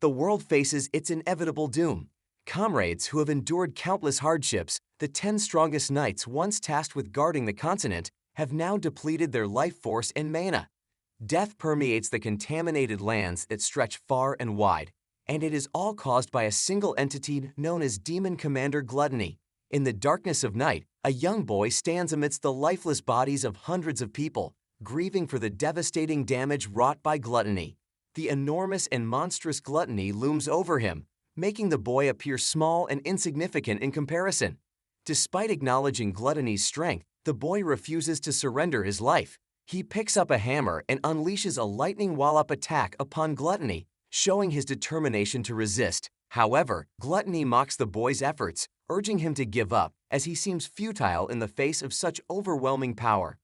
The world faces its inevitable doom. Comrades who have endured countless hardships, the 10 strongest knights once tasked with guarding the continent, have now depleted their life force and mana. Death permeates the contaminated lands that stretch far and wide, and it is all caused by a single entity known as Demon Commander Gluttony. In the darkness of night, a young boy stands amidst the lifeless bodies of hundreds of people, grieving for the devastating damage wrought by gluttony. The enormous and monstrous gluttony looms over him, making the boy appear small and insignificant in comparison. Despite acknowledging gluttony's strength, the boy refuses to surrender his life. He picks up a hammer and unleashes a lightning wallop attack upon gluttony, showing his determination to resist. However, gluttony mocks the boy's efforts, urging him to give up, as he seems futile in the face of such overwhelming power.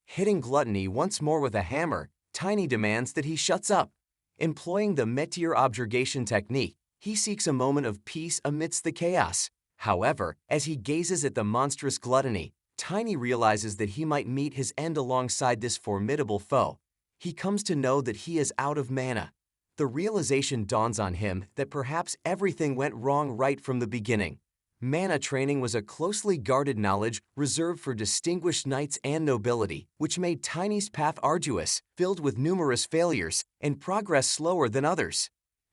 Hitting gluttony once more with a hammer, Tiny demands that he shuts up. Employing the métier objurgation technique, he seeks a moment of peace amidst the chaos. However, as he gazes at the monstrous gluttony, Tiny realizes that he might meet his end alongside this formidable foe. He comes to know that he is out of mana. The realization dawns on him that perhaps everything went wrong right from the beginning. Mana training was a closely guarded knowledge reserved for distinguished knights and nobility, which made Tiny's path arduous, filled with numerous failures, and progress slower than others.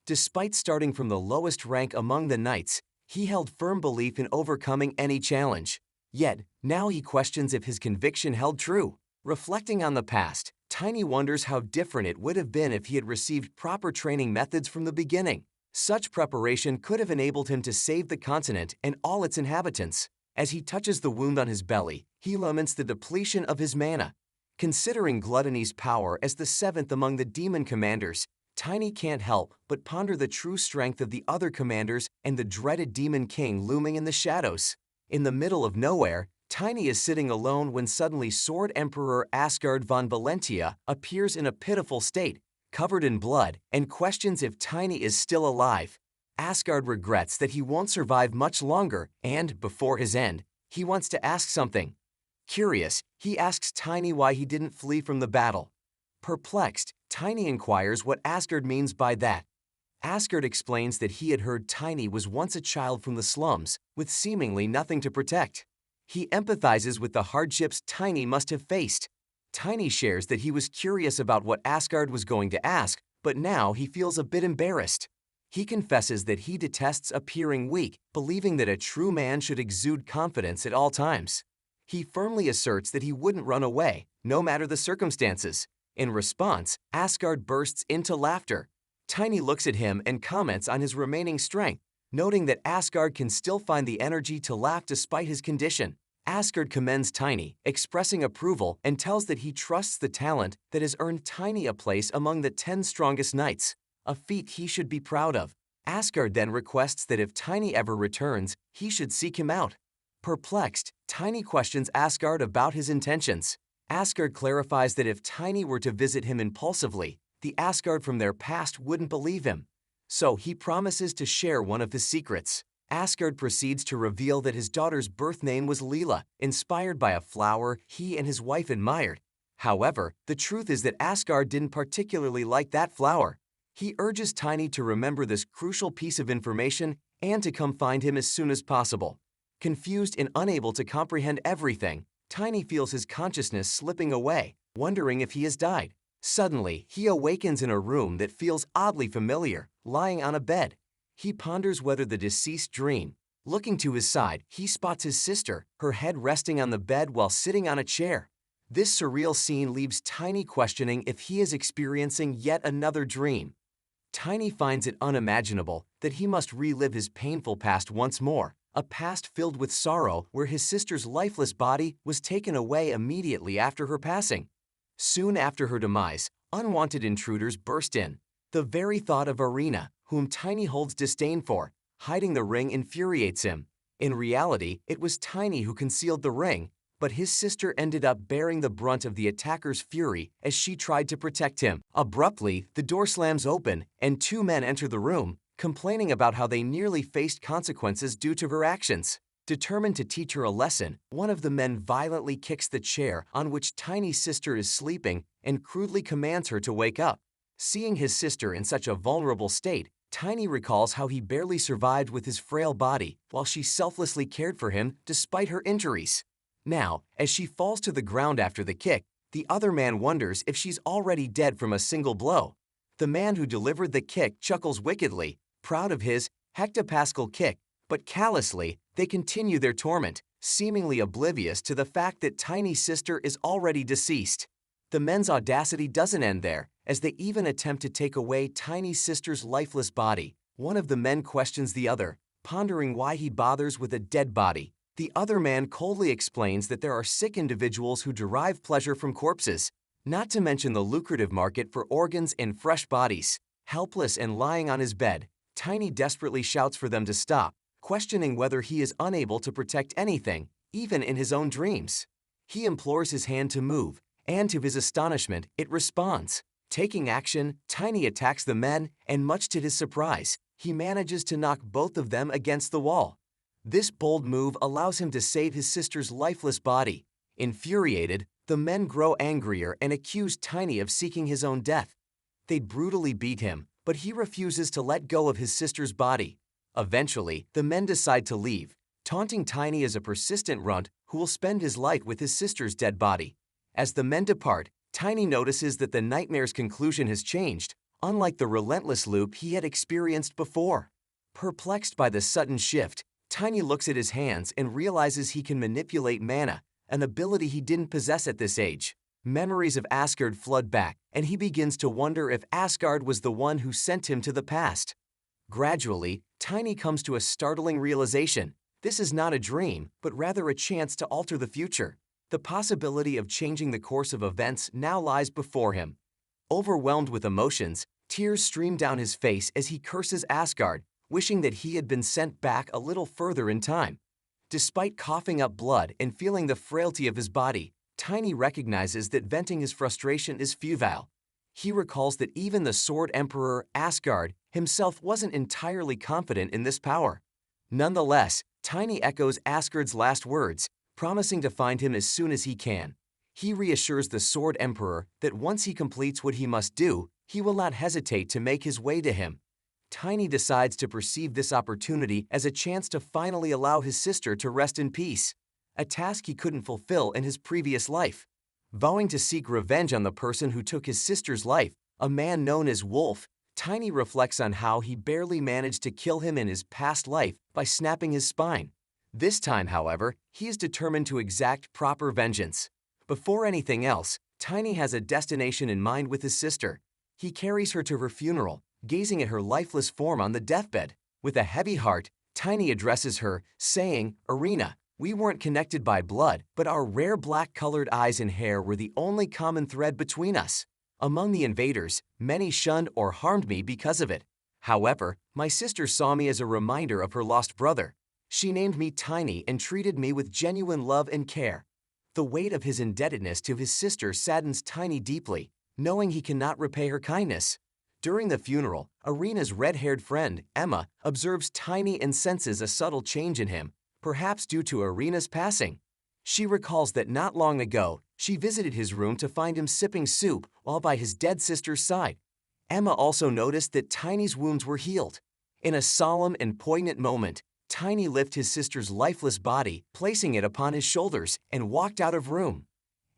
Despite starting from the lowest rank among the knights, he held firm belief in overcoming any challenge. Yet, now he questions if his conviction held true. Reflecting on the past, Tiny wonders how different it would have been if he had received proper training methods from the beginning. Such preparation could have enabled him to save the continent and all its inhabitants. As he touches the wound on his belly, he laments the depletion of his mana. Considering Gluttony's power as the seventh among the demon commanders, Tiny can't help but ponder the true strength of the other commanders and the dreaded Demon King looming in the shadows. In the middle of nowhere, Tiny is sitting alone when suddenly Sword Emperor Asgard von Valentia appears in a pitiful state, covered in blood, and questions if Tiny is still alive. Asgard regrets that he won't survive much longer, and, before his end, he wants to ask something. Curious, he asks Tiny why he didn't flee from the battle. Perplexed, Tiny inquires what Asgard means by that. Asgard explains that he had heard Tiny was once a child from the slums, with seemingly nothing to protect. He empathizes with the hardships Tiny must have faced. Tiny shares that he was curious about what Asgard was going to ask, but now he feels a bit embarrassed. He confesses that he detests appearing weak, believing that a true man should exude confidence at all times. He firmly asserts that he wouldn't run away, no matter the circumstances. In response, Asgard bursts into laughter. Tiny looks at him and comments on his remaining strength, noting that Asgard can still find the energy to laugh despite his condition. Asgard commends Tiny, expressing approval, and tells that he trusts the talent that has earned Tiny a place among the 10 strongest knights, a feat he should be proud of. Asgard then requests that if Tiny ever returns, he should seek him out. Perplexed, Tiny questions Asgard about his intentions. Asgard clarifies that if Tiny were to visit him impulsively, the Asgard from their past wouldn't believe him. So he promises to share one of his secrets. Asgard proceeds to reveal that his daughter's birth name was Leela, inspired by a flower he and his wife admired. However, the truth is that Asgard didn't particularly like that flower. He urges Tiny to remember this crucial piece of information and to come find him as soon as possible. Confused and unable to comprehend everything, Tiny feels his consciousness slipping away, wondering if he has died. Suddenly, he awakens in a room that feels oddly familiar, lying on a bed. He ponders whether the deceased dream. Looking to his side, he spots his sister, her head resting on the bed while sitting on a chair. This surreal scene leaves Tiny questioning if he is experiencing yet another dream. Tiny finds it unimaginable that he must relive his painful past once more, a past filled with sorrow where his sister's lifeless body was taken away immediately after her passing. Soon after her demise, unwanted intruders burst in. The very thought of Arena, whom Tiny holds disdain for, hiding the ring infuriates him. In reality, it was Tiny who concealed the ring, but his sister ended up bearing the brunt of the attacker's fury as she tried to protect him. Abruptly, the door slams open, and two men enter the room, complaining about how they nearly faced consequences due to her actions. Determined to teach her a lesson, one of the men violently kicks the chair on which Tiny's sister is sleeping and crudely commands her to wake up. Seeing his sister in such a vulnerable state, Tiny recalls how he barely survived with his frail body while she selflessly cared for him despite her injuries. Now, as she falls to the ground after the kick, the other man wonders if she's already dead from a single blow. The man who delivered the kick chuckles wickedly, proud of his hectopascal kick, but callously, they continue their torment, seemingly oblivious to the fact that Tiny's sister is already deceased. The men's audacity doesn't end there, as they even attempt to take away Tiny's sister's lifeless body. One of the men questions the other, pondering why he bothers with a dead body. The other man coldly explains that there are sick individuals who derive pleasure from corpses, not to mention the lucrative market for organs and fresh bodies. Helpless and lying on his bed, Tiny desperately shouts for them to stop, questioning whether he is unable to protect anything, even in his own dreams. He implores his hand to move, and to his astonishment, it responds. Taking action, Tiny attacks the men, and much to his surprise, he manages to knock both of them against the wall. This bold move allows him to save his sister's lifeless body. Infuriated, the men grow angrier and accuse Tiny of seeking his own death. They brutally beat him, but he refuses to let go of his sister's body. Eventually, the men decide to leave, taunting Tiny as a persistent runt who will spend his life with his sister's dead body. As the men depart, Tiny notices that the nightmare's conclusion has changed, unlike the relentless loop he had experienced before. Perplexed by the sudden shift, Tiny looks at his hands and realizes he can manipulate mana, an ability he didn't possess at this age. Memories of Asgard flood back, and he begins to wonder if Asgard was the one who sent him to the past. Gradually, Tiny comes to a startling realization. This is not a dream, but rather a chance to alter the future. The possibility of changing the course of events now lies before him. Overwhelmed with emotions, tears stream down his face as he curses Asgard, wishing that he had been sent back a little further in time. Despite coughing up blood and feeling the frailty of his body, Tiny recognizes that venting his frustration is futile. He recalls that even the Sword Emperor, Asgard, himself wasn't entirely confident in this power. Nonetheless, Tiny echoes Asgard's last words, promising to find him as soon as he can. He reassures the Sword Emperor that once he completes what he must do, he will not hesitate to make his way to him. Tiny decides to perceive this opportunity as a chance to finally allow his sister to rest in peace, a task he couldn't fulfill in his previous life. Vowing to seek revenge on the person who took his sister's life, a man known as Wolf, Tiny reflects on how he barely managed to kill him in his past life by snapping his spine. This time, however, he is determined to exact proper vengeance. Before anything else, Tiny has a destination in mind with his sister. He carries her to her funeral, gazing at her lifeless form on the deathbed. With a heavy heart, Tiny addresses her, saying, "Arena, we weren't connected by blood, but our rare black-colored eyes and hair were the only common thread between us. Among the invaders, many shunned or harmed me because of it. However, my sister saw me as a reminder of her lost brother. She named me Tiny and treated me with genuine love and care." The weight of his indebtedness to his sister saddens Tiny deeply, knowing he cannot repay her kindness. During the funeral, Arena's red-haired friend, Emma, observes Tiny and senses a subtle change in him, perhaps due to Arena's passing. She recalls that not long ago, she visited his room to find him sipping soup while by his dead sister's side. Emma also noticed that Tiny's wounds were healed. In a solemn and poignant moment, Tiny lifted his sister's lifeless body, placing it upon his shoulders, and walked out of room.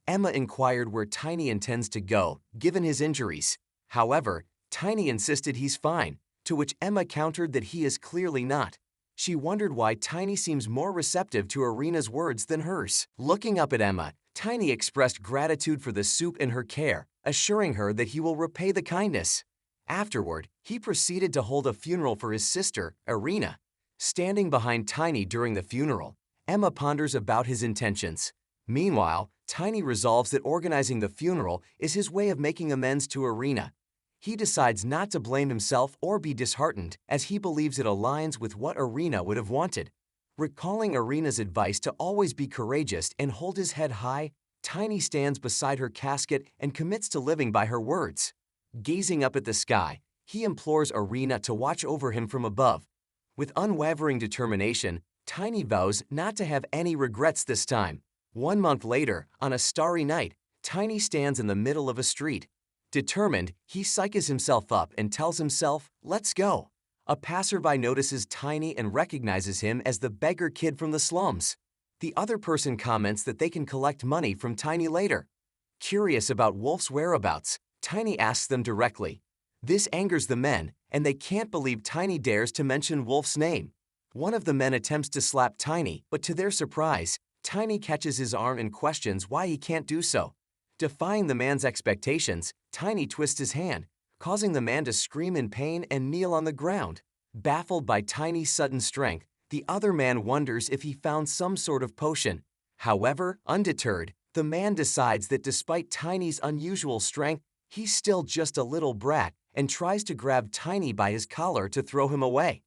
Emma inquired where Tiny intends to go, given his injuries. However, Tiny insisted he's fine, to which Emma countered that he is clearly not. She wondered why Tiny seems more receptive to Arena's words than hers. Looking up at Emma, Tiny expressed gratitude for the soup and her care, assuring her that he will repay the kindness. Afterward, he proceeded to hold a funeral for his sister, Arena. Standing behind Tiny during the funeral, Emma ponders about his intentions. Meanwhile, Tiny resolves that organizing the funeral is his way of making amends to Arena. He decides not to blame himself or be disheartened, as he believes it aligns with what Arena would have wanted. Recalling Arena's advice to always be courageous and hold his head high, Tiny stands beside her casket and commits to living by her words. Gazing up at the sky, he implores Arena to watch over him from above. With unwavering determination, Tiny vows not to have any regrets this time. 1 month later, on a starry night, Tiny stands in the middle of a street. Determined, he psyches himself up and tells himself, "Let's go." A passerby notices Tiny and recognizes him as the beggar kid from the slums. The other person comments that they can collect money from Tiny later. Curious about Wolf's whereabouts, Tiny asks them directly. This angers the men, and they can't believe Tiny dares to mention Wolf's name. One of the men attempts to slap Tiny, but to their surprise, Tiny catches his arm and questions why he can't do so. Defying the man's expectations, Tiny twists his hand, causing the man to scream in pain and kneel on the ground. Baffled by Tiny's sudden strength, the other man wonders if he found some sort of potion. However, undeterred, the man decides that despite Tiny's unusual strength, he's still just a little brat and tries to grab Tiny by his collar to throw him away.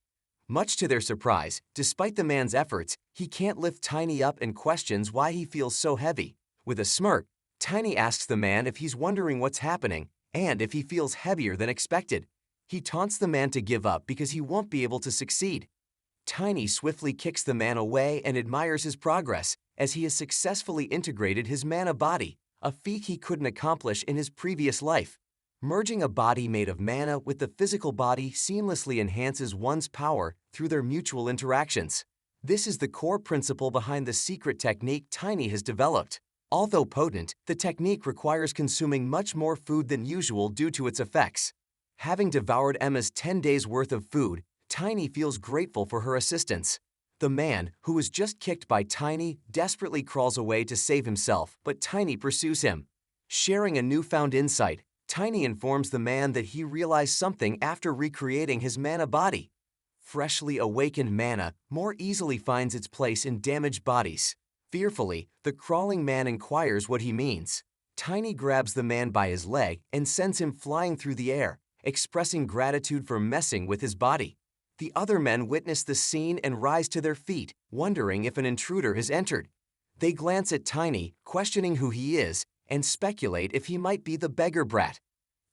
Much to their surprise, despite the man's efforts, he can't lift Tiny up and questions why he feels so heavy. With a smirk, Tiny asks the man if he's wondering what's happening and if he feels heavier than expected. He taunts the man to give up because he won't be able to succeed. Tiny swiftly kicks the man away and admires his progress, as he has successfully integrated his mana body, a feat he couldn't accomplish in his previous life. Merging a body made of mana with the physical body seamlessly enhances one's power through their mutual interactions. This is the core principle behind the secret technique Tiny has developed. Although potent, the technique requires consuming much more food than usual due to its effects. Having devoured Emma's 10 days' worth of food, Tiny feels grateful for her assistance. The man, who was just kicked by Tiny, desperately crawls away to save himself, but Tiny pursues him. Sharing a newfound insight, Tiny informs the man that he realized something after recreating his mana body. Freshly awakened mana more easily finds its place in damaged bodies. Fearfully, the crawling man inquires what he means. Tiny grabs the man by his leg and sends him flying through the air, expressing gratitude for messing with his body. The other men witness the scene and rise to their feet, wondering if an intruder has entered. They glance at Tiny, questioning who he is, and speculate if he might be the beggar brat.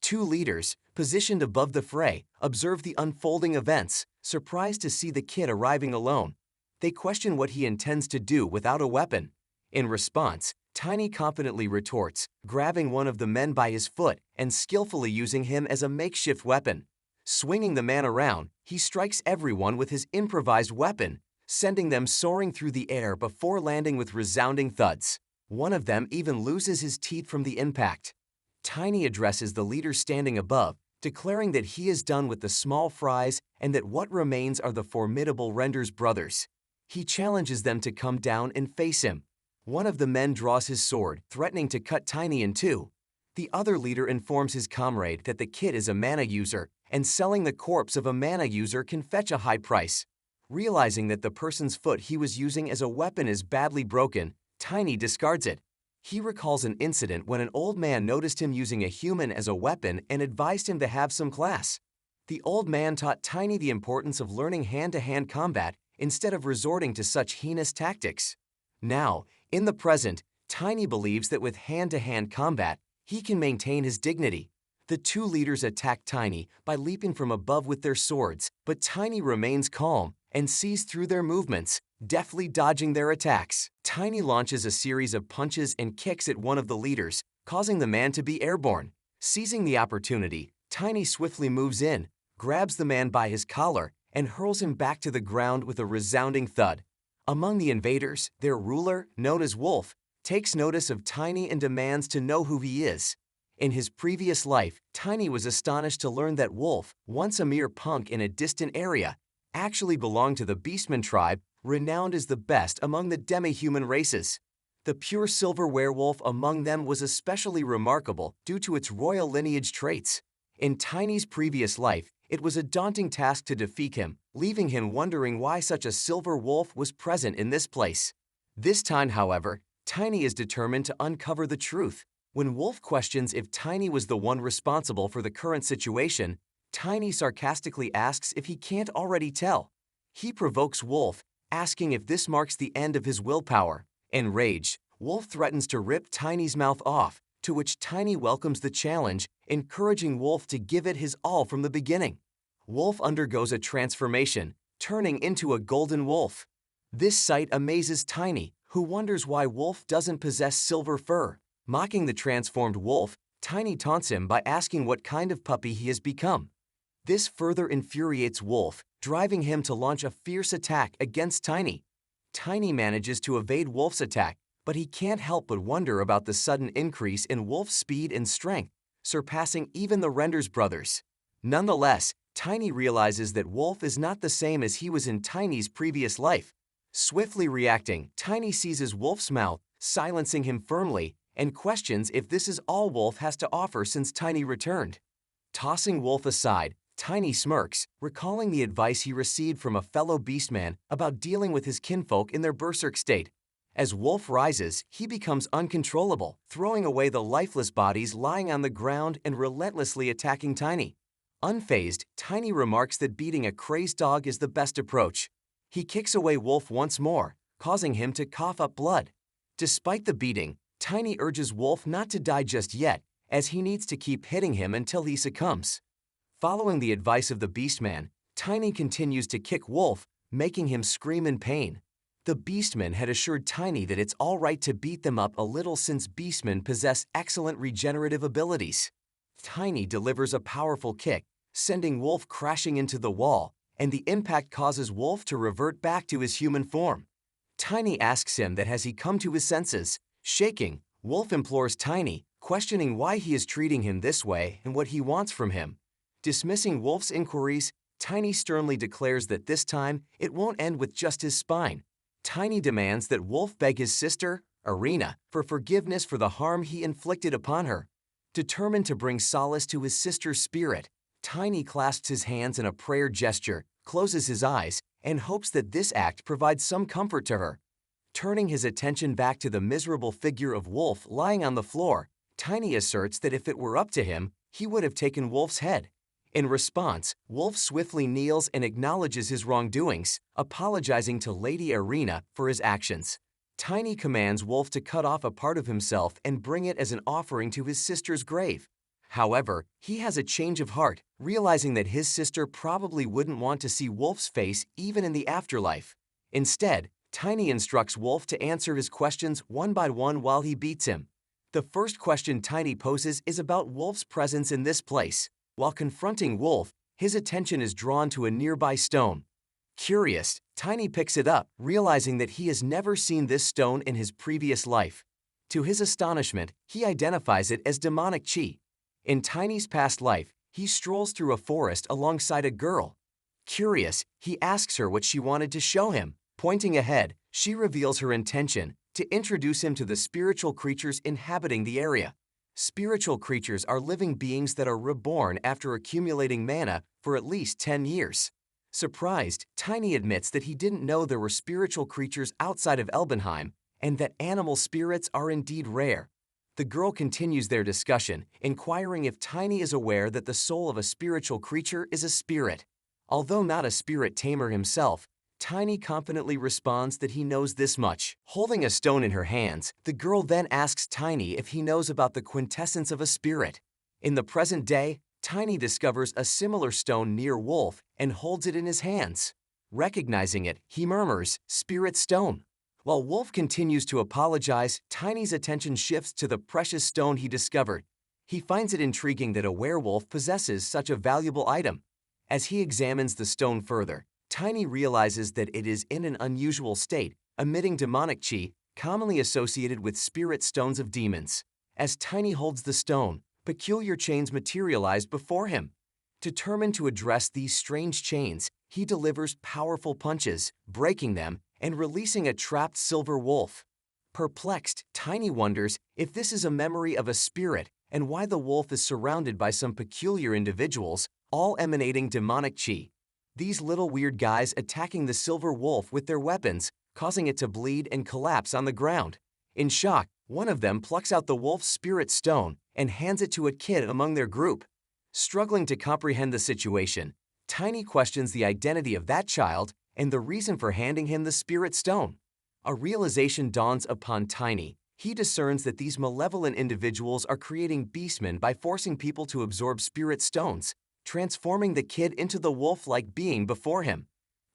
Two leaders, positioned above the fray, observe the unfolding events, surprised to see the kid arriving alone. They question what he intends to do without a weapon. In response, Tiny confidently retorts, grabbing one of the men by his foot and skillfully using him as a makeshift weapon. Swinging the man around, he strikes everyone with his improvised weapon, sending them soaring through the air before landing with resounding thuds. One of them even loses his teeth from the impact. Tiny addresses the leader standing above, declaring that he is done with the small fries and that what remains are the formidable Render's brothers. He challenges them to come down and face him. One of the men draws his sword, threatening to cut Tiny in two. The other leader informs his comrade that the kid is a mana user, and selling the corpse of a mana user can fetch a high price. Realizing that the person's foot he was using as a weapon is badly broken, Tiny discards it. He recalls an incident when an old man noticed him using a human as a weapon and advised him to have some class. The old man taught Tiny the importance of learning hand-to-hand combat instead of resorting to such heinous tactics. Now, in the present, Tiny believes that with hand-to-hand combat, he can maintain his dignity. The two leaders attack Tiny by leaping from above with their swords, but Tiny remains calm and sees through their movements, deftly dodging their attacks. Tiny launches a series of punches and kicks at one of the leaders, causing the man to be airborne. Seizing the opportunity, Tiny swiftly moves in, grabs the man by his collar, and hurls him back to the ground with a resounding thud. Among the invaders, their ruler, known as Wolf, takes notice of Tiny and demands to know who he is. In his previous life, Tiny was astonished to learn that Wolf, once a mere punk in a distant area, actually belonged to the Beastman tribe, renowned as the best among the demi-human races. The pure silver werewolf among them was especially remarkable due to its royal lineage traits. In Tiny's previous life, it was a daunting task to defeat him, leaving him wondering why such a silver wolf was present in this place. This time, however, Tiny is determined to uncover the truth. When Wolf questions if Tiny was the one responsible for the current situation, Tiny sarcastically asks if he can't already tell. He provokes Wolf, asking if this marks the end of his willpower. Enraged, Wolf threatens to rip Tiny's mouth off, to which Tiny welcomes the challenge, encouraging Wolf to give it his all from the beginning. Wolf undergoes a transformation, turning into a golden wolf. This sight amazes Tiny, who wonders why Wolf doesn't possess silver fur. Mocking the transformed wolf, Tiny taunts him by asking what kind of puppy he has become. This further infuriates Wolf, driving him to launch a fierce attack against Tiny. Tiny manages to evade Wolf's attack, but he can't help but wonder about the sudden increase in Wolf's speed and strength, surpassing even the Renders brothers. Nonetheless, Tiny realizes that Wolf is not the same as he was in Tiny's previous life. Swiftly reacting, Tiny seizes Wolf's mouth, silencing him firmly, and questions if this is all Wolf has to offer since Tiny returned. Tossing Wolf aside, Tiny smirks, recalling the advice he received from a fellow beastman about dealing with his kinfolk in their berserk state. As Wolf rises, he becomes uncontrollable, throwing away the lifeless bodies lying on the ground and relentlessly attacking Tiny. Unfazed, Tiny remarks that beating a crazed dog is the best approach. He kicks away Wolf once more, causing him to cough up blood. Despite the beating, Tiny urges Wolf not to die just yet, as he needs to keep hitting him until he succumbs. Following the advice of the Beastman, Tiny continues to kick Wolf, making him scream in pain. The Beastman had assured Tiny that it's all right to beat them up a little since Beastmen possess excellent regenerative abilities. Tiny delivers a powerful kick, sending Wolf crashing into the wall, and the impact causes Wolf to revert back to his human form. Tiny asks him that has he come to his senses. Shaking, Wolf implores Tiny, questioning why he is treating him this way and what he wants from him. Dismissing Wolf's inquiries, Tiny sternly declares that this time it won't end with just his spine. Tiny demands that Wolf beg his sister, Arena, for forgiveness for the harm he inflicted upon her. Determined to bring solace to his sister's spirit, Tiny clasps his hands in a prayer gesture, closes his eyes, and hopes that this act provides some comfort to her. Turning his attention back to the miserable figure of Wolf lying on the floor, Tiny asserts that if it were up to him, he would have taken Wolf's head. In response, Wolf swiftly kneels and acknowledges his wrongdoings, apologizing to Lady Arena for his actions. Tiny commands Wolf to cut off a part of himself and bring it as an offering to his sister's grave. However, he has a change of heart, realizing that his sister probably wouldn't want to see Wolf's face even in the afterlife. Instead, Tiny instructs Wolf to answer his questions one by one while he beats him. The first question Tiny poses is about Wolf's presence in this place. While confronting Wolf, his attention is drawn to a nearby stone. Curious, Tiny picks it up, realizing that he has never seen this stone in his previous life. To his astonishment, he identifies it as demonic chi. In Tiny's past life, he strolls through a forest alongside a girl. Curious, he asks her what she wanted to show him. Pointing ahead, she reveals her intention to introduce him to the spiritual creatures inhabiting the area. Spiritual creatures are living beings that are reborn after accumulating mana for at least 10 years. Surprised, Tiny admits that he didn't know there were spiritual creatures outside of Elbenheim and that animal spirits are indeed rare. The girl continues their discussion, inquiring if Tiny is aware that the soul of a spiritual creature is a spirit. Although not a spirit tamer himself, Tiny confidently responds that he knows this much. Holding a stone in her hands, the girl then asks Tiny if he knows about the quintessence of a spirit. In the present day, Tiny discovers a similar stone near Wolf and holds it in his hands. Recognizing it, he murmurs, "Spirit stone." While Wolf continues to apologize, Tiny's attention shifts to the precious stone he discovered. He finds it intriguing that a werewolf possesses such a valuable item. As he examines the stone further, Tiny realizes that it is in an unusual state, emitting demonic chi, commonly associated with spirit stones of demons. As Tiny holds the stone, peculiar chains materialize before him. Determined to address these strange chains, he delivers powerful punches, breaking them and releasing a trapped silver wolf. Perplexed, Tiny wonders if this is a memory of a spirit and why the wolf is surrounded by some peculiar individuals, all emanating demonic chi. These little weird guys attacking the silver wolf with their weapons, causing it to bleed and collapse on the ground. In shock, one of them plucks out the wolf's spirit stone and hands it to a kid among their group. Struggling to comprehend the situation, Tiny questions the identity of that child and the reason for handing him the spirit stone. A realization dawns upon Tiny. He discerns that these malevolent individuals are creating beastmen by forcing people to absorb spirit stones, transforming the kid into the wolf-like being before him.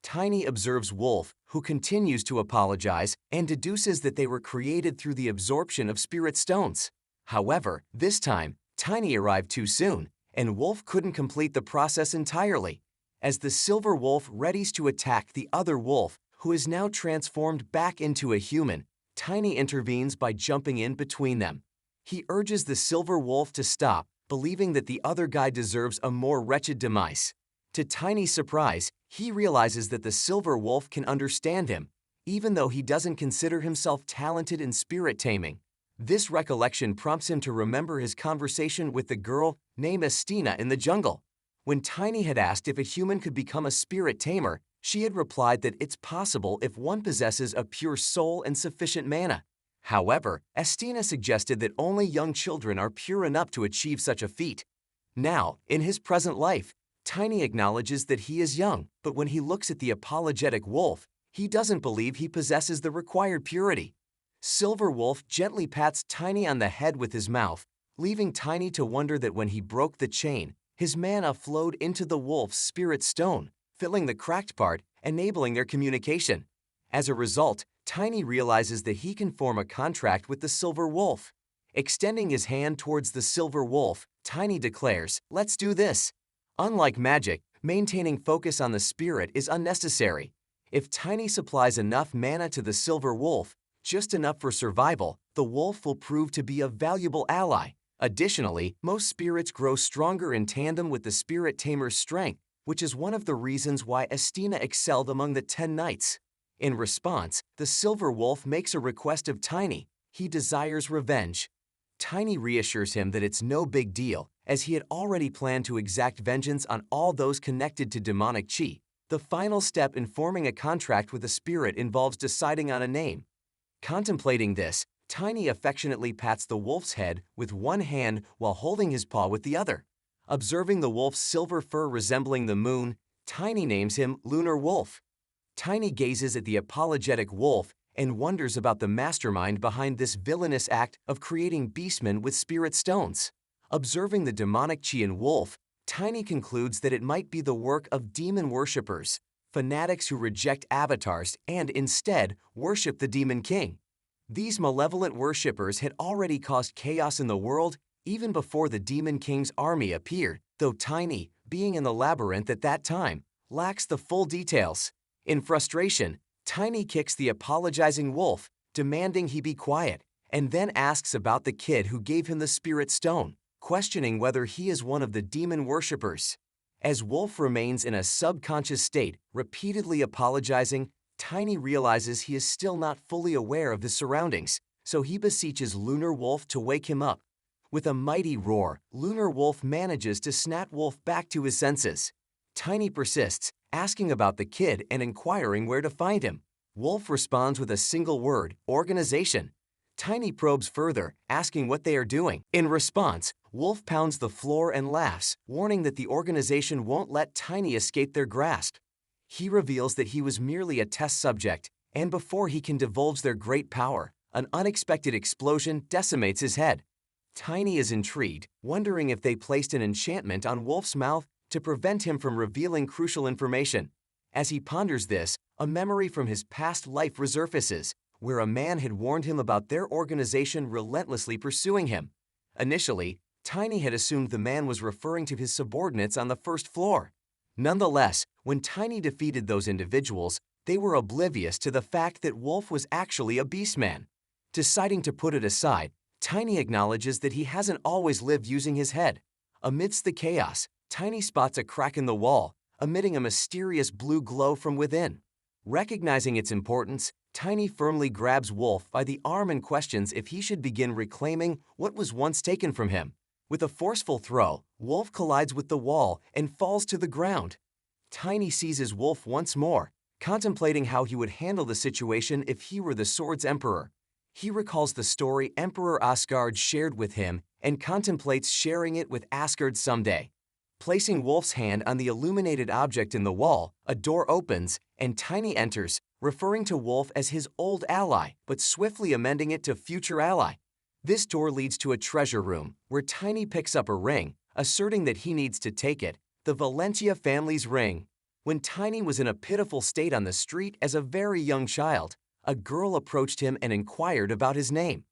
Tiny observes Wolf, who continues to apologize and deduces that they were created through the absorption of spirit stones. However, this time, Tiny arrived too soon, and Wolf couldn't complete the process entirely. As the silver wolf readies to attack the other wolf, who is now transformed back into a human, Tiny intervenes by jumping in between them. He urges the silver wolf to stop, believing that the other guy deserves a more wretched demise. To Tiny's surprise, he realizes that the silver wolf can understand him, even though he doesn't consider himself talented in spirit taming. This recollection prompts him to remember his conversation with the girl named Estina in the jungle. When Tiny had asked if a human could become a spirit tamer, she had replied that it's possible if one possesses a pure soul and sufficient mana. However, Estina suggested that only young children are pure enough to achieve such a feat. Now, in his present life, Tiny acknowledges that he is young, but when he looks at the apologetic wolf, he doesn't believe he possesses the required purity. Silver Wolf gently pats Tiny on the head with his mouth, leaving Tiny to wonder that when he broke the chain, his mana flowed into the wolf's spirit stone, filling the cracked part, enabling their communication. As a result, Tiny realizes that he can form a contract with the Silver Wolf. Extending his hand towards the Silver Wolf, Tiny declares, "Let's do this." Unlike magic, maintaining focus on the spirit is unnecessary. If Tiny supplies enough mana to the Silver Wolf, just enough for survival, the wolf will prove to be a valuable ally. Additionally, most spirits grow stronger in tandem with the spirit tamer's strength, which is one of the reasons why Estina excelled among the 10 knights. In response, the Silver Wolf makes a request of Tiny. He desires revenge. Tiny reassures him that it's no big deal, as he had already planned to exact vengeance on all those connected to demonic chi. The final step in forming a contract with a spirit involves deciding on a name. Contemplating this, Tiny affectionately pats the wolf's head with one hand while holding his paw with the other. Observing the wolf's silver fur resembling the moon, Tiny names him Lunar Wolf. Tiny gazes at the apologetic wolf and wonders about the mastermind behind this villainous act of creating beastmen with spirit stones. Observing the demonic chi in wolf, Tiny concludes that it might be the work of demon worshippers, fanatics who reject avatars and instead worship the Demon King. These malevolent worshippers had already caused chaos in the world even before the Demon King's army appeared, though Tiny, being in the labyrinth at that time, lacks the full details. In frustration, Tiny kicks the apologizing wolf, demanding he be quiet, and then asks about the kid who gave him the spirit stone, questioning whether he is one of the demon worshippers. As Wolf remains in a subconscious state, repeatedly apologizing, Tiny realizes he is still not fully aware of his surroundings, so he beseeches Lunar Wolf to wake him up. With a mighty roar, Lunar Wolf manages to snap Wolf back to his senses. Tiny persists, asking about the kid and inquiring where to find him. Wolf responds with a single word, organization. Tiny probes further, asking what they are doing. In response, Wolf pounds the floor and laughs, warning that the organization won't let Tiny escape their grasp. He reveals that he was merely a test subject, and before he can divulge their great power, an unexpected explosion decimates his head. Tiny is intrigued, wondering if they placed an enchantment on Wolf's mouth to prevent him from revealing crucial information. As he ponders this, a memory from his past life resurfaces, where a man had warned him about their organization relentlessly pursuing him. Initially, Tiny had assumed the man was referring to his subordinates on the first floor. Nonetheless, when Tiny defeated those individuals, they were oblivious to the fact that Wolf was actually a beastman. Deciding to put it aside, Tiny acknowledges that he hasn't always lived using his head. Amidst the chaos, Tiny spots a crack in the wall, emitting a mysterious blue glow from within. Recognizing its importance, Tiny firmly grabs Wolf by the arm and questions if he should begin reclaiming what was once taken from him. With a forceful throw, Wolf collides with the wall and falls to the ground. Tiny seizes Wolf once more, contemplating how he would handle the situation if he were the sword's emperor. He recalls the story Emperor Asgard shared with him and contemplates sharing it with Asgard someday. Placing Wolf's hand on the illuminated object in the wall, a door opens and Tiny enters, referring to Wolf as his old ally, but swiftly amending it to future ally. This door leads to a treasure room, where Tiny picks up a ring, asserting that he needs to take it, the Valentia family's ring. When Tiny was in a pitiful state on the street as a very young child, a girl approached him and inquired about his name.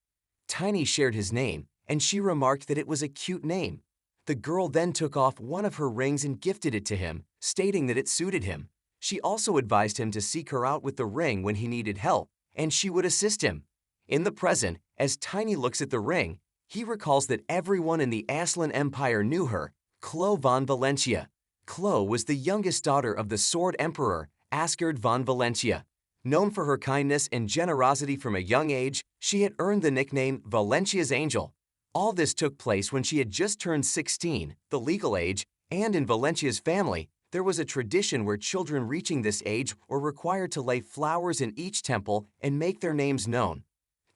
Tiny shared his name, and she remarked that it was a cute name. The girl then took off one of her rings and gifted it to him, stating that it suited him. She also advised him to seek her out with the ring when he needed help, and she would assist him. In the present, as Tiny looks at the ring, he recalls that everyone in the Aslan Empire knew her, Chloe von Valentia. Chloe was the youngest daughter of the Sword Emperor, Asgard von Valentia. Known for her kindness and generosity from a young age, she had earned the nickname Valentia's Angel. All this took place when she had just turned 16, the legal age, and in Valentia's family, there was a tradition where children reaching this age were required to lay flowers in each temple and make their names known.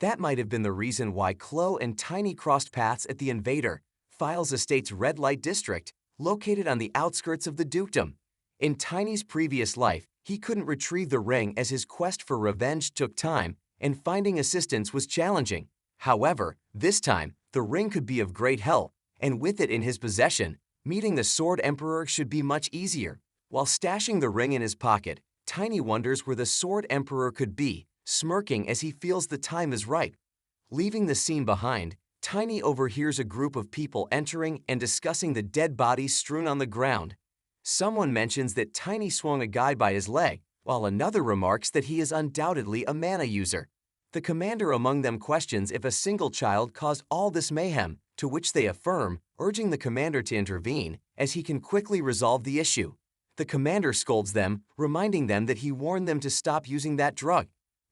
That might have been the reason why Chloe and Tiny crossed paths at the Invader, Files Estate's red light district, located on the outskirts of the dukedom. In Tiny's previous life, he couldn't retrieve the ring as his quest for revenge took time and finding assistance was challenging. However, this time, the ring could be of great help, and with it in his possession, meeting the Sword Emperor should be much easier. While stashing the ring in his pocket, Tiny wonders where the Sword Emperor could be, smirking as he feels the time is right. Leaving the scene behind, Tiny overhears a group of people entering and discussing the dead bodies strewn on the ground. Someone mentions that Tiny swung a guy by his leg, while another remarks that he is undoubtedly a mana user. The commander among them questions if a single child caused all this mayhem, to which they affirm, urging the commander to intervene, as he can quickly resolve the issue. The commander scolds them, reminding them that he warned them to stop using that drug.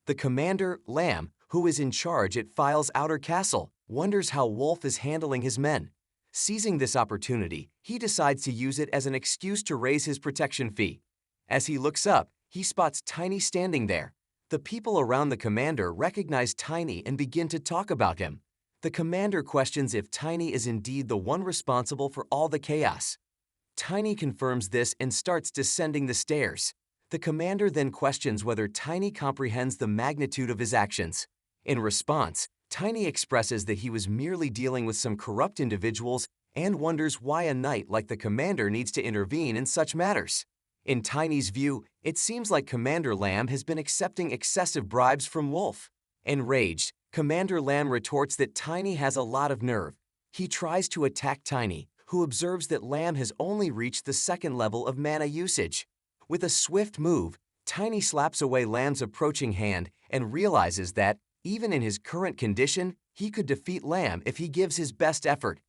The commander, Lamb, who is in charge at File's outer castle, wonders how Wolf is handling his men. Seizing this opportunity, he decides to use it as an excuse to raise his protection fee. As he looks up, he spots Tiny standing there. The people around the commander recognize Tiny and begin to talk about him. The commander questions if Tiny is indeed the one responsible for all the chaos. Tiny confirms this and starts descending the stairs. The commander then questions whether Tiny comprehends the magnitude of his actions. In response, Tiny expresses that he was merely dealing with some corrupt individuals and wonders why a knight like the commander needs to intervene in such matters. In Tiny's view, it seems like Commander Lamb has been accepting excessive bribes from Wolf. Enraged, Commander Lamb retorts that Tiny has a lot of nerve. He tries to attack Tiny, who observes that Lamb has only reached the second level of mana usage. With a swift move, Tiny slaps away Lamb's approaching hand and realizes that, even in his current condition, he could defeat Lamb if he gives his best effort.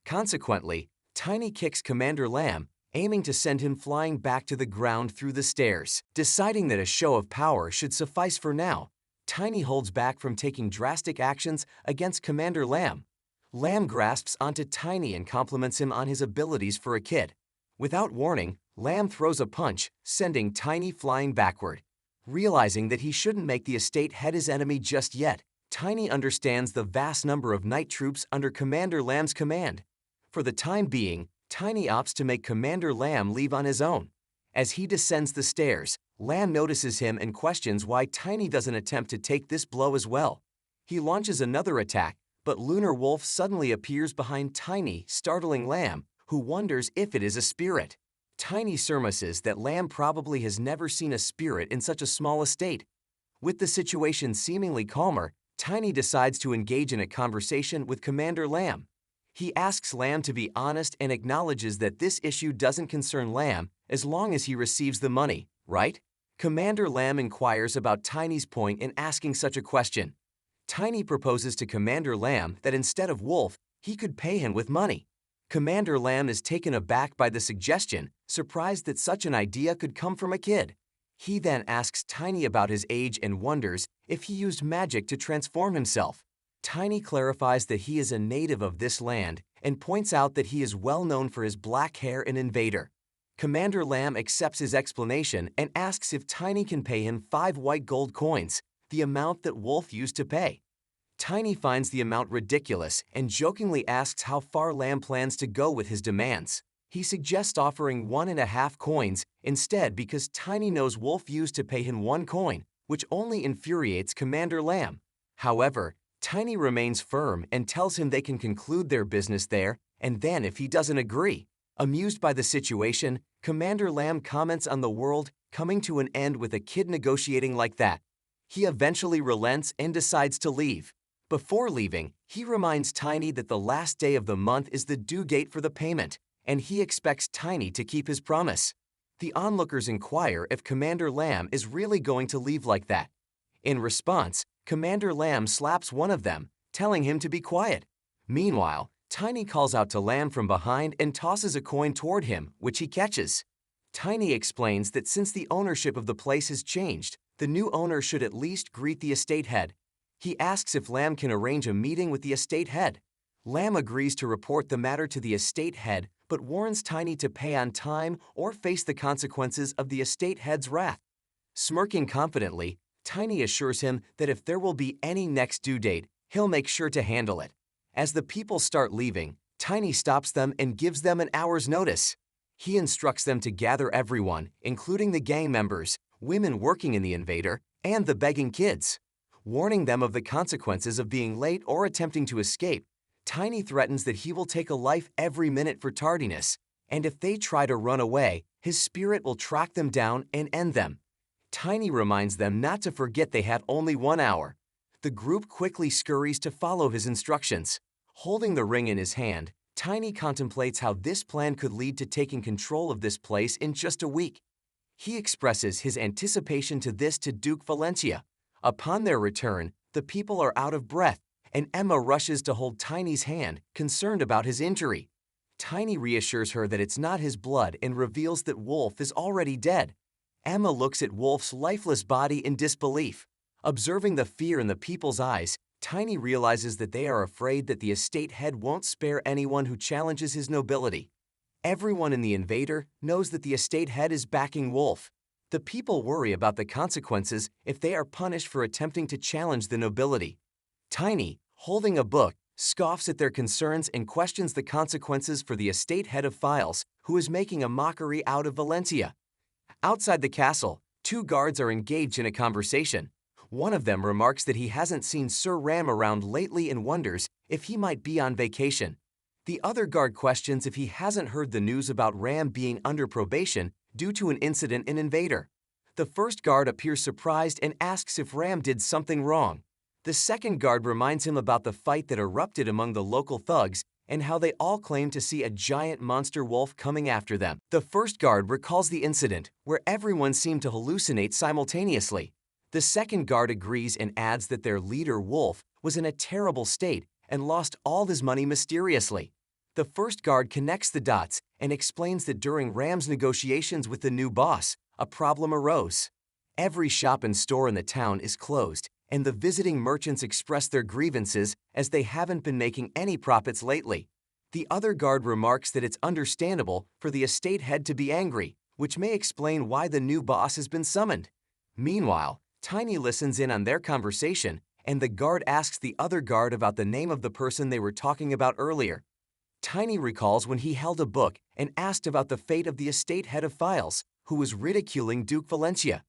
Consequently, Tiny kicks Commander Lamb, aiming to send him flying back to the ground through the stairs. Deciding that a show of power should suffice for now, Tiny holds back from taking drastic actions against Commander Lamb. Lamb grasps onto Tiny and compliments him on his abilities for a kid. Without warning, Lamb throws a punch, sending Tiny flying backward. Realizing that he shouldn't make the estate head his enemy just yet, Tiny understands the vast number of night troops under Commander Lamb's command. For the time being, Tiny opts to make Commander Lamb leave on his own. As he descends the stairs, Lamb notices him and questions why Tiny doesn't attempt to take this blow as well. He launches another attack, but Lunar Wolf suddenly appears behind Tiny, startling Lamb, who wonders if it is a spirit. Tiny surmises that Lamb probably has never seen a spirit in such a small estate. With the situation seemingly calmer, Tiny decides to engage in a conversation with Commander Lamb. He asks Lamb to be honest and acknowledges that this issue doesn't concern Lamb as long as he receives the money, right? Commander Lamb inquires about Tiny's point in asking such a question. Tiny proposes to Commander Lamb that instead of Wolf, he could pay him with money. Commander Lamb is taken aback by the suggestion, surprised that such an idea could come from a kid. He then asks Tiny about his age and wonders if he used magic to transform himself. Tiny clarifies that he is a native of this land and points out that he is well known for his black hair and invader. Commander Lamb accepts his explanation and asks if Tiny can pay him 5 white gold coins, the amount that Wolf used to pay. Tiny finds the amount ridiculous and jokingly asks how far Lamb plans to go with his demands. He suggests offering 1.5 coins instead because Tiny knows Wolf used to pay him 1 coin, which only infuriates Commander Lamb. However, Tiny remains firm and tells him they can conclude their business there, and then if he doesn't agree. Amused by the situation, Commander Lamb comments on the world coming to an end with a kid negotiating like that. He eventually relents and decides to leave. Before leaving, he reminds Tiny that the last day of the month is the due date for the payment, and he expects Tiny to keep his promise. The onlookers inquire if Commander Lamb is really going to leave like that. In response, Commander Lamb slaps one of them, telling him to be quiet. Meanwhile, Tiny calls out to Lamb from behind and tosses a coin toward him, which he catches. Tiny explains that since the ownership of the place has changed, the new owner should at least greet the estate head. He asks if Lamb can arrange a meeting with the estate head. Lamb agrees to report the matter to the estate head, but warns Tiny to pay on time or face the consequences of the estate head's wrath. Smirking confidently, Tiny assures him that if there will be any next due date, he'll make sure to handle it. As the people start leaving, Tiny stops them and gives them an hour's notice. He instructs them to gather everyone, including the gang members, women working in the invader, and the begging kids. Warning them of the consequences of being late or attempting to escape, Tiny threatens that he will take a life every minute for tardiness, and if they try to run away, his spirit will track them down and end them. Tiny reminds them not to forget they have only 1 hour. The group quickly scurries to follow his instructions. Holding the ring in his hand, Tiny contemplates how this plan could lead to taking control of this place in just a week. He expresses his anticipation to this to Duke Valencia. Upon their return, the people are out of breath, and Emma rushes to hold Tiny's hand, concerned about his injury. Tiny reassures her that it's not his blood and reveals that Wolf is already dead. Emma looks at Wolf's lifeless body in disbelief. Observing the fear in the people's eyes, Tiny realizes that they are afraid that the estate head won't spare anyone who challenges his nobility. Everyone in the invader knows that the estate head is backing Wolf. The people worry about the consequences if they are punished for attempting to challenge the nobility. Tiny, holding a book, scoffs at their concerns and questions the consequences for the estate head of Files, who is making a mockery out of Valencia. Outside the castle, 2 guards are engaged in a conversation. One of them remarks that he hasn't seen Sir Ram around lately and wonders if he might be on vacation. The other guard questions if he hasn't heard the news about Ram being under probation due to an incident in Invader. The first guard appears surprised and asks if Ram did something wrong. The second guard reminds him about the fight that erupted among the local thugs and how they all claim to see a giant monster wolf coming after them. The first guard recalls the incident, where everyone seemed to hallucinate simultaneously. The second guard agrees and adds that their leader, Wolf, was in a terrible state and lost all his money mysteriously. The first guard connects the dots and explains that during Ram's negotiations with the new boss, a problem arose. Every shop and store in the town is closed, and the visiting merchants express their grievances as they haven't been making any profits lately. The other guard remarks that it's understandable for the estate head to be angry, which may explain why the new boss has been summoned. Meanwhile, Tiny listens in on their conversation, and the guard asks the other guard about the name of the person they were talking about earlier. Tiny recalls when he held a book and asked about the fate of the estate head of Files, who was ridiculing Duke Valencia.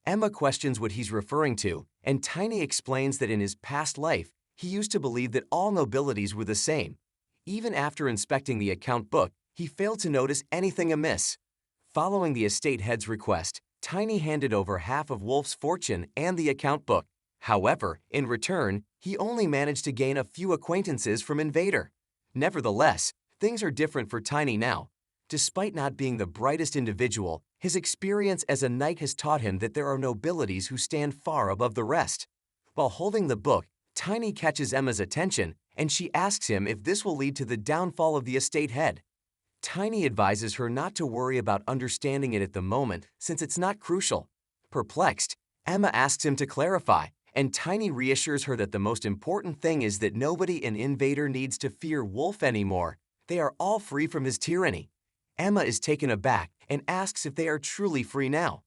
Emma questions what he's referring to, and Tiny explains that in his past life, he used to believe that all nobilities were the same. Even after inspecting the account book, he failed to notice anything amiss. Following the estate head's request, Tiny handed over half of Wolf's fortune and the account book. However, in return, he only managed to gain a few acquaintances from Invader. Nevertheless, things are different for Tiny now. Despite not being the brightest individual, his experience as a knight has taught him that there are nobilities who stand far above the rest. While holding the book, Tiny catches Emma's attention, and she asks him if this will lead to the downfall of the estate head. Tiny advises her not to worry about understanding it at the moment, since it's not crucial. Perplexed, Emma asks him to clarify, and Tiny reassures her that the most important thing is that nobody in Invader needs to fear Wolf anymore. They are all free from his tyranny. Emma is taken aback and asks if they are truly free now.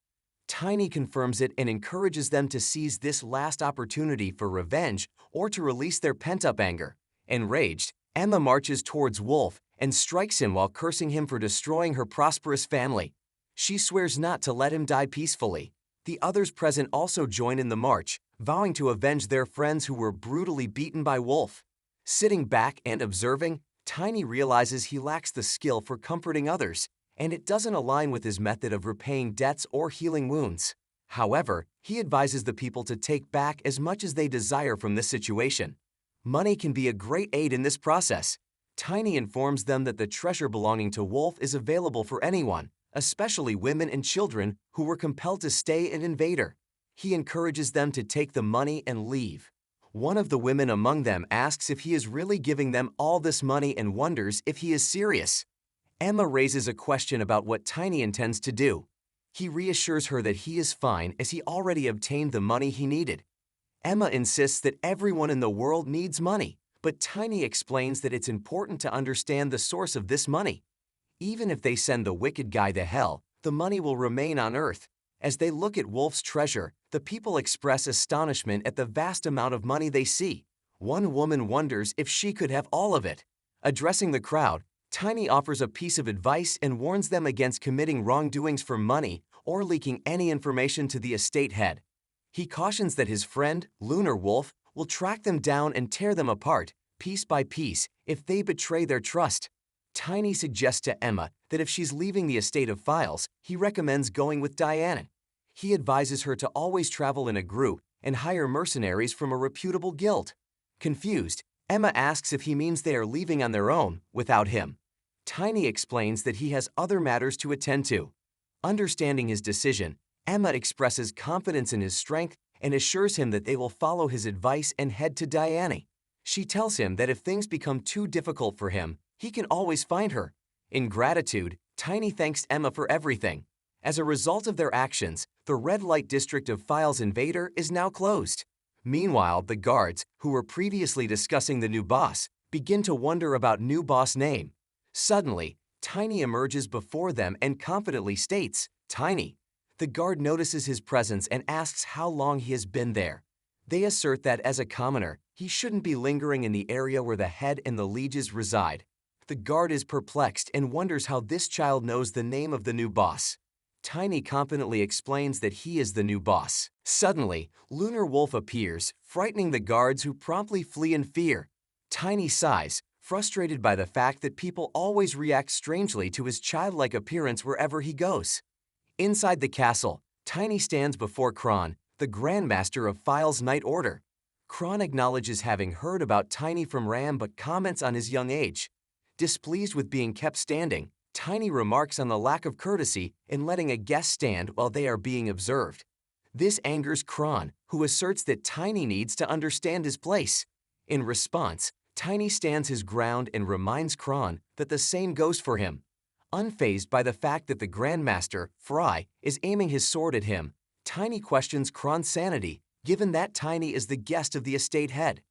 Tiny confirms it and encourages them to seize this last opportunity for revenge or to release their pent-up anger. Enraged, Emma marches towards Wolf and strikes him while cursing him for destroying her prosperous family. She swears not to let him die peacefully. The others present also join in the march, vowing to avenge their friends who were brutally beaten by Wolf. Sitting back and observing, Tiny realizes he lacks the skill for comforting others, and it doesn't align with his method of repaying debts or healing wounds. However, he advises the people to take back as much as they desire from this situation. Money can be a great aid in this process. Tiny informs them that the treasure belonging to Wolf is available for anyone, especially women and children who were compelled to stay an invader. He encourages them to take the money and leave. One of the women among them asks if he is really giving them all this money and wonders if he is serious. Emma raises a question about what Tiny intends to do. He reassures her that he is fine as he already obtained the money he needed. Emma insists that everyone in the world needs money, but Tiny explains that it's important to understand the source of this money. Even if they send the wicked guy to hell, the money will remain on Earth. As they look at Wolf's treasure, the people express astonishment at the vast amount of money they see. One woman wonders if she could have all of it. Addressing the crowd, Tiny offers a piece of advice and warns them against committing wrongdoings for money or leaking any information to the estate head. He cautions that his friend, Lunar Wolf, will track them down and tear them apart, piece by piece, if they betray their trust. Tiny suggests to Emma that if she's leaving the estate of Files, he recommends going with Diana. He advises her to always travel in a group and hire mercenaries from a reputable guild. Confused, Emma asks if he means they are leaving on their own, without him. Tiny explains that he has other matters to attend to. Understanding his decision, Emma expresses confidence in his strength and assures him that they will follow his advice and head to Diana. She tells him that if things become too difficult for him, he can always find her. In gratitude, Tiny thanks Emma for everything. As a result of their actions, the red light district of Files Invader is now closed. Meanwhile, the guards, who were previously discussing the new boss, begin to wonder about new boss name. Suddenly, Tiny emerges before them and confidently states, "Tiny." The guard notices his presence and asks how long he has been there. They assert that as a commoner, he shouldn't be lingering in the area where the head and the lieges reside. The guard is perplexed and wonders how this child knows the name of the new boss. Tiny confidently explains that he is the new boss. Suddenly, Lunar Wolf appears, frightening the guards who promptly flee in fear. Tiny sighs, frustrated by the fact that people always react strangely to his childlike appearance wherever he goes. Inside the castle, Tiny stands before Kron, the Grandmaster of Files Night Order. Kron acknowledges having heard about Tiny from Ram but comments on his young age. Displeased with being kept standing, Tiny remarks on the lack of courtesy in letting a guest stand while they are being observed. This angers Kron, who asserts that Tiny needs to understand his place. In response, Tiny stands his ground and reminds Kron that the same goes for him. Unfazed by the fact that the Grandmaster, Fry, is aiming his sword at him, Tiny questions Kron's sanity, given that Tiny is the guest of the estate head.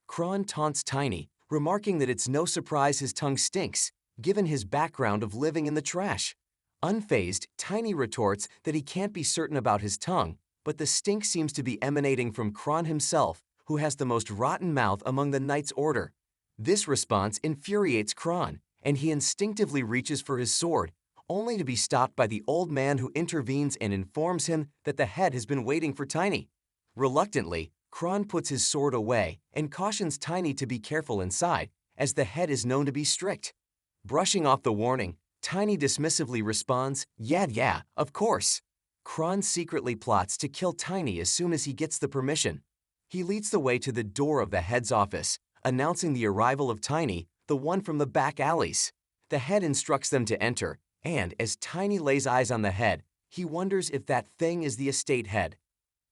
Kron taunts Tiny, remarking that it's no surprise his tongue stinks, given his background of living in the trash. Unfazed, Tiny retorts that he can't be certain about his tongue, but the stink seems to be emanating from Kron himself, who has the most rotten mouth among the Knight's Order. This response infuriates Kron, and he instinctively reaches for his sword, only to be stopped by the old man who intervenes and informs him that the head has been waiting for Tiny. Reluctantly, Kron puts his sword away and cautions Tiny to be careful inside, as the head is known to be strict. Brushing off the warning, Tiny dismissively responds, yeah, of course." Kron secretly plots to kill Tiny as soon as he gets the permission. He leads the way to the door of the head's office, announcing the arrival of Tiny, the one from the back alleys. The head instructs them to enter, and as Tiny lays eyes on the head, he wonders if that thing is the estate head.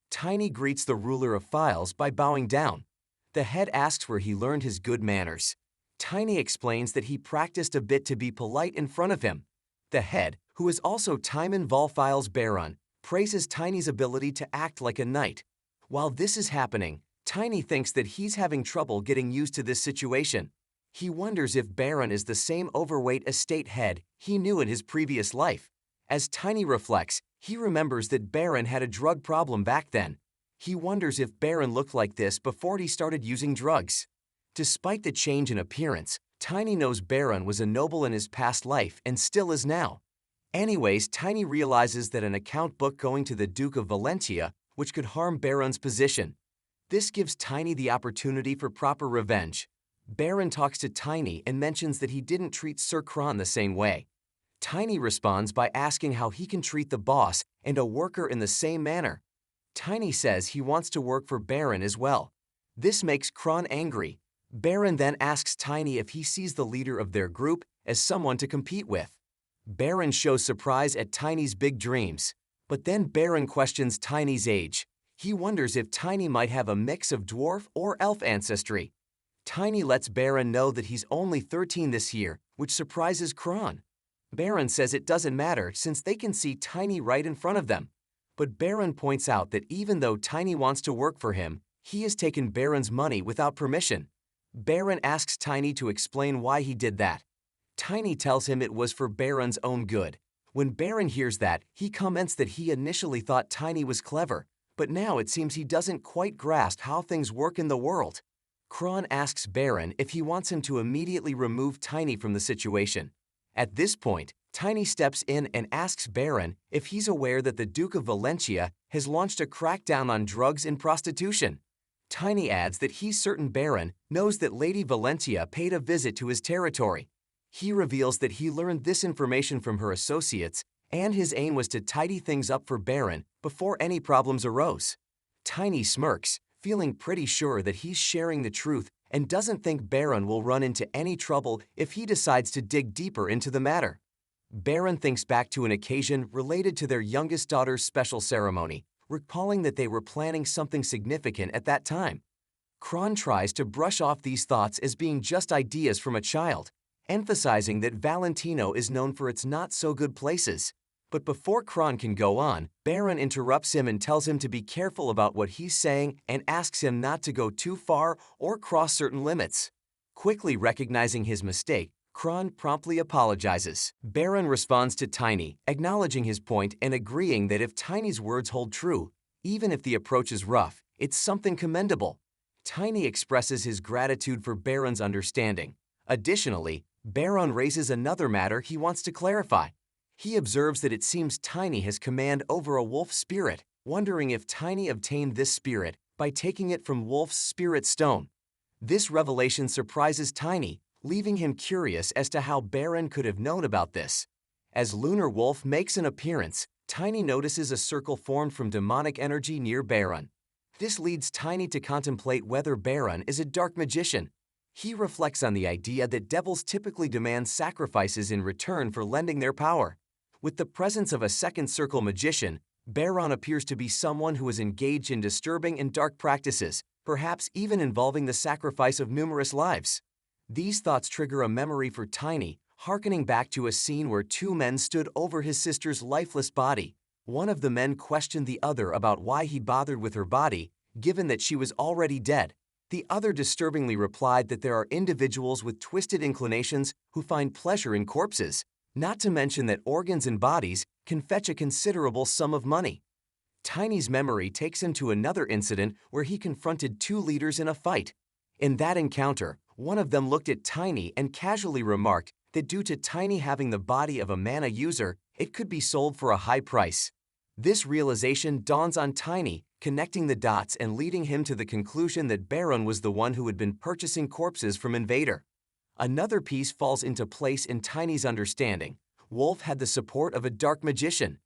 Tiny greets the ruler of Files by bowing down. The head asks where he learned his good manners. Tiny explains that he practiced a bit to be polite in front of him. The head, who is also Timon Volfile's Baron, praises Tiny's ability to act like a knight. While this is happening, Tiny thinks that he's having trouble getting used to this situation. He wonders if Baron is the same overweight estate head he knew in his previous life. As Tiny reflects, he remembers that Baron had a drug problem back then. He wonders if Baron looked like this before he started using drugs. Despite the change in appearance, Tiny knows Baron was a noble in his past life and still is now. Anyways, Tiny realizes that an account book going to the Duke of Valentia, which could harm Baron's position. This gives Tiny the opportunity for proper revenge. Baron talks to Tiny and mentions that he didn't treat Sir Kron the same way. Tiny responds by asking how he can treat the boss and a worker in the same manner. Tiny says he wants to work for Baron as well. This makes Kron angry. Baron then asks Tiny if he sees the leader of their group as someone to compete with. Baron shows surprise at Tiny's big dreams, but then Baron questions Tiny's age. He wonders if Tiny might have a mix of dwarf or elf ancestry. Tiny lets Baron know that he's only 13 this year, which surprises Kron. Baron says it doesn't matter since they can see Tiny right in front of them. But Baron points out that even though Tiny wants to work for him, he has taken Baron's money without permission. Baron asks Tiny to explain why he did that. Tiny tells him it was for Baron's own good. When Baron hears that, he comments that he initially thought Tiny was clever, but now it seems he doesn't quite grasp how things work in the world. Kron asks Baron if he wants him to immediately remove Tiny from the situation. At this point, Tiny steps in and asks Baron if he's aware that the Duke of Valentia has launched a crackdown on drugs and prostitution. Tiny adds that he's certain Baron knows that Lady Valentia paid a visit to his territory. He reveals that he learned this information from her associates, and his aim was to tidy things up for Baron before any problems arose. Tiny smirks, feeling pretty sure that he's sharing the truth and doesn't think Baron will run into any trouble if he decides to dig deeper into the matter. Baron thinks back to an occasion related to their youngest daughter's special ceremony, recalling that they were planning something significant at that time. Kron tries to brush off these thoughts as being just ideas from a child, emphasizing that Valentino is known for its not-so-good places. But before Kron can go on, Baron interrupts him and tells him to be careful about what he's saying and asks him not to go too far or cross certain limits. Quickly recognizing his mistake, Kron promptly apologizes. Baron responds to Tiny, acknowledging his point and agreeing that if Tiny's words hold true, even if the approach is rough, it's something commendable. Tiny expresses his gratitude for Baron's understanding. Additionally, Baron raises another matter he wants to clarify. He observes that it seems Tiny has command over a wolf spirit, wondering if Tiny obtained this spirit by taking it from Wolf's spirit stone. This revelation surprises Tiny, leaving him curious as to how Baron could have known about this. As Lunar Wolf makes an appearance, Tiny notices a circle formed from demonic energy near Baron. This leads Tiny to contemplate whether Baron is a dark magician. He reflects on the idea that devils typically demand sacrifices in return for lending their power. With the presence of a second circle magician, Baron appears to be someone who is engaged in disturbing and dark practices, perhaps even involving the sacrifice of numerous lives. These thoughts trigger a memory for Tiny, hearkening back to a scene where two men stood over his sister's lifeless body. One of the men questioned the other about why he bothered with her body, given that she was already dead. The other disturbingly replied that there are individuals with twisted inclinations who find pleasure in corpses, not to mention that organs and bodies can fetch a considerable sum of money. Tiny's memory takes him to another incident where he confronted two leaders in a fight. In that encounter, one of them looked at Tiny and casually remarked that due to Tiny having the body of a mana user, it could be sold for a high price. This realization dawns on Tiny, connecting the dots and leading him to the conclusion that Baron was the one who had been purchasing corpses from Invader. Another piece falls into place in Tiny's understanding. Wolf had the support of a dark magician.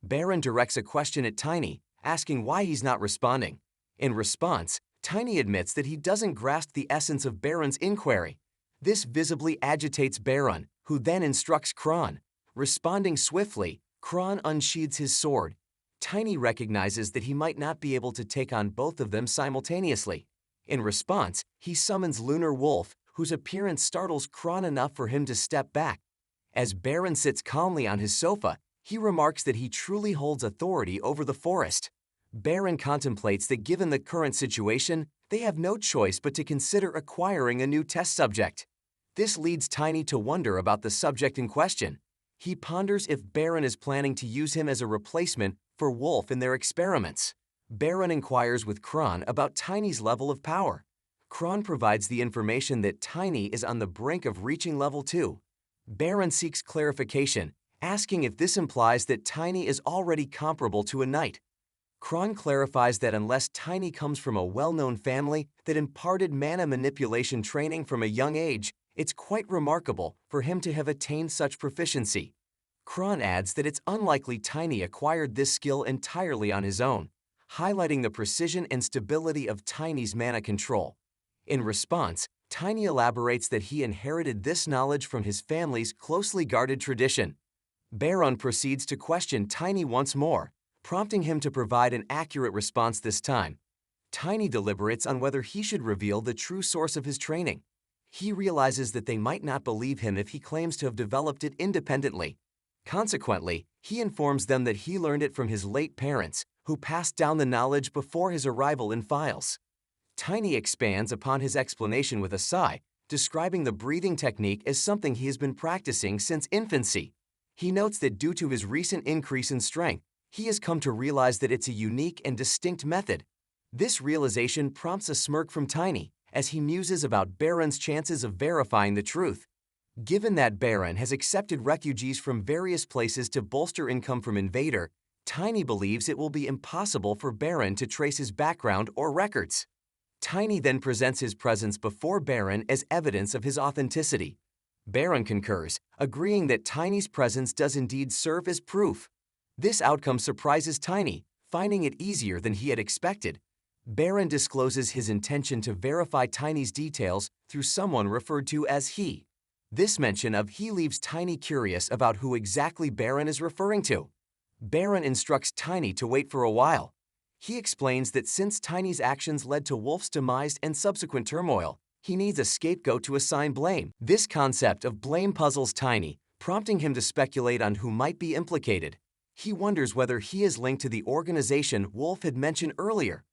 Baron directs a question at Tiny, asking why he's not responding. In response, Tiny admits that he doesn't grasp the essence of Baron's inquiry. This visibly agitates Baron, who then instructs Kron. Responding swiftly, Kron unsheathes his sword. Tiny recognizes that he might not be able to take on both of them simultaneously. In response, he summons Lunar Wolf, whose appearance startles Kron enough for him to step back. As Baron sits calmly on his sofa, he remarks that he truly holds authority over the forest. Baron contemplates that given the current situation, they have no choice but to consider acquiring a new test subject. This leads Tiny to wonder about the subject in question. He ponders if Baron is planning to use him as a replacement for Wolf in their experiments. Baron inquires with Kron about Tiny's level of power. Kron provides the information that Tiny is on the brink of reaching level 2. Baron seeks clarification, asking if this implies that Tiny is already comparable to a knight. Kron clarifies that unless Tiny comes from a well-known family that imparted mana manipulation training from a young age, it's quite remarkable for him to have attained such proficiency. Kron adds that it's unlikely Tiny acquired this skill entirely on his own, highlighting the precision and stability of Tiny's mana control. In response, Tiny elaborates that he inherited this knowledge from his family's closely guarded tradition. Baron proceeds to question Tiny once more, prompting him to provide an accurate response this time. Tiny deliberates on whether he should reveal the true source of his training. He realizes that they might not believe him if he claims to have developed it independently. Consequently, he informs them that he learned it from his late parents, who passed down the knowledge before his arrival in Files. Tiny expands upon his explanation with a sigh, describing the breathing technique as something he has been practicing since infancy. He notes that due to his recent increase in strength, he has come to realize that it's a unique and distinct method. This realization prompts a smirk from Tiny as he muses about Baron's chances of verifying the truth. Given that Baron has accepted refugees from various places to bolster income from Invader, Tiny believes it will be impossible for Baron to trace his background or records. Tiny then presents his presence before Baron as evidence of his authenticity. Baron concurs, agreeing that Tiny's presence does indeed serve as proof. This outcome surprises Tiny, finding it easier than he had expected. Baron discloses his intention to verify Tiny's details through someone referred to as he. This mention of he leaves Tiny curious about who exactly Baron is referring to. Baron instructs Tiny to wait for a while. He explains that since Tiny's actions led to Wolf's demise and subsequent turmoil, he needs a scapegoat to assign blame. This concept of blame puzzles Tiny, prompting him to speculate on who might be implicated. He wonders whether he is linked to the organization Wolf had mentioned earlier.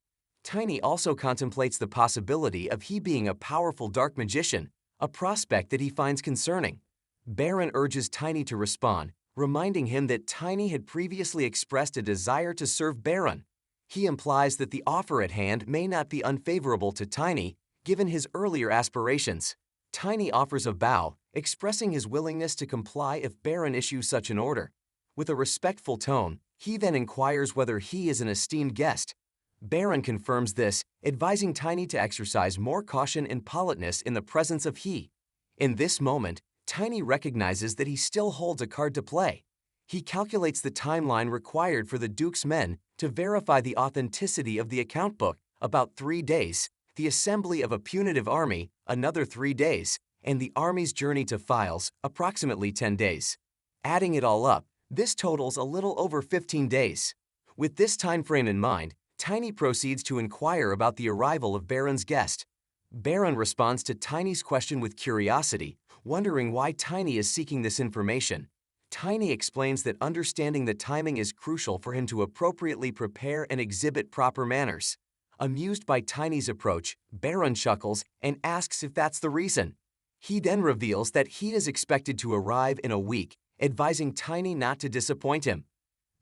Tiny also contemplates the possibility of he being a powerful dark magician, a prospect that he finds concerning. Baron urges Tiny to respond, reminding him that Tiny had previously expressed a desire to serve Baron. He implies that the offer at hand may not be unfavorable to Tiny, given his earlier aspirations. Tiny offers a bow, expressing his willingness to comply if Baron issues such an order. With a respectful tone, he then inquires whether he is an esteemed guest. Baron confirms this, advising Tiny to exercise more caution and politeness in the presence of he. In this moment, Tiny recognizes that he still holds a card to play. He calculates the timeline required for the Duke's men to verify the authenticity of the account book, about 3 days, the assembly of a punitive army, another 3 days, and the army's journey to Files, approximately 10 days. Adding it all up, this totals a little over 15 days. With this time frame in mind, Tiny proceeds to inquire about the arrival of Baron's guest. Baron responds to Tiny's question with curiosity, wondering why Tiny is seeking this information. Tiny explains that understanding the timing is crucial for him to appropriately prepare and exhibit proper manners. Amused by Tiny's approach, Baron chuckles and asks if that's the reason. He then reveals that he is expected to arrive in a week, advising Tiny not to disappoint him.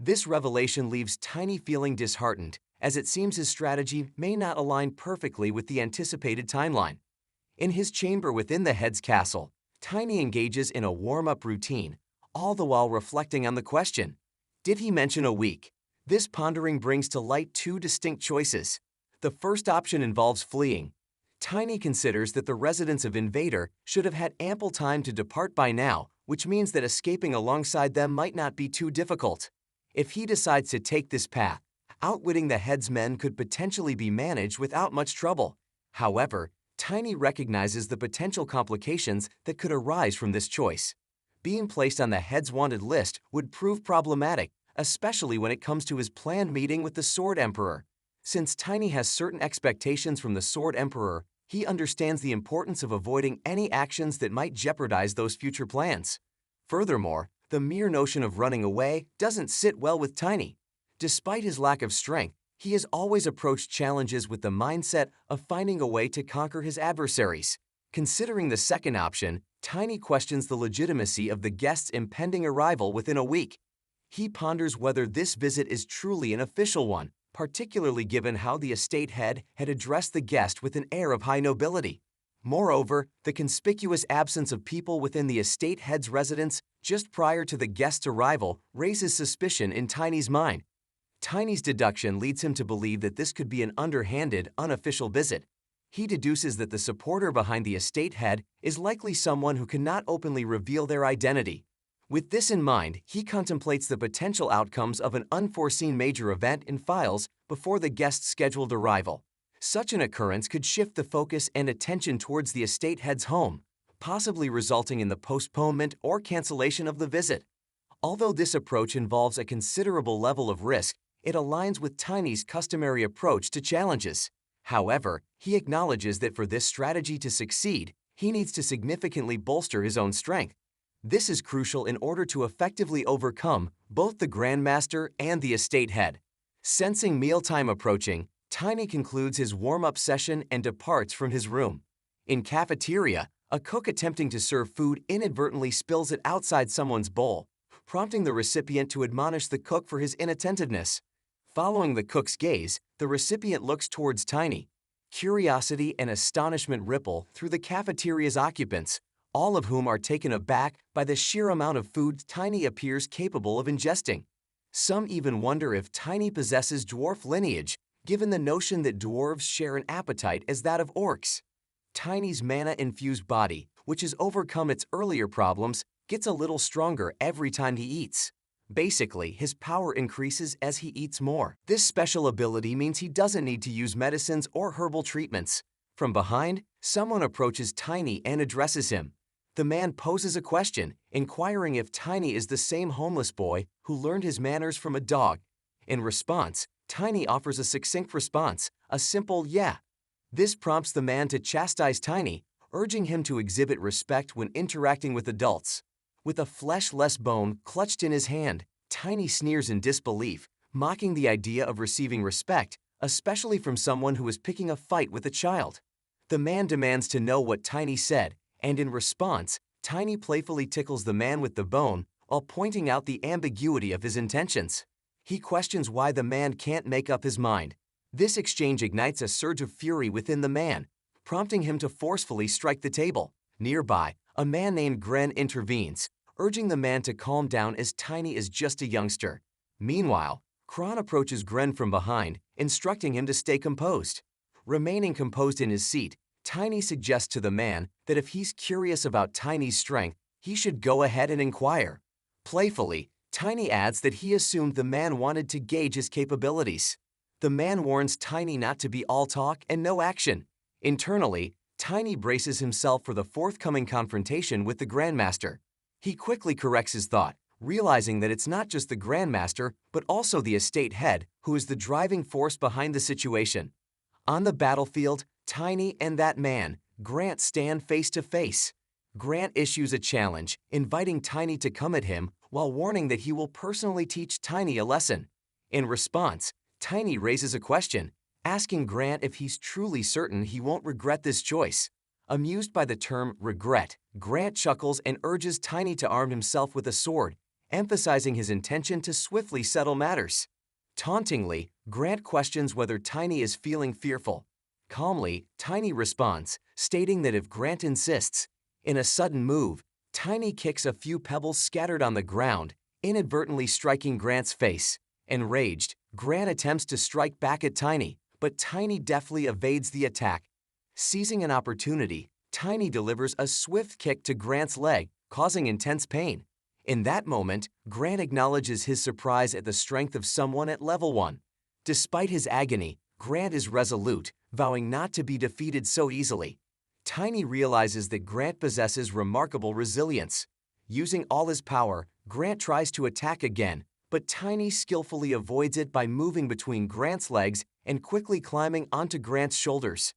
This revelation leaves Tiny feeling disheartened, as it seems his strategy may not align perfectly with the anticipated timeline. In his chamber within the head's castle, Tiny engages in a warm-up routine, all the while reflecting on the question. Did he mention a week? This pondering brings to light 2 distinct choices. The first option involves fleeing. Tiny considers that the residents of Invader should have had ample time to depart by now, which means that escaping alongside them might not be too difficult. If he decides to take this path, outwitting the head's men could potentially be managed without much trouble. However, Tiny recognizes the potential complications that could arise from this choice. Being placed on the head's wanted list would prove problematic, especially when it comes to his planned meeting with the Sword Emperor. Since Tiny has certain expectations from the Sword Emperor, he understands the importance of avoiding any actions that might jeopardize those future plans. Furthermore, the mere notion of running away doesn't sit well with Tiny. Despite his lack of strength, he has always approached challenges with the mindset of finding a way to conquer his adversaries. Considering the second option, Tiny questions the legitimacy of the guest's impending arrival within a week. He ponders whether this visit is truly an official one, particularly given how the estate head had addressed the guest with an air of high nobility. Moreover, the conspicuous absence of people within the estate head's residence just prior to the guest's arrival raises suspicion in Tiny's mind. Tiny's deduction leads him to believe that this could be an underhanded, unofficial visit. He deduces that the supporter behind the estate head is likely someone who cannot openly reveal their identity. With this in mind, he contemplates the potential outcomes of an unforeseen major event in Files before the guest's scheduled arrival. Such an occurrence could shift the focus and attention towards the estate head's home, possibly resulting in the postponement or cancellation of the visit. Although this approach involves a considerable level of risk, it aligns with Tiny's customary approach to challenges. However, he acknowledges that for this strategy to succeed, he needs to significantly bolster his own strength. This is crucial in order to effectively overcome both the Grandmaster and the estate head. Sensing mealtime approaching, Tiny concludes his warm-up session and departs from his room. In cafeteria, a cook attempting to serve food inadvertently spills it outside someone's bowl, prompting the recipient to admonish the cook for his inattentiveness. Following the cook's gaze, the recipient looks towards Tiny. Curiosity and astonishment ripple through the cafeteria's occupants, all of whom are taken aback by the sheer amount of food Tiny appears capable of ingesting. Some even wonder if Tiny possesses dwarf lineage, given the notion that dwarves share an appetite as that of orcs. Tiny's mana-infused body, which has overcome its earlier problems, gets a little stronger every time he eats. Basically, his power increases as he eats more. This special ability means he doesn't need to use medicines or herbal treatments. From behind, someone approaches Tiny and addresses him. The man poses a question, inquiring if Tiny is the same homeless boy who learned his manners from a dog. In response, Tiny offers a succinct response, a simple "yeah." This prompts the man to chastise Tiny, urging him to exhibit respect when interacting with adults. With a fleshless bone clutched in his hand, Tiny sneers in disbelief, mocking the idea of receiving respect, especially from someone who is picking a fight with a child. The man demands to know what Tiny said, and in response, Tiny playfully tickles the man with the bone while pointing out the ambiguity of his intentions. He questions why the man can't make up his mind. This exchange ignites a surge of fury within the man, prompting him to forcefully strike the table. Nearby, a man named Gren intervenes, urging the man to calm down as Tiny is just a youngster. Meanwhile, Kron approaches Gren from behind, instructing him to stay composed. Remaining composed in his seat, Tiny suggests to the man that if he's curious about Tiny's strength, he should go ahead and inquire. Playfully, Tiny adds that he assumed the man wanted to gauge his capabilities. The man warns Tiny not to be all talk and no action. Internally, Tiny braces himself for the forthcoming confrontation with the Grandmaster. He quickly corrects his thought, realizing that it's not just the Grandmaster, but also the estate head who is the driving force behind the situation. On the battlefield, Tiny and that man, Grant, stand face to face. Grant issues a challenge, inviting Tiny to come at him while warning that he will personally teach Tiny a lesson. In response, Tiny raises a question, asking Grant if he's truly certain he won't regret this choice. Amused by the term regret, Grant chuckles and urges Tiny to arm himself with a sword, emphasizing his intention to swiftly settle matters. Tauntingly, Grant questions whether Tiny is feeling fearful. Calmly, Tiny responds, stating that if Grant insists. In a sudden move, Tiny kicks a few pebbles scattered on the ground, inadvertently striking Grant's face. Enraged, Grant attempts to strike back at Tiny, but Tiny deftly evades the attack. Seizing an opportunity, Tiny delivers a swift kick to Grant's leg, causing intense pain. In that moment, Grant acknowledges his surprise at the strength of someone at level 1. Despite his agony, Grant is resolute, vowing not to be defeated so easily. Tiny realizes that Grant possesses remarkable resilience. Using all his power, Grant tries to attack again, but Tiny skillfully avoids it by moving between Grant's legs and quickly climbing onto Grant's shoulders.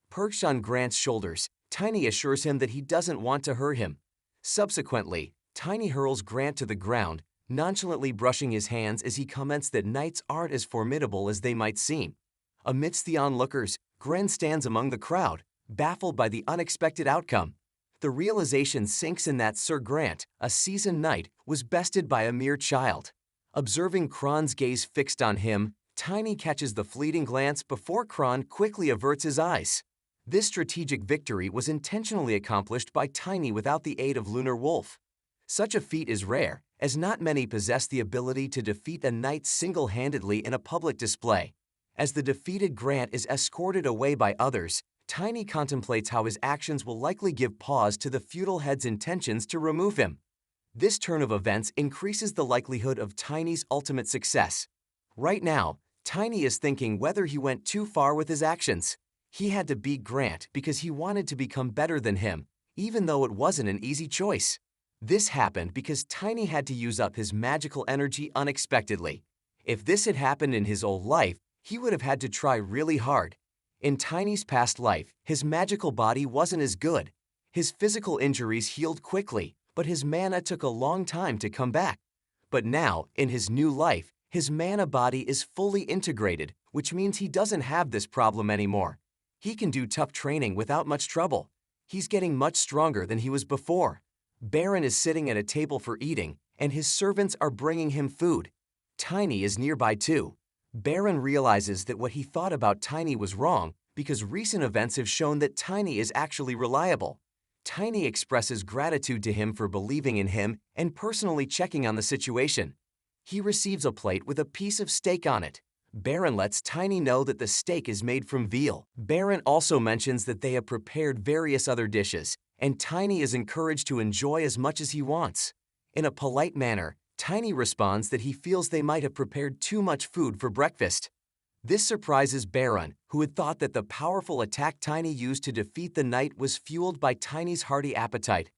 Perched on Grant's shoulders, Tiny assures him that he doesn't want to hurt him. Subsequently, Tiny hurls Grant to the ground, nonchalantly brushing his hands as he comments that knights aren't as formidable as they might seem. Amidst the onlookers, Gren stands among the crowd, baffled by the unexpected outcome. The realization sinks in that Sir Grant, a seasoned knight, was bested by a mere child. Observing Kron's gaze fixed on him, Tiny catches the fleeting glance before Kron quickly averts his eyes. This strategic victory was intentionally accomplished by Tiny without the aid of Lunar Wolf. Such a feat is rare, as not many possess the ability to defeat a knight single-handedly in a public display. As the defeated Grant is escorted away by others, Tiny contemplates how his actions will likely give pause to the feudal head's intentions to remove him. This turn of events increases the likelihood of Tiny's ultimate success. Right now, Tiny is thinking whether he went too far with his actions. He had to beat Grant because he wanted to become better than him, even though it wasn't an easy choice. This happened because Tiny had to use up his magical energy unexpectedly. If this had happened in his old life, he would have had to try really hard. In Tiny's past life, his magical body wasn't as good. His physical injuries healed quickly, but his mana took a long time to come back. But now, in his new life, his mana body is fully integrated, which means he doesn't have this problem anymore. He can do tough training without much trouble. He's getting much stronger than he was before. Baron is sitting at a table for eating, and his servants are bringing him food. Tiny is nearby too. Baron realizes that what he thought about Tiny was wrong because recent events have shown that Tiny is actually reliable. Tiny expresses gratitude to him for believing in him and personally checking on the situation. He receives a plate with a piece of steak on it. Baron lets Tiny know that the steak is made from veal. Baron also mentions that they have prepared various other dishes, and Tiny is encouraged to enjoy as much as he wants. In a polite manner, Tiny responds that he feels they might have prepared too much food for breakfast. This surprises Baron, who had thought that the powerful attack Tiny used to defeat the knight was fueled by Tiny's hearty appetite.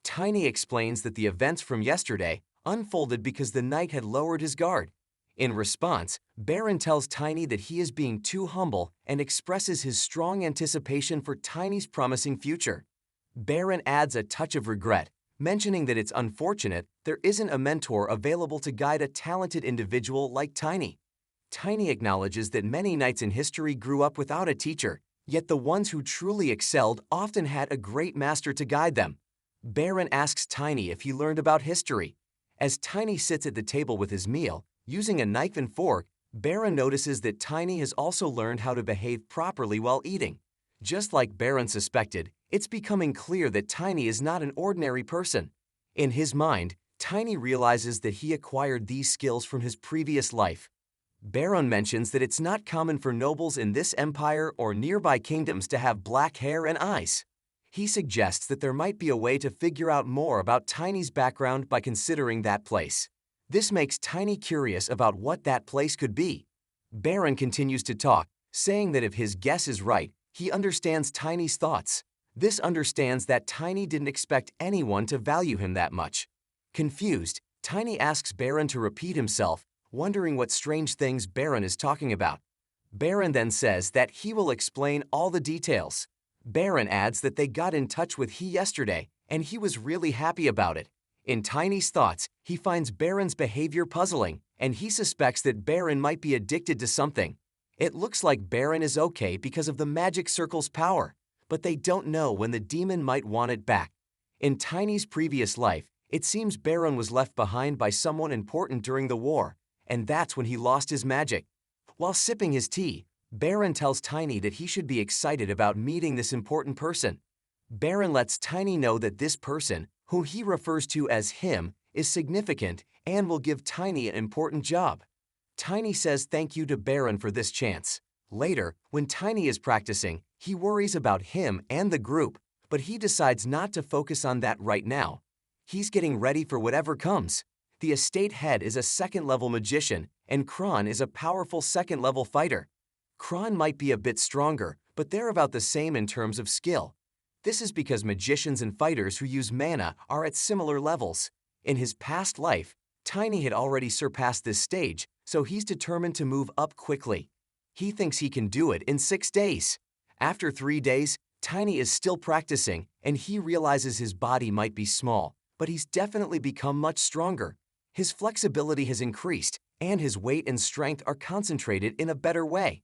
Tiny explains that the events from yesterday unfolded because the knight had lowered his guard. In response, Baron tells Tiny that he is being too humble and expresses his strong anticipation for Tiny's promising future. Baron adds a touch of regret, mentioning that it's unfortunate there isn't a mentor available to guide a talented individual like Tiny. Tiny acknowledges that many knights in history grew up without a teacher, yet the ones who truly excelled often had a great master to guide them. Baron asks Tiny if he learned about history. As Tiny sits at the table with his meal, using a knife and fork, Baron notices that Tiny has also learned how to behave properly while eating. Just like Baron suspected, it's becoming clear that Tiny is not an ordinary person. In his mind, Tiny realizes that he acquired these skills from his previous life. Baron mentions that it's not common for nobles in this empire or nearby kingdoms to have black hair and eyes. He suggests that there might be a way to figure out more about Tiny's background by considering that place. This makes Tiny curious about what that place could be. Baron continues to talk, saying that if his guess is right, he understands Tiny's thoughts. This understands that Tiny didn't expect anyone to value him that much. Confused, Tiny asks Baron to repeat himself, wondering what strange things Baron is talking about. Baron then says that he will explain all the details. Baron adds that they got in touch with he yesterday, and he was really happy about it. In Tiny's thoughts, he finds Baron's behavior puzzling, and he suspects that Baron might be addicted to something. It looks like Baron is okay because of the magic circle's power, but they don't know when the demon might want it back. In Tiny's previous life, it seems Baron was left behind by someone important during the war, and that's when he lost his magic. While sipping his tea, Baron tells Tiny that he should be excited about meeting this important person. Baron lets Tiny know that this person, whom he refers to as him, is significant and will give Tiny an important job. Tiny says thank you to Baron for this chance. Later, when Tiny is practicing, he worries about him and the group, but he decides not to focus on that right now. He's getting ready for whatever comes. The estate head is a second-level magician, and Kron is a powerful second-level fighter. Kron might be a bit stronger, but they're about the same in terms of skill. This is because magicians and fighters who use mana are at similar levels. In his past life, Tiny had already surpassed this stage, so he's determined to move up quickly. He thinks he can do it in 6 days. After 3 days, Tiny is still practicing, and he realizes his body might be small, but he's definitely become much stronger. His flexibility has increased, and his weight and strength are concentrated in a better way.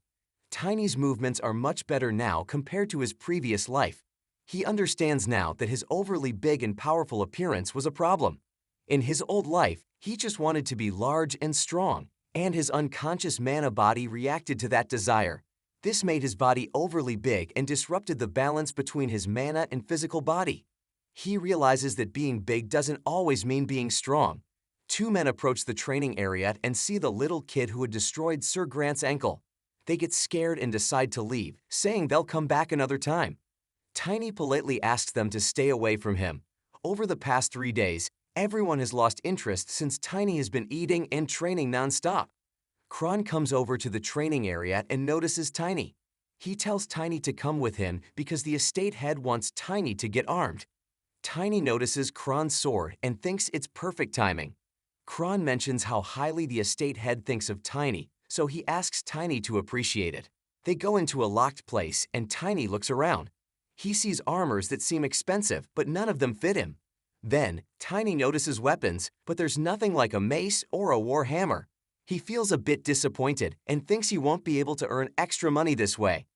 Tiny's movements are much better now compared to his previous life. He understands now that his overly big and powerful appearance was a problem. In his old life, he just wanted to be large and strong, and his unconscious mana body reacted to that desire. This made his body overly big and disrupted the balance between his mana and physical body. He realizes that being big doesn't always mean being strong. 2 men approach the training area and see the little kid who had destroyed Sir Grant's ankle. They get scared and decide to leave, saying they'll come back another time. Tiny politely asks them to stay away from him. Over the past 3 days, everyone has lost interest since Tiny has been eating and training non-stop. Kron comes over to the training area and notices Tiny. He tells Tiny to come with him because the estate head wants Tiny to get armed. Tiny notices Kron's sword and thinks it's perfect timing. Kron mentions how highly the estate head thinks of Tiny, so he asks Tiny to appreciate it. They go into a locked place and Tiny looks around. He sees armors that seem expensive, but none of them fit him. Then, Tiny notices weapons, but there's nothing like a mace or a war hammer. He feels a bit disappointed and thinks he won't be able to earn extra money this way.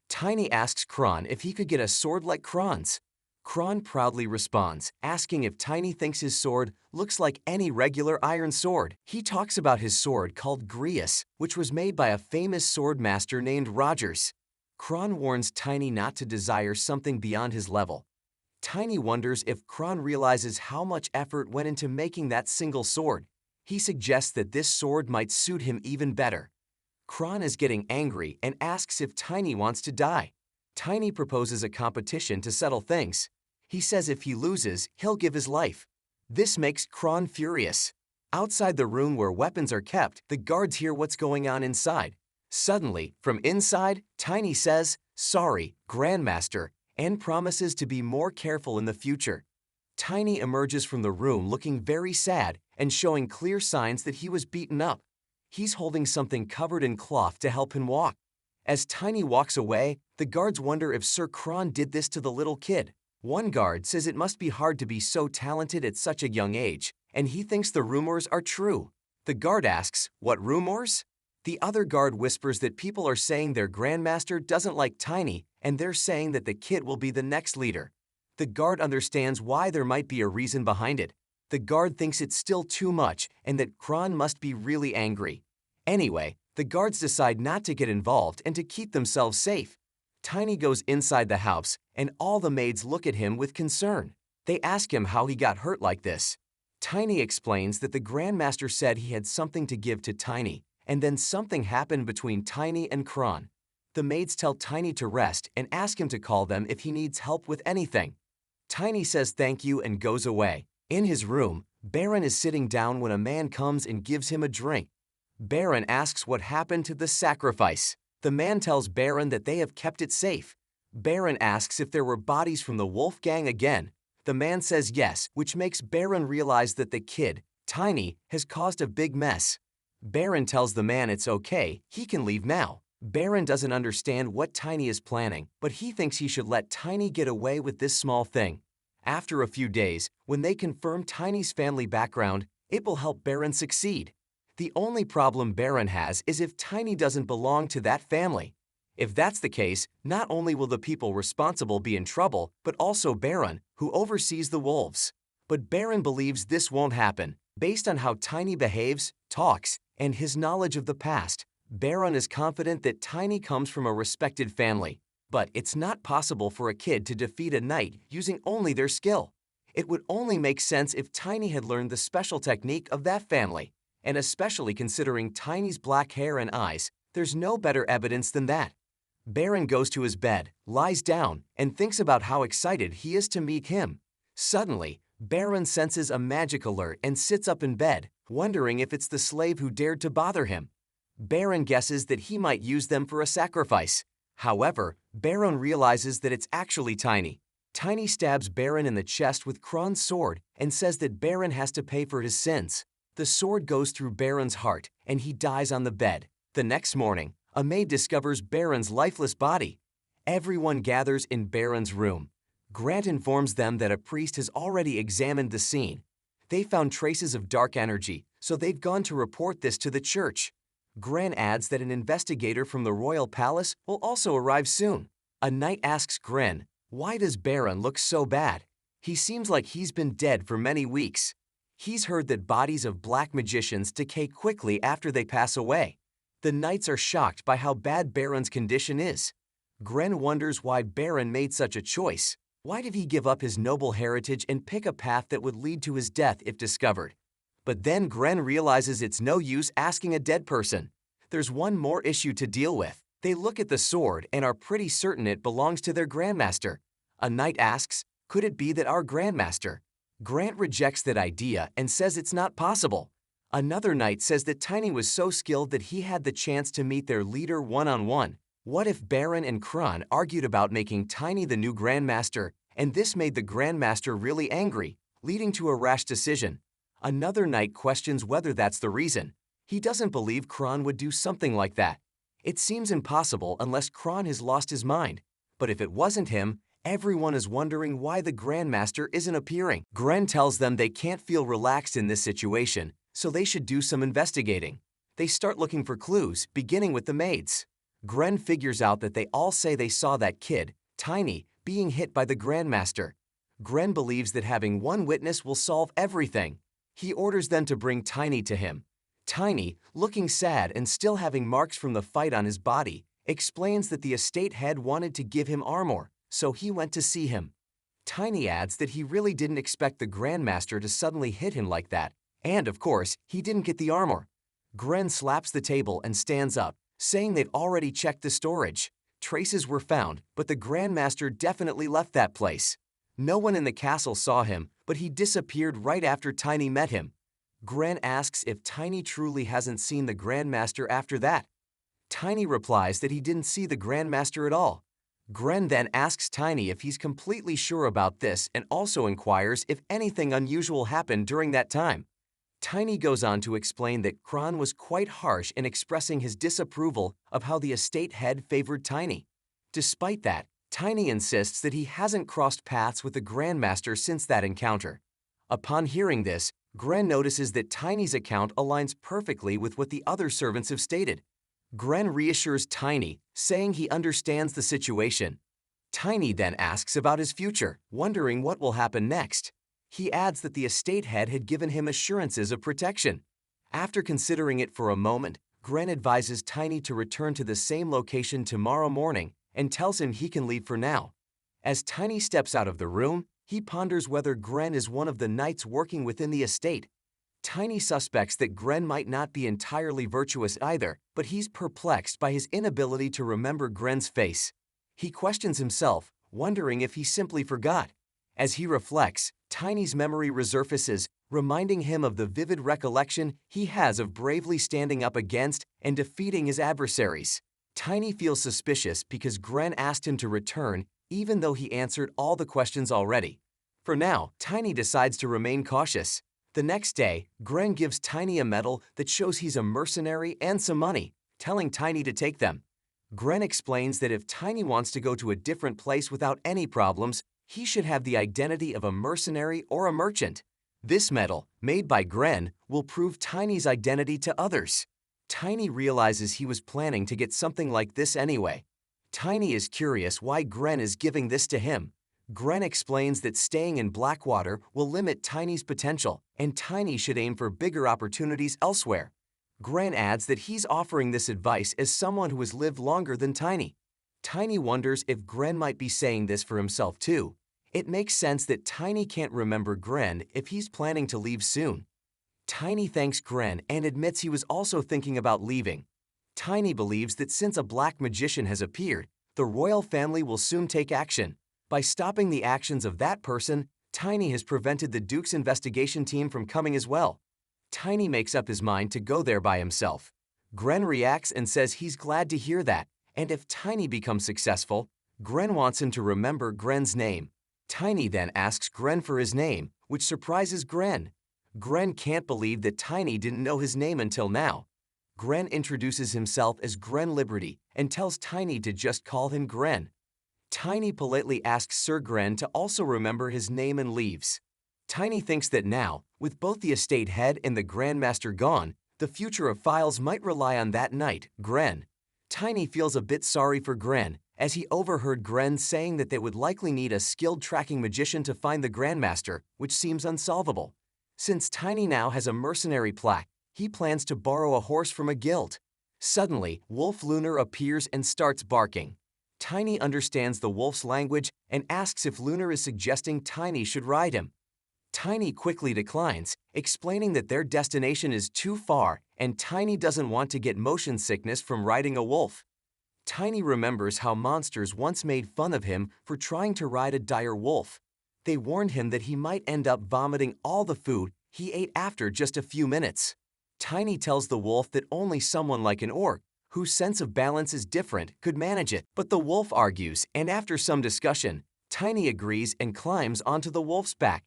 Tiny asks Kron if he could get a sword like Kron's. Kron proudly responds, asking if Tiny thinks his sword looks like any regular iron sword. He talks about his sword called Regresses, which was made by a famous sword master named Rogers. Kron warns Tiny not to desire something beyond his level. Tiny wonders if Kron realizes how much effort went into making that single sword. He suggests that this sword might suit him even better. Kron is getting angry and asks if Tiny wants to die. Tiny proposes a competition to settle things. He says if he loses, he'll give his life. This makes Kron furious. Outside the room where weapons are kept, the guards hear what's going on inside. Suddenly, from inside, Tiny says, "Sorry, Grandmaster," and promises to be more careful in the future. Tiny emerges from the room looking very sad and showing clear signs that he was beaten up. He's holding something covered in cloth to help him walk. As Tiny walks away, the guards wonder if Sir Kron did this to the little kid. One guard says it must be hard to be so talented at such a young age, and he thinks the rumors are true. The guard asks, "What rumors?" The other guard whispers that people are saying their grandmaster doesn't like Tiny, and they're saying that the kid will be the next leader. The guard understands why there might be a reason behind it. The guard thinks it's still too much and that Kron must be really angry. Anyway, the guards decide not to get involved and to keep themselves safe. Tiny goes inside the house, and all the maids look at him with concern. They ask him how he got hurt like this. Tiny explains that the Grandmaster said he had something to give to Tiny, and then something happened between Tiny and Kron. The maids tell Tiny to rest and ask him to call them if he needs help with anything. Tiny says thank you and goes away. In his room, Baron is sitting down when a man comes and gives him a drink. Baron asks what happened to the sacrifice. The man tells Baron that they have kept it safe. Baron asks if there were bodies from the Wolf Gang again. The man says yes, which makes Baron realize that the kid, Tiny, has caused a big mess. Baron tells the man it's okay, he can leave now. Baron doesn't understand what Tiny is planning, but he thinks he should let Tiny get away with this small thing. After a few days, when they confirm Tiny's family background, it will help Baron succeed. The only problem Baron has is if Tiny doesn't belong to that family. If that's the case, not only will the people responsible be in trouble, but also Baron, who oversees the wolves. But Baron believes this won't happen. Based on how Tiny behaves, talks, and his knowledge of the past, Baron is confident that Tiny comes from a respected family. But it's not possible for a kid to defeat a knight using only their skill. It would only make sense if Tiny had learned the special technique of that family. And especially considering Tiny's black hair and eyes, there's no better evidence than that. Baron goes to his bed, lies down, and thinks about how excited he is to meet him. Suddenly, Baron senses a magic alert and sits up in bed, wondering if it's the slave who dared to bother him. Baron guesses that he might use them for a sacrifice. However, Baron realizes that it's actually Tiny. Tiny stabs Baron in the chest with Kron's sword and says that Baron has to pay for his sins. The sword goes through Baron's heart, and he dies on the bed. The next morning, a maid discovers Baron's lifeless body. Everyone gathers in Baron's room. Grant informs them that a priest has already examined the scene. They found traces of dark energy, so they've gone to report this to the church. Grant adds that an investigator from the royal palace will also arrive soon. A knight asks Grant, "Why does Baron look so bad? He seems like he's been dead for many weeks." He's heard that bodies of black magicians decay quickly after they pass away. The knights are shocked by how bad Baron's condition is. Gren wonders why Baron made such a choice. Why did he give up his noble heritage and pick a path that would lead to his death if discovered? But then Gren realizes it's no use asking a dead person. There's one more issue to deal with. They look at the sword and are pretty certain it belongs to their grandmaster. A knight asks, "Could it be that our grandmaster?" Grant rejects that idea and says it's not possible. Another knight says that Tiny was so skilled that he had the chance to meet their leader one-on-one. What if Baron and Kron argued about making Tiny the new Grandmaster, and this made the Grandmaster really angry, leading to a rash decision? Another knight questions whether that's the reason. He doesn't believe Kron would do something like that. It seems impossible unless Kron has lost his mind. But if it wasn't him, everyone is wondering why the Grandmaster isn't appearing. Gren tells them they can't feel relaxed in this situation, so they should do some investigating. They start looking for clues, beginning with the maids. Gren figures out that they all say they saw that kid, Tiny, being hit by the Grandmaster. Gren believes that having one witness will solve everything. He orders them to bring Tiny to him. Tiny, looking sad and still having marks from the fight on his body, explains that the estate head wanted to give him armor, so he went to see him. Tiny adds that he really didn't expect the Grandmaster to suddenly hit him like that, and of course, he didn't get the armor. Gren slaps the table and stands up, saying they've already checked the storage. Traces were found, but the Grandmaster definitely left that place. No one in the castle saw him, but he disappeared right after Tiny met him. Gren asks if Tiny truly hasn't seen the Grandmaster after that. Tiny replies that he didn't see the Grandmaster at all. Gren then asks Tiny if he's completely sure about this and also inquires if anything unusual happened during that time. Tiny goes on to explain that Kron was quite harsh in expressing his disapproval of how the estate head favored Tiny. Despite that, Tiny insists that he hasn't crossed paths with the Grandmaster since that encounter. Upon hearing this, Gren notices that Tiny's account aligns perfectly with what the other servants have stated. Gren reassures Tiny, saying he understands the situation. Tiny then asks about his future, wondering what will happen next. He adds that the estate head had given him assurances of protection. After considering it for a moment, Gren advises Tiny to return to the same location tomorrow morning and tells him he can leave for now. As Tiny steps out of the room, he ponders whether Gren is one of the knights working within the estate. Tiny suspects that Gren might not be entirely virtuous either, but he's perplexed by his inability to remember Gren's face. He questions himself, wondering if he simply forgot. As he reflects, Tiny's memory resurfaces, reminding him of the vivid recollection he has of bravely standing up against and defeating his adversaries. Tiny feels suspicious because Gren asked him to return even though he answered all the questions already. For now, Tiny decides to remain cautious. The next day, Gren gives Tiny a medal that shows he's a mercenary and some money, telling Tiny to take them. Gren explains that if Tiny wants to go to a different place without any problems, he should have the identity of a mercenary or a merchant. This medal, made by Gren, will prove Tiny's identity to others. Tiny realizes he was planning to get something like this anyway. Tiny is curious why Gren is giving this to him. Gren explains that staying in Blackwater will limit Tiny's potential, and Tiny should aim for bigger opportunities elsewhere. Gren adds that he's offering this advice as someone who has lived longer than Tiny. Tiny wonders if Gren might be saying this for himself too. It makes sense that Tiny can't remember Gren if he's planning to leave soon. Tiny thanks Gren and admits he was also thinking about leaving. Tiny believes that since a black magician has appeared, the royal family will soon take action. By stopping the actions of that person, Tiny has prevented the Duke's investigation team from coming as well. Tiny makes up his mind to go there by himself. Gren reacts and says he's glad to hear that, and if Tiny becomes successful, Gren wants him to remember Gren's name. Tiny then asks Gren for his name, which surprises Gren. Gren can't believe that Tiny didn't know his name until now. Gren introduces himself as Gren Liberty and tells Tiny to just call him Gren. Tiny politely asks Sir Gren to also remember his name and leaves. Tiny thinks that now, with both the estate head and the Grandmaster gone, the future of Files might rely on that knight, Gren. Tiny feels a bit sorry for Gren, as he overheard Gren saying that they would likely need a skilled tracking magician to find the Grandmaster, which seems unsolvable. Since Tiny now has a mercenary plaque, he plans to borrow a horse from a guild. Suddenly, Wolf Lunar appears and starts barking. Tiny understands the wolf's language and asks if Lunar is suggesting Tiny should ride him. Tiny quickly declines, explaining that their destination is too far and Tiny doesn't want to get motion sickness from riding a wolf. Tiny remembers how monsters once made fun of him for trying to ride a dire wolf. They warned him that he might end up vomiting all the food he ate after just a few minutes. Tiny tells the wolf that only someone like an orc, whose sense of balance is different, could manage it. But the wolf argues, and after some discussion, Tiny agrees and climbs onto the wolf's back.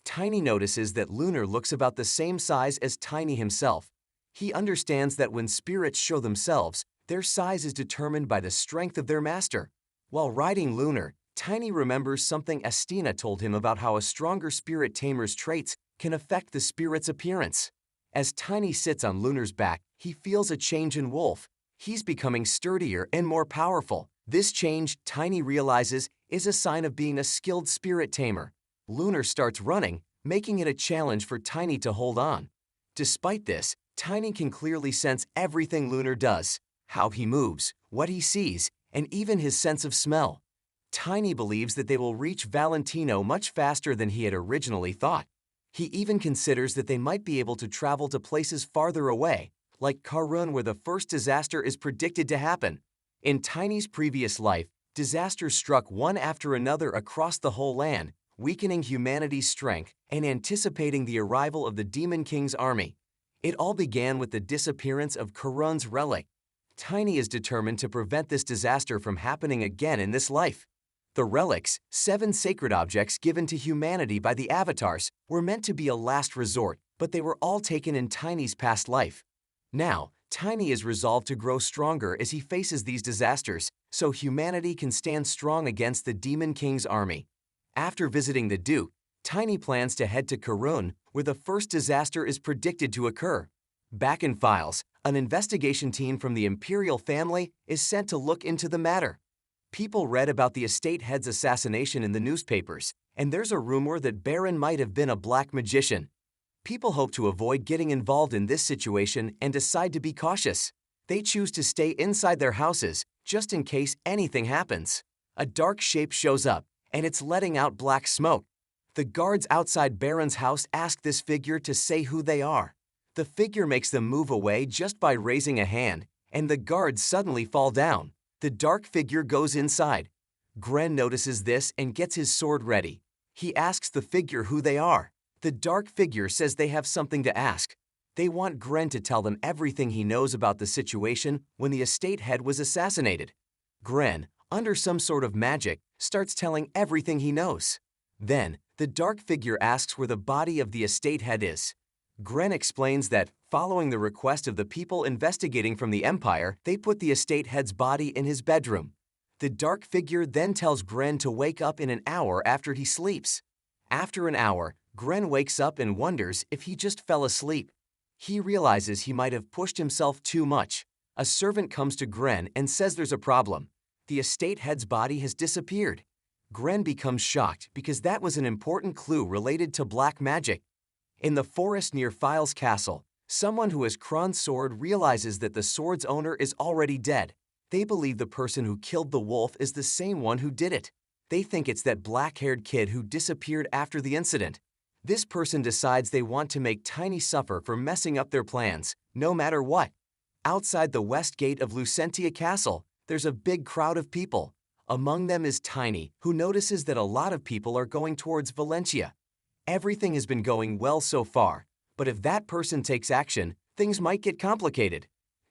Tiny notices that Lunar looks about the same size as Tiny himself. He understands that when spirits show themselves, their size is determined by the strength of their master. While riding Lunar, Tiny remembers something Estina told him about how a stronger spirit tamer's traits can affect the spirit's appearance. As Tiny sits on Lunar's back, he feels a change in Wolf. He's becoming sturdier and more powerful. This change, Tiny realizes, is a sign of being a skilled spirit tamer. Lunar starts running, making it a challenge for Tiny to hold on. Despite this, Tiny can clearly sense everything Lunar does, how he moves, what he sees, and even his sense of smell. Tiny believes that they will reach Valentino much faster than he had originally thought. He even considers that they might be able to travel to places farther away, like Karun, where the first disaster is predicted to happen. In Tiny's previous life, disasters struck one after another across the whole land, weakening humanity's strength and anticipating the arrival of the Demon King's army. It all began with the disappearance of Karun's relic. Tiny is determined to prevent this disaster from happening again in this life. The relics, 7 sacred objects given to humanity by the avatars, were meant to be a last resort, but they were all taken in Tiny's past life. Now, Tiny is resolved to grow stronger as he faces these disasters, so humanity can stand strong against the Demon King's army. After visiting the Duke, Tiny plans to head to Karun, where the first disaster is predicted to occur. Back in Files, an investigation team from the Imperial family is sent to look into the matter. People read about the estate head's assassination in the newspapers, and there's a rumor that Baron might have been a black magician. People hope to avoid getting involved in this situation and decide to be cautious. They choose to stay inside their houses, just in case anything happens. A dark shape shows up, and it's letting out black smoke. The guards outside Baron's house ask this figure to say who they are. The figure makes them move away just by raising a hand, and the guards suddenly fall down. The dark figure goes inside. Gren notices this and gets his sword ready. He asks the figure who they are. The dark figure says they have something to ask. They want Gren to tell them everything he knows about the situation when the estate head was assassinated. Gren, under some sort of magic, starts telling everything he knows. Then, the dark figure asks where the body of the estate head is. Gren explains that, following the request of the people investigating from the Empire, they put the estate head's body in his bedroom. The dark figure then tells Gren to wake up in an hour after he sleeps. After an hour, Gren wakes up and wonders if he just fell asleep. He realizes he might have pushed himself too much. A servant comes to Gren and says there's a problem. The estate head's body has disappeared. Gren becomes shocked because that was an important clue related to black magic. In the forest near File's castle, someone who has Kron's sword realizes that the sword's owner is already dead. They believe the person who killed the wolf is the same one who did it. They think it's that black-haired kid who disappeared after the incident. This person decides they want to make Tiny suffer for messing up their plans, no matter what. Outside the west gate of Lucentia Castle, there's a big crowd of people. Among them is Tiny, who notices that a lot of people are going towards Valencia. Everything has been going well so far, but if that person takes action, things might get complicated.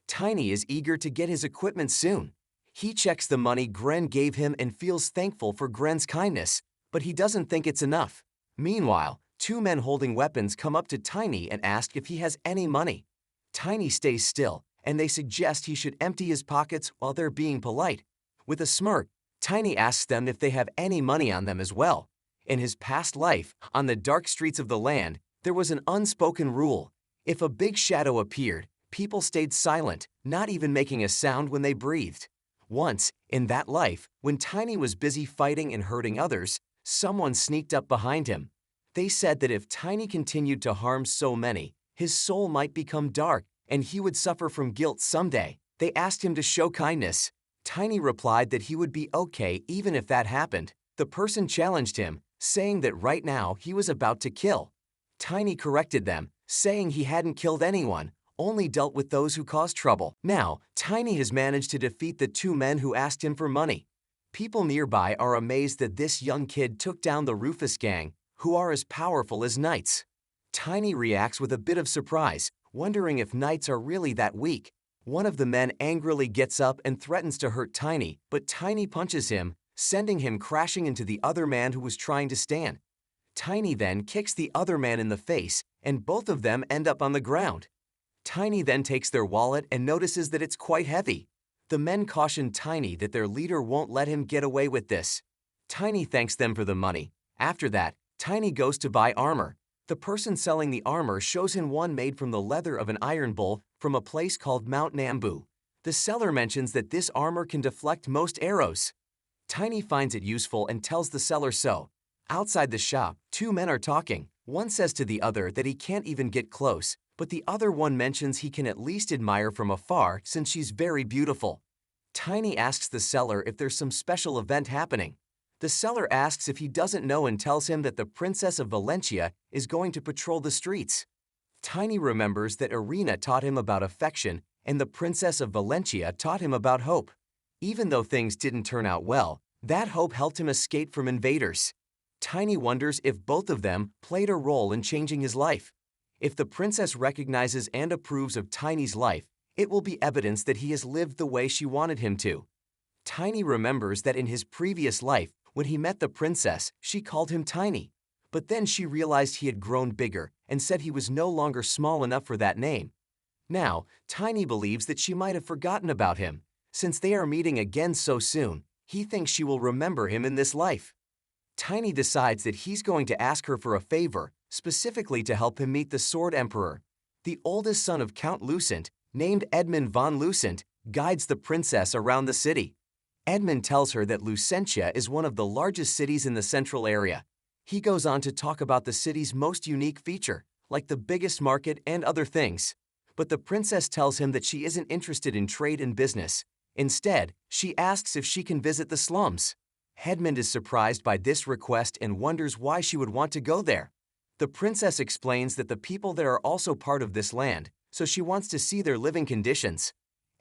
Tiny is eager to get his equipment soon. He checks the money Gren gave him and feels thankful for Gren's kindness, but he doesn't think it's enough. Meanwhile, 2 men holding weapons come up to Tiny and ask if he has any money. Tiny stays still, and they suggest he should empty his pockets while they're being polite. With a smirk, Tiny asks them if they have any money on them as well. In his past life, on the dark streets of the land, there was an unspoken rule. If a big shadow appeared, people stayed silent, not even making a sound when they breathed. Once, in that life, when Tiny was busy fighting and hurting others, someone sneaked up behind him. They said that if Tiny continued to harm so many, his soul might become dark and he would suffer from guilt someday. They asked him to show kindness. Tiny replied that he would be okay even if that happened. The person challenged him, saying that right now he was about to kill. Tiny corrected them, saying he hadn't killed anyone, only dealt with those who caused trouble. Now, Tiny has managed to defeat the 2 men who asked him for money. People nearby are amazed that this young kid took down the Rufus gang, who are as powerful as knights. Tiny reacts with a bit of surprise, wondering if knights are really that weak. One of the men angrily gets up and threatens to hurt Tiny, but Tiny punches him, sending him crashing into the other man who was trying to stand. Tiny then kicks the other man in the face, and both of them end up on the ground. Tiny then takes their wallet and notices that it's quite heavy. The men caution Tiny that their leader won't let him get away with this. Tiny thanks them for the money. After that, Tiny goes to buy armor. The person selling the armor shows him one made from the leather of an iron bull from a place called Mount Nambu. The seller mentions that this armor can deflect most arrows. Tiny finds it useful and tells the seller so. Outside the shop, two men are talking. One says to the other that he can't even get close, but the other one mentions he can at least admire from afar since she's very beautiful. Tiny asks the seller if there's some special event happening. The seller asks if he doesn't know and tells him that the Princess of Valencia is going to patrol the streets. Tiny remembers that Irina taught him about affection and the Princess of Valencia taught him about hope. Even though things didn't turn out well, that hope helped him escape from invaders. Tiny wonders if both of them played a role in changing his life. If the princess recognizes and approves of Tiny's life, it will be evidence that he has lived the way she wanted him to. Tiny remembers that in his previous life, when he met the princess, she called him Tiny. But then she realized he had grown bigger and said he was no longer small enough for that name. Now, Tiny believes that she might have forgotten about him. Since they are meeting again so soon, he thinks she will remember him in this life. Tiny decides that he's going to ask her for a favor, specifically to help him meet the Sword Emperor. The oldest son of Count Lucent, named Edmund von Lucent, guides the princess around the city. Edmund tells her that Lucentia is one of the largest cities in the central area. He goes on to talk about the city's most unique feature, like the biggest market and other things. But the princess tells him that she isn't interested in trade and business. Instead, she asks if she can visit the slums. Edmund is surprised by this request and wonders why she would want to go there. The princess explains that the people there are also part of this land, so she wants to see their living conditions.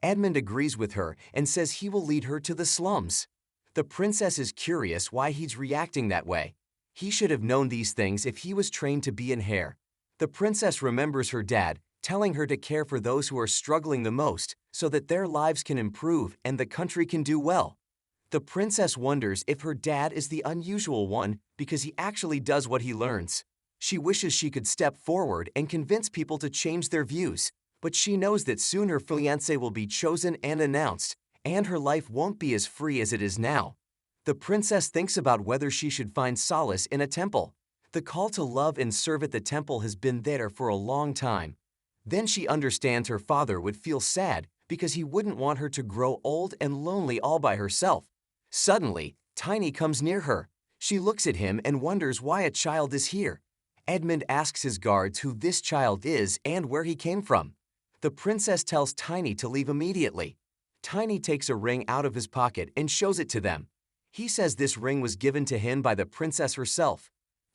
Edmund agrees with her and says he will lead her to the slums. The princess is curious why he's reacting that way. He should have known these things if he was trained to be an heir. The princess remembers her dad, telling her to care for those who are struggling the most so that their lives can improve and the country can do well. The princess wonders if her dad is the unusual one because he actually does what he learns. She wishes she could step forward and convince people to change their views, but she knows that soon her fiancé will be chosen and announced, and her life won't be as free as it is now. The princess thinks about whether she should find solace in a temple. The call to love and serve at the temple has been there for a long time. Then she understands her father would feel sad because he wouldn't want her to grow old and lonely all by herself. Suddenly, Tiny comes near her. She looks at him and wonders why a child is here. Edmund asks his guards who this child is and where he came from. The princess tells Tiny to leave immediately. Tiny takes a ring out of his pocket and shows it to them. He says this ring was given to him by the princess herself.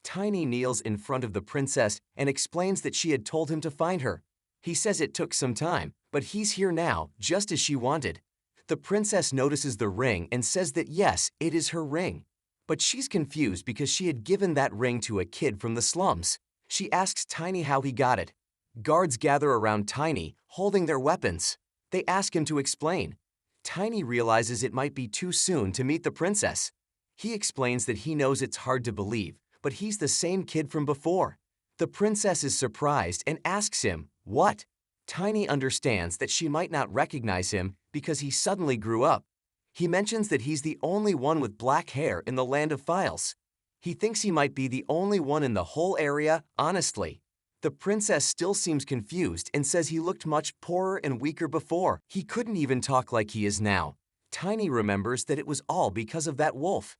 Tiny kneels in front of the princess and explains that she had told him to find her. He says it took some time, but he's here now, just as she wanted. The princess notices the ring and says that yes, it is her ring. But she's confused because she had given that ring to a kid from the slums. She asks Tiny how he got it. Guards gather around Tiny, holding their weapons. They ask him to explain. Tiny realizes it might be too soon to meet the princess. He explains that he knows it's hard to believe, but he's the same kid from before. The princess is surprised and asks him, "What?" Tiny understands that she might not recognize him because he suddenly grew up. He mentions that he's the only one with black hair in the land of files. He thinks he might be the only one in the whole area, honestly. The princess still seems confused and says he looked much poorer and weaker before. He couldn't even talk like he is now. Tiny remembers that it was all because of that wolf.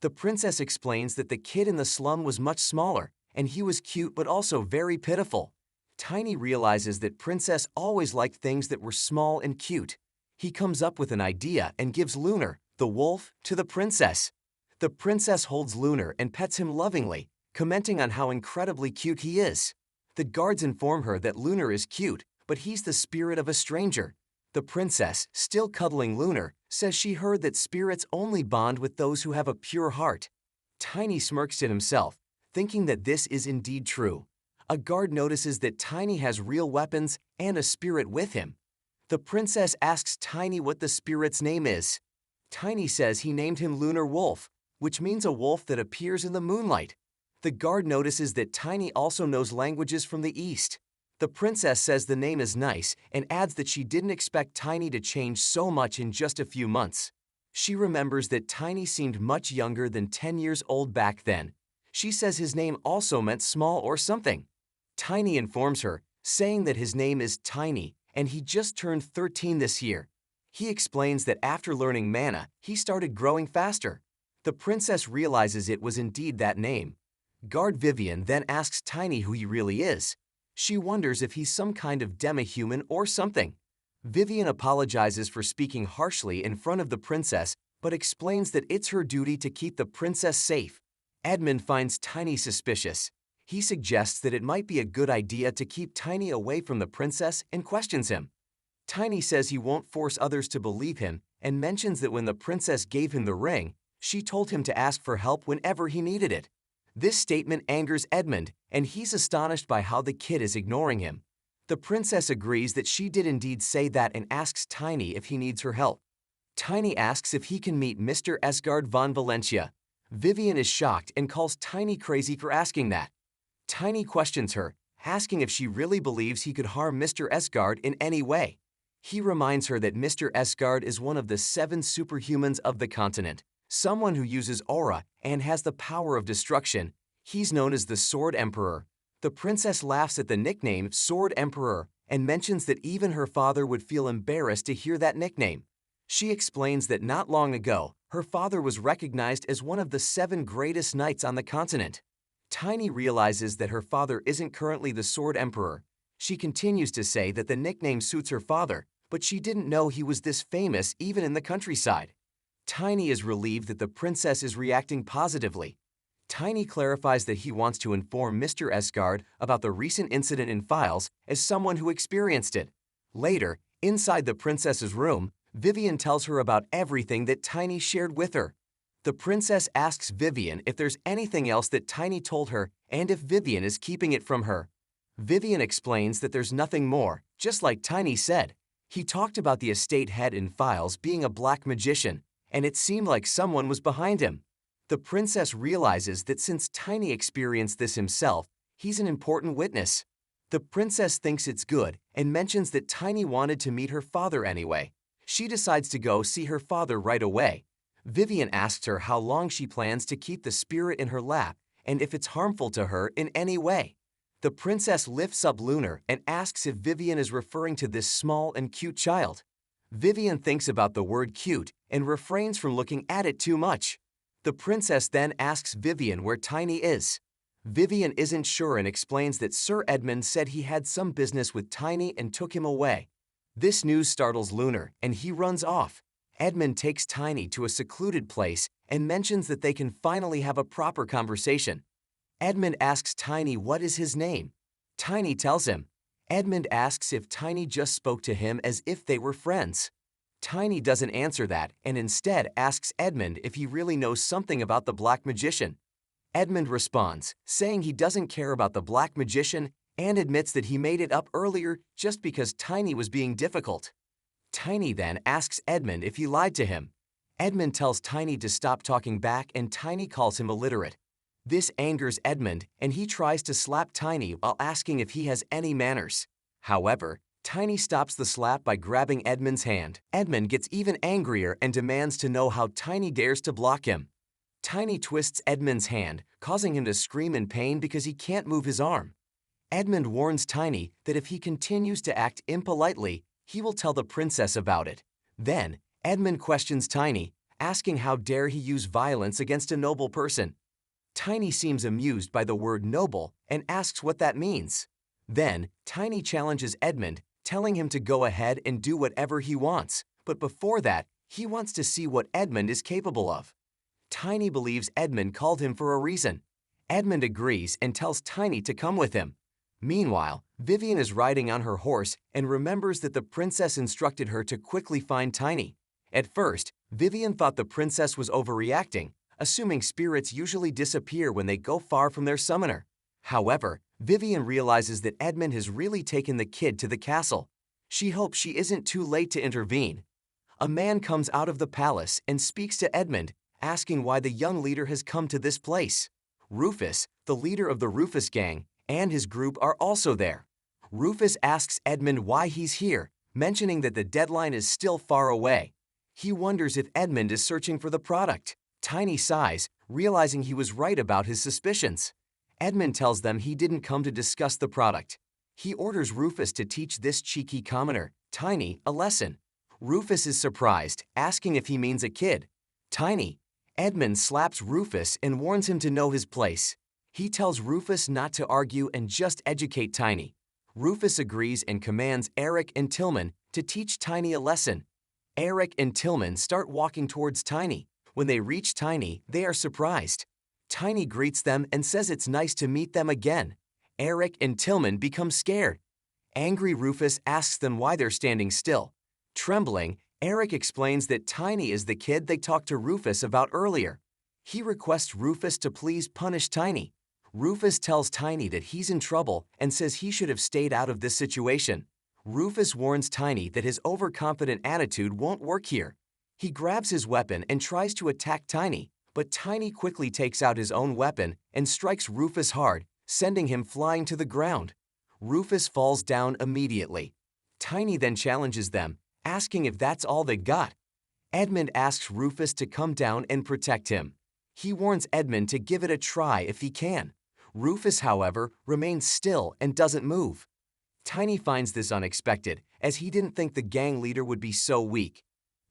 The princess explains that the kid in the slum was much smaller, and he was cute but also very pitiful. Tiny realizes that Princess always liked things that were small and cute. He comes up with an idea and gives Lunar, the wolf, to the princess. The princess holds Lunar and pets him lovingly, commenting on how incredibly cute he is. The guards inform her that Lunar is cute, but he's the spirit of a stranger. The princess, still cuddling Lunar, says she heard that spirits only bond with those who have a pure heart. Tiny smirks at himself, thinking that this is indeed true. a guard notices that Tiny has real weapons and a spirit with him. The princess asks Tiny what the spirit's name is. Tiny says he named him Lunar Wolf, which means a wolf that appears in the moonlight. The guard notices that Tiny also knows languages from the East. The princess says the name is nice and adds that she didn't expect Tiny to change so much in just a few months. She remembers that Tiny seemed much younger than 10 years old back then. She says his name also meant small or something. Tiny informs her, saying that his name is Tiny and he just turned 13 this year. He explains that after learning mana, he started growing faster. The princess realizes it was indeed that name. Guard Vivian then asks Tiny who he really is. She wonders if he's some kind of demi-human or something. Vivian apologizes for speaking harshly in front of the princess, but explains that it's her duty to keep the princess safe. Edmund finds Tiny suspicious. He suggests that it might be a good idea to keep Tiny away from the princess and questions him. Tiny says he won't force others to believe him and mentions that when the princess gave him the ring, she told him to ask for help whenever he needed it. This statement angers Edmund, and he's astonished by how the kid is ignoring him. The princess agrees that she did indeed say that and asks Tiny if he needs her help. Tiny asks if he can meet Mr. Esgard von Valencia. Vivian is shocked and calls Tiny crazy for asking that. Tiny questions her, asking if she really believes he could harm Mr. Esgard in any way. He reminds her that Mr. Esgard is one of the 7 superhumans of the continent, someone who uses aura and has the power of destruction. He's known as the Sword Emperor. The princess laughs at the nickname Sword Emperor and mentions that even her father would feel embarrassed to hear that nickname. She explains that not long ago, her father was recognized as one of the 7 greatest knights on the continent. Tiny realizes that her father isn't currently the Sword Emperor. She continues to say that the nickname suits her father, but she didn't know he was this famous even in the countryside. Tiny is relieved that the princess is reacting positively. Tiny clarifies that he wants to inform Mr. Esgard about the recent incident in files as someone who experienced it. Later, inside the princess's room, Vivian tells her about everything that Tiny shared with her. The princess asks Vivian if there's anything else that Tiny told her and if Vivian is keeping it from her. Vivian explains that there's nothing more, just like Tiny said. He talked about the estate head in files being a black magician, and it seemed like someone was behind him. The princess realizes that since Tiny experienced this himself, he's an important witness. The princess thinks it's good and mentions that Tiny wanted to meet her father anyway. She decides to go see her father right away. Vivian asks her how long she plans to keep the spirit in her lap and if it's harmful to her in any way. The princess lifts up Lunar and asks if Vivian is referring to this small and cute child. Vivian thinks about the word cute and refrains from looking at it too much. The princess then asks Vivian where Tiny is. Vivian isn't sure and explains that Sir Edmund said he had some business with Tiny and took him away. This news startles Lunar and he runs off. Edmund takes Tiny to a secluded place and mentions that they can finally have a proper conversation. Edmund asks Tiny what is his name. Tiny tells him. Edmund asks if Tiny just spoke to him as if they were friends. Tiny doesn't answer that and instead asks Edmund if he really knows something about the Black Magician. Edmund responds, saying he doesn't care about the Black Magician and admits that he made it up earlier just because Tiny was being difficult. Tiny then asks Edmund if he lied to him. Edmund tells Tiny to stop talking back and Tiny calls him illiterate. This angers Edmund and he tries to slap Tiny while asking if he has any manners. However, Tiny stops the slap by grabbing Edmund's hand. Edmund gets even angrier and demands to know how Tiny dares to block him. Tiny twists Edmund's hand, causing him to scream in pain because he can't move his arm. Edmund warns Tiny that if he continues to act impolitely, he will tell the princess about it. Then, Edmund questions Tiny, asking how dare he use violence against a noble person. Tiny seems amused by the word noble and asks what that means. Then, Tiny challenges Edmund, telling him to go ahead and do whatever he wants, but before that, he wants to see what Edmund is capable of. Tiny believes Edmund called him for a reason. Edmund agrees and tells Tiny to come with him. Meanwhile, Vivian is riding on her horse and remembers that the princess instructed her to quickly find Tiny. At first, Vivian thought the princess was overreacting, assuming spirits usually disappear when they go far from their summoner. However, Vivian realizes that Edmund has really taken the kid to the castle. She hopes she isn't too late to intervene. A man comes out of the palace and speaks to Edmund, asking why the young leader has come to this place. Rufus, the leader of the Rufus gang, and his group are also there. Rufus asks Edmund why he's here, mentioning that the deadline is still far away. He wonders if Edmund is searching for the product. Tiny sighs, realizing he was right about his suspicions. Edmund tells them he didn't come to discuss the product. He orders Rufus to teach this cheeky commoner, Tiny, a lesson. Rufus is surprised, asking if he means a kid. Tiny. Edmund slaps Rufus and warns him to know his place. He tells Rufus not to argue and just educate Tiny. Rufus agrees and commands Eric and Tillman to teach Tiny a lesson. Eric and Tillman start walking towards Tiny. When they reach Tiny, they are surprised. Tiny greets them and says it's nice to meet them again. Eric and Tillman become scared. Angry Rufus asks them why they're standing still. Trembling, Eric explains that Tiny is the kid they talked to Rufus about earlier. He requests Rufus to please punish Tiny. Rufus tells Tiny that he's in trouble and says he should have stayed out of this situation. Rufus warns Tiny that his overconfident attitude won't work here. He grabs his weapon and tries to attack Tiny, but Tiny quickly takes out his own weapon and strikes Rufus hard, sending him flying to the ground. Rufus falls down immediately. Tiny then challenges them, asking if that's all they got. Edmund asks Rufus to come down and protect him. He warns Edmund to give it a try if he can. Rufus, however, remains still and doesn't move. Tiny finds this unexpected, as he didn't think the gang leader would be so weak.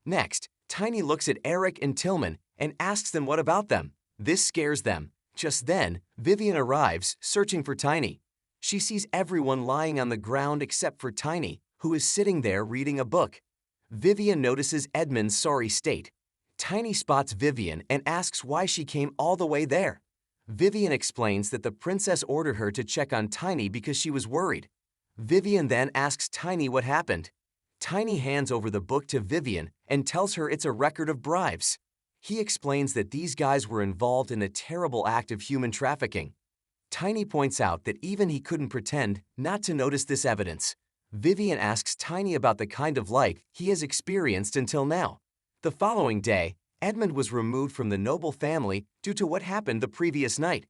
Next, Tiny looks at Eric and Tillman and asks them what about them. This scares them. Just then, Vivian arrives, searching for Tiny. She sees everyone lying on the ground except for Tiny, who is sitting there reading a book. Vivian notices Edmund's sorry state. Tiny spots Vivian and asks why she came all the way there. Vivian explains that the princess ordered her to check on Tiny because she was worried. Vivian then asks Tiny what happened. Tiny hands over the book to Vivian and tells her it's a record of bribes. He explains that these guys were involved in a terrible act of human trafficking. Tiny points out that even he couldn't pretend not to notice this evidence. Vivian asks Tiny about the kind of life he has experienced until now. The following day, Edmund was removed from the noble family due to what happened the previous night.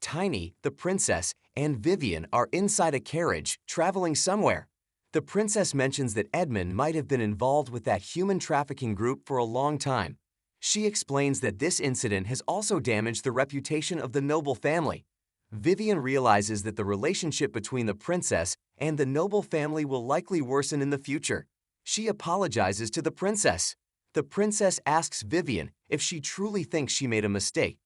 Tiny, the princess, and Vivian are inside a carriage, traveling somewhere. The princess mentions that Edmund might have been involved with that human trafficking group for a long time. She explains that this incident has also damaged the reputation of the noble family. Vivian realizes that the relationship between the princess and the noble family will likely worsen in the future. She apologizes to the princess. The princess asks Vivian if she truly thinks she made a mistake.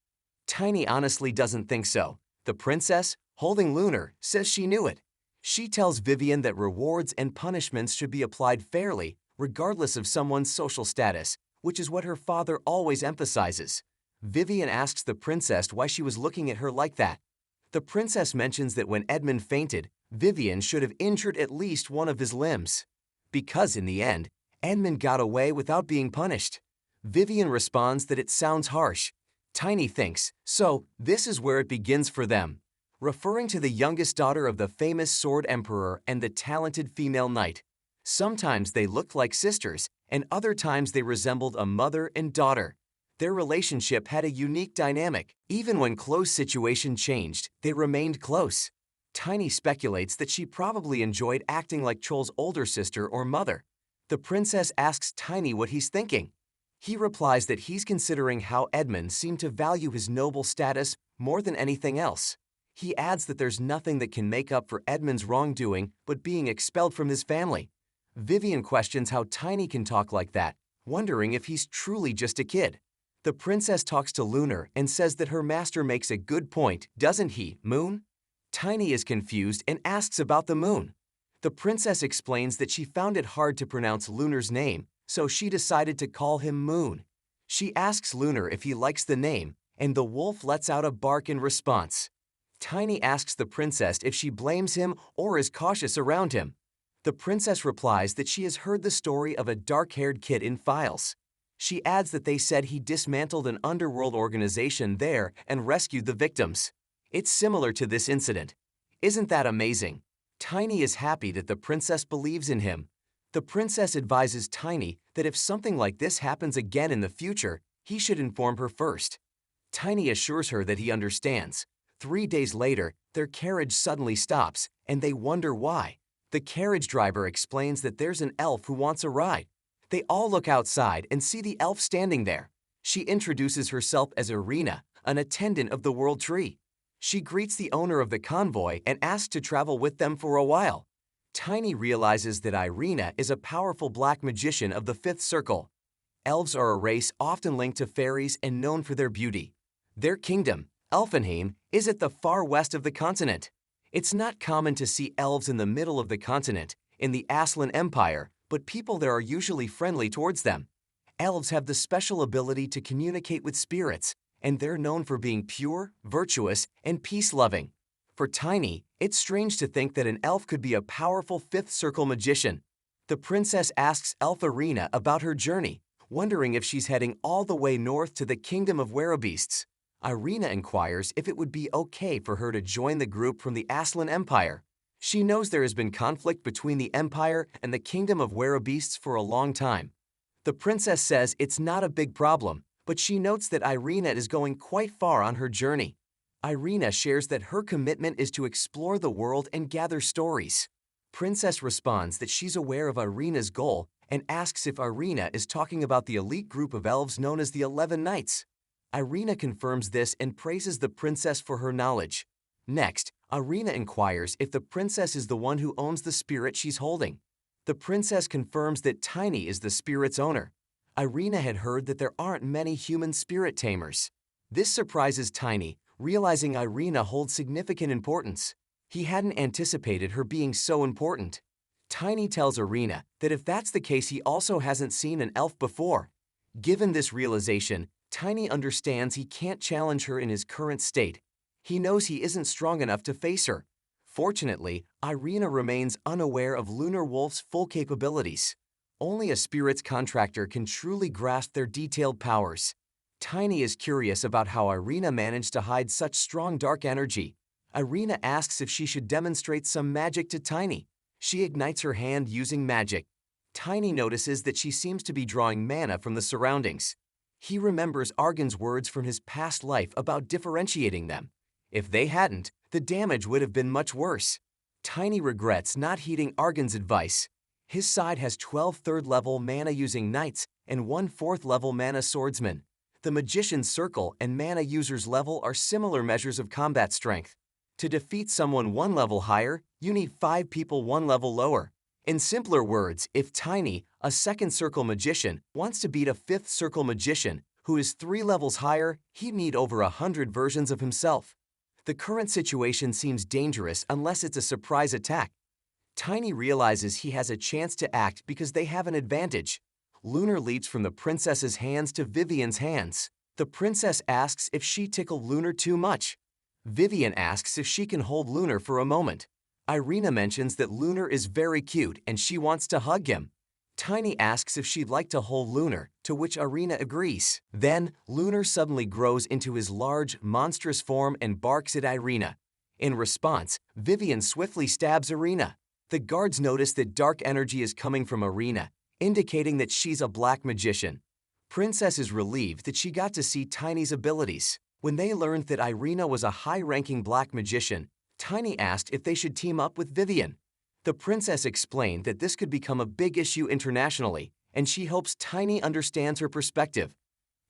Tiny honestly doesn't think so. The princess, holding Lunar, says she knew it. She tells Vivian that rewards and punishments should be applied fairly, regardless of someone's social status, which is what her father always emphasizes. Vivian asks the princess why she was looking at her like that. The princess mentions that when Edmund fainted, Vivian should have injured at least one of his limbs. Because in the end, Edmund got away without being punished. Vivian responds that it sounds harsh. Tiny thinks, so this is where it begins for them. Referring to the youngest daughter of the famous sword emperor and the talented female knight. Sometimes they looked like sisters, and other times they resembled a mother and daughter. Their relationship had a unique dynamic. Even when close situation changed, they remained close. Tiny speculates that she probably enjoyed acting like Troll's older sister or mother. The princess asks Tiny what he's thinking. He replies that he's considering how Edmund seemed to value his noble status more than anything else. He adds that there's nothing that can make up for Edmund's wrongdoing but being expelled from his family. Vivian questions how Tiny can talk like that, wondering if he's truly just a kid. The princess talks to Lunar and says that her master makes a good point, doesn't he, Moon? Tiny is confused and asks about the moon. The princess explains that she found it hard to pronounce Lunar's name, so she decided to call him Moon. She asks Lunar if he likes the name, and the wolf lets out a bark in response. Tiny asks the princess if she blames him or is cautious around him. The princess replies that she has heard the story of a dark-haired kid in files. She adds that they said he dismantled an underworld organization there and rescued the victims. It's similar to this incident. Isn't that amazing? Tiny is happy that the princess believes in him. The princess advises Tiny that if something like this happens again in the future, he should inform her first. Tiny assures her that he understands. 3 days later, their carriage suddenly stops, and they wonder why. The carriage driver explains that there's an elf who wants a ride. They all look outside and see the elf standing there. She introduces herself as Irina, an attendant of the World Tree. She greets the owner of the convoy and asks to travel with them for a while. Tiny realizes that Irina is a powerful black magician of the fifth circle. Elves are a race often linked to fairies and known for their beauty. Their kingdom, Elfenheim, is at the far west of the continent. It's not common to see elves in the middle of the continent, in the Aslan Empire, but people there are usually friendly towards them. Elves have the special ability to communicate with spirits, and they're known for being pure, virtuous, and peace-loving. For Tiny, it's strange to think that an elf could be a powerful fifth circle magician. The princess asks Elf Irina about her journey, wondering if she's heading all the way north to the kingdom of Werebeasts. Irina inquires if it would be okay for her to join the group from the Aslan Empire. She knows there has been conflict between the Empire and the kingdom of Werebeasts for a long time. The princess says it's not a big problem, but she notes that Irina is going quite far on her journey. Irina shares that her commitment is to explore the world and gather stories. Princess responds that she's aware of Irina's goal and asks if Irina is talking about the elite group of elves known as the 11 Knights. Irina confirms this and praises the princess for her knowledge. Next, Irina inquires if the princess is the one who owns the spirit she's holding. The princess confirms that Tiny is the spirit's owner. Irina had heard that there aren't many human spirit tamers. This surprises Tiny, realizing Irina holds significant importance. He hadn't anticipated her being so important. Tiny tells Irina that if that's the case, he also hasn't seen an elf before. Given this realization, Tiny understands he can't challenge her in his current state. He knows he isn't strong enough to face her. Fortunately, Irina remains unaware of Lunar Wolf's full capabilities. Only a spirit's contractor can truly grasp their detailed powers. Tiny is curious about how Irina managed to hide such strong dark energy. Irina asks if she should demonstrate some magic to Tiny. She ignites her hand using magic. Tiny notices that she seems to be drawing mana from the surroundings. He remembers Argon's words from his past life about differentiating them. If they hadn't, the damage would have been much worse. Tiny regrets not heeding Argon's advice. His side has 12 third-level mana-using knights and 1 fourth-level mana swordsman. The Magician's Circle and mana user's level are similar measures of combat strength. To defeat someone 1 level higher, you need 5 people 1 level lower. In simpler words, if Tiny, a second circle magician, wants to beat a fifth circle magician who is 3 levels higher, he'd need over 100 versions of himself. The current situation seems dangerous unless it's a surprise attack. Tiny realizes he has a chance to act because they have an advantage. Lunar leaps from the princess's hands to Vivian's hands. The princess asks if she tickled Lunar too much. Vivian asks if she can hold Lunar for a moment. Irina mentions that Lunar is very cute and she wants to hug him. Tiny asks if she'd like to hold Lunar, to which Irina agrees. Then, Lunar suddenly grows into his large, monstrous form and barks at Irina. In response, Vivian swiftly stabs Irina. The guards notice that dark energy is coming from Irina, indicating that she's a black magician. Princess is relieved that she got to see Tiny's abilities. When they learned that Irina was a high-ranking black magician, Tiny asked if they should team up with Vivian. The princess explained that this could become a big issue internationally, and she hopes Tiny understands her perspective.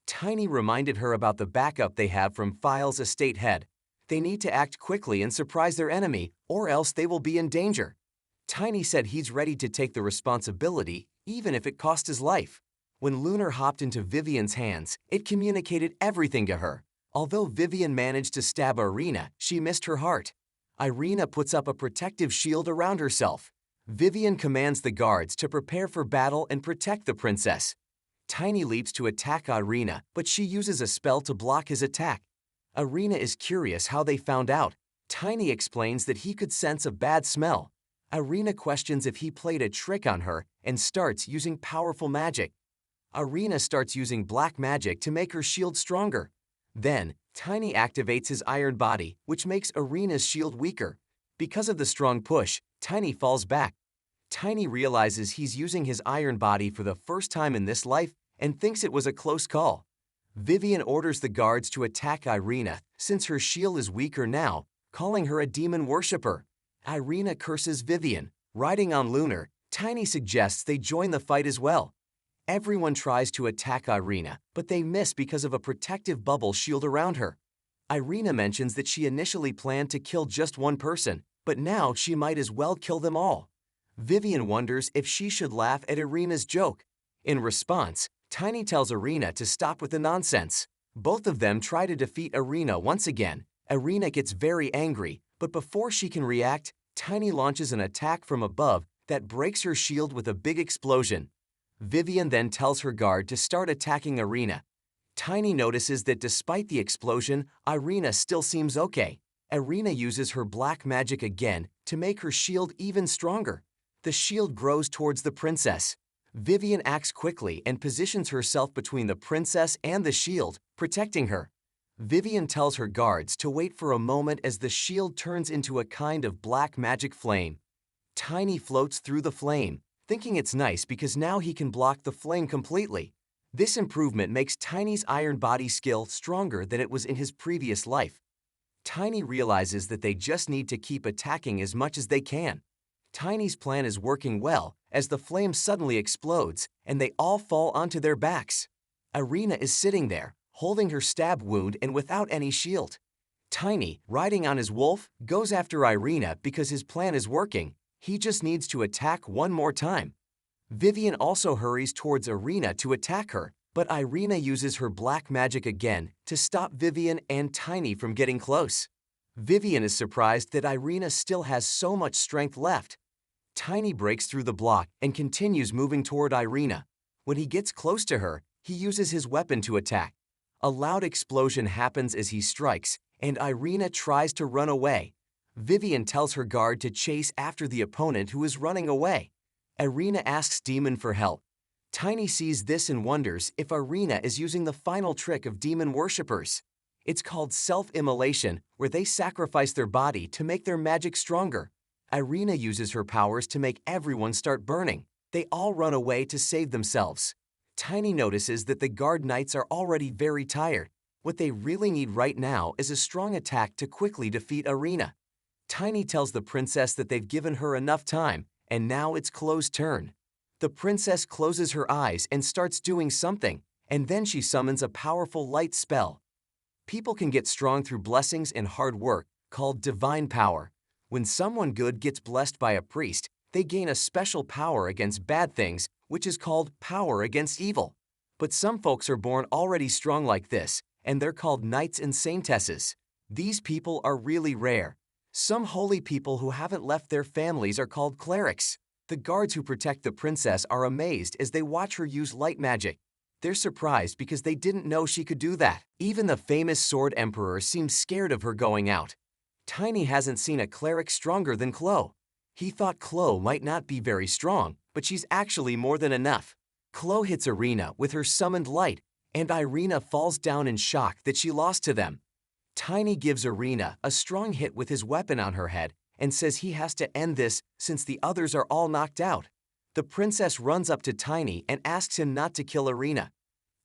Tiny reminded her about the backup they have from File's estate head. They need to act quickly and surprise their enemy, or else they will be in danger. Tiny said he's ready to take the responsibility, even if it cost his life. When Lunar hopped into Vivian's hands, it communicated everything to her. Although Vivian managed to stab Irina, she missed her heart. Irina puts up a protective shield around herself. Vivian commands the guards to prepare for battle and protect the princess. Tiny leaps to attack Irina, but she uses a spell to block his attack. Irina is curious how they found out. Tiny explains that he could sense a bad smell. Irina questions if he played a trick on her and starts using powerful magic. Irina starts using black magic to make her shield stronger. Then, Tiny activates his iron body, which makes Arena's shield weaker. Because of the strong push, Tiny falls back. Tiny realizes he's using his iron body for the first time in this life and thinks it was a close call. Vivian orders the guards to attack Irina since her shield is weaker now, calling her a demon worshipper. Irina curses Vivian. Riding on Lunar, Tiny suggests they join the fight as well. Everyone tries to attack Irina, but they miss because of a protective bubble shield around her. Irina mentions that she initially planned to kill just one person, but now she might as well kill them all. Vivian wonders if she should laugh at Irina's joke. In response, Tiny tells Irina to stop with the nonsense. Both of them try to defeat Irina once again. Irina gets very angry, but before she can react, Tiny launches an attack from above that breaks her shield with a big explosion. Vivian then tells her guard to start attacking Irina. Tiny notices that despite the explosion, Irina still seems okay. Irina uses her black magic again to make her shield even stronger. The shield grows towards the princess. Vivian acts quickly and positions herself between the princess and the shield, protecting her. Vivian tells her guards to wait for a moment as the shield turns into a kind of black magic flame. Tiny floats through the flame, thinking it's nice because now he can block the flame completely. This improvement makes Tiny's iron body skill stronger than it was in his previous life. Tiny realizes that they just need to keep attacking as much as they can. Tiny's plan is working well as the flame suddenly explodes and they all fall onto their backs. Irina is sitting there, holding her stab wound and without any shield. Tiny, riding on his wolf, goes after Irina because his plan is working. He just needs to attack one more time. Vivian also hurries towards Irina to attack her, but Irina uses her black magic again to stop Vivian and Tiny from getting close. Vivian is surprised that Irina still has so much strength left. Tiny breaks through the block and continues moving toward Irina. When he gets close to her, he uses his weapon to attack. A loud explosion happens as he strikes, and Irina tries to run away. Vivian tells her guard to chase after the opponent who is running away. Irina asks Demon for help. Tiny sees this and wonders if Irina is using the final trick of demon worshippers. It's called self-immolation, where they sacrifice their body to make their magic stronger. Irina uses her powers to make everyone start burning. They all run away to save themselves. Tiny notices that the guard knights are already very tired. What they really need right now is a strong attack to quickly defeat Irina. Tiny tells the princess that they've given her enough time, and now it's Chloe's turn. The princess closes her eyes and starts doing something, and then she summons a powerful light spell. People can get strong through blessings and hard work, called divine power. When someone good gets blessed by a priest, they gain a special power against bad things, which is called power against evil. But some folks are born already strong like this, and they're called knights and saintesses. These people are really rare. Some holy people who haven't left their families are called clerics. The guards who protect the princess are amazed as they watch her use light magic. They're surprised because they didn't know she could do that. Even the famous sword emperor seems scared of her going out. Tiny hasn't seen a cleric stronger than Chloe. He thought Chloe might not be very strong, but she's actually more than enough. Chloe hits Irina with her summoned light, and Irina falls down in shock that she lost to them. Tiny gives Irina a strong hit with his weapon on her head and says he has to end this since the others are all knocked out. The princess runs up to Tiny and asks him not to kill Irina.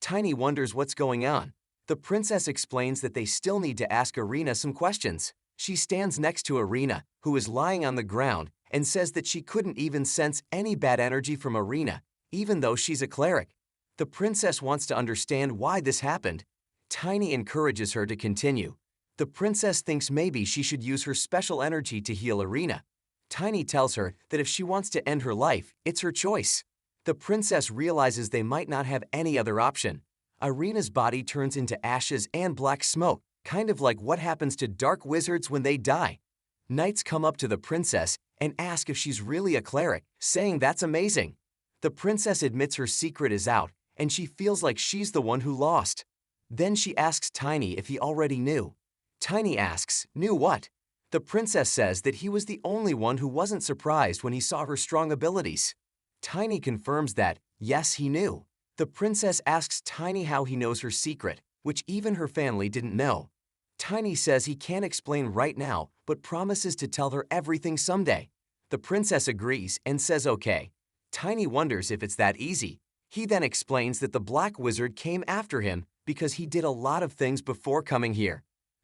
Tiny wonders what's going on. The princess explains that they still need to ask Irina some questions. She stands next to Irina, who is lying on the ground, and says that she couldn't even sense any bad energy from Irina, even though she's a cleric. The princess wants to understand why this happened. Tiny encourages her to continue. The princess thinks maybe she should use her special energy to heal Irina. Tiny tells her that if she wants to end her life, it's her choice. The princess realizes they might not have any other option. Irina's body turns into ashes and black smoke, kind of like what happens to dark wizards when they die. Knights come up to the princess and ask if she's really a cleric, saying that's amazing. The princess admits her secret is out, and she feels like she's the one who lost. Then she asks Tiny if he already knew. Tiny asks, "Knew what?" The princess says that he was the only one who wasn't surprised when he saw her strong abilities. Tiny confirms that, yes, he knew. The princess asks Tiny how he knows her secret, which even her family didn't know. Tiny says he can't explain right now, but promises to tell her everything someday. The princess agrees and says okay. Tiny wonders if it's that easy. He then explains that the black wizard came after him because he did a lot of things before coming here.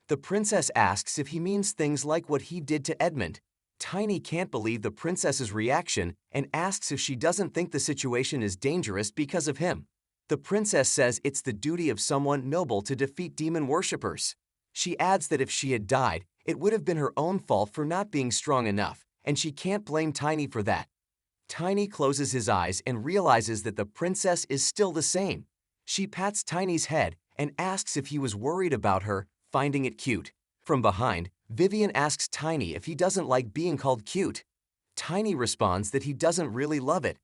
The princess asks if he means things like what he did to Edmund. Tiny can't believe the princess's reaction and asks if she doesn't think the situation is dangerous because of him. The princess says it's the duty of someone noble to defeat demon worshippers. She adds that if she had died, it would have been her own fault for not being strong enough, and she can't blame Tiny for that. Tiny closes his eyes and realizes that the princess is still the same. She pats Tiny's head and asks if he was worried about her, finding it cute. From behind, Vivian asks Tiny if he doesn't like being called cute. Tiny responds that he doesn't really love it.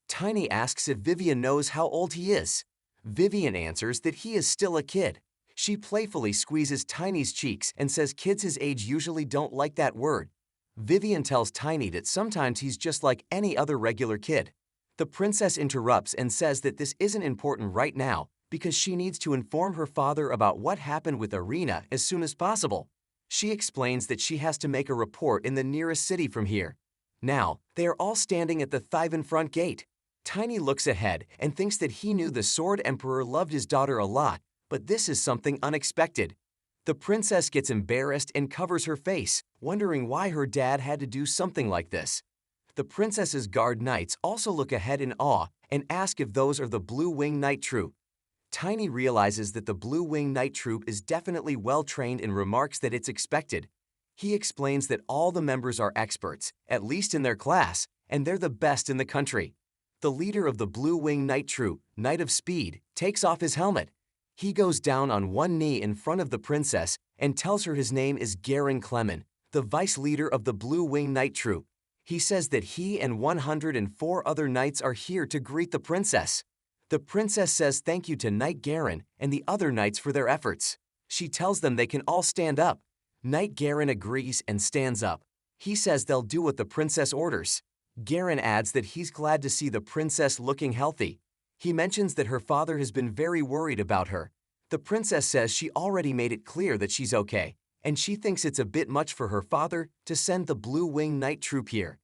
Tiny asks if Vivian knows how old he is. Vivian answers that he is still a kid. She playfully squeezes Tiny's cheeks and says kids his age usually don't like that word. Vivian tells Tiny that sometimes he's just like any other regular kid. The princess interrupts and says that this isn't important right now because she needs to inform her father about what happened with Arena as soon as possible. She explains that she has to make a report in the nearest city from here. Now, they are all standing at the Thyvan front gate. Tiny looks ahead and thinks that he knew the Sword Emperor loved his daughter a lot, but this is something unexpected. The princess gets embarrassed and covers her face, wondering why her dad had to do something like this. The princess's guard knights also look ahead in awe and ask if those are the Blue Wing Knight Troop. Tiny realizes that the Blue Wing Knight Troop is definitely well-trained and remarks that it's expected. He explains that all the members are experts, at least in their class, and they're the best in the country. The leader of the Blue Wing Knight Troop, Knight of Speed, takes off his helmet. He goes down on one knee in front of the princess and tells her his name is Garen Clemen, the vice leader of the Blue Wing Knight Troop. He says that he and 104 other knights are here to greet the princess. The princess says thank you to Knight Garen and the other knights for their efforts. She tells them they can all stand up. Knight Garen agrees and stands up. He says they'll do what the princess orders. Garen adds that he's glad to see the princess looking healthy. He mentions that her father has been very worried about her. The princess says she already made it clear that she's okay, and she thinks it's a bit much for her father to send the Blue Wing Knight Troop here.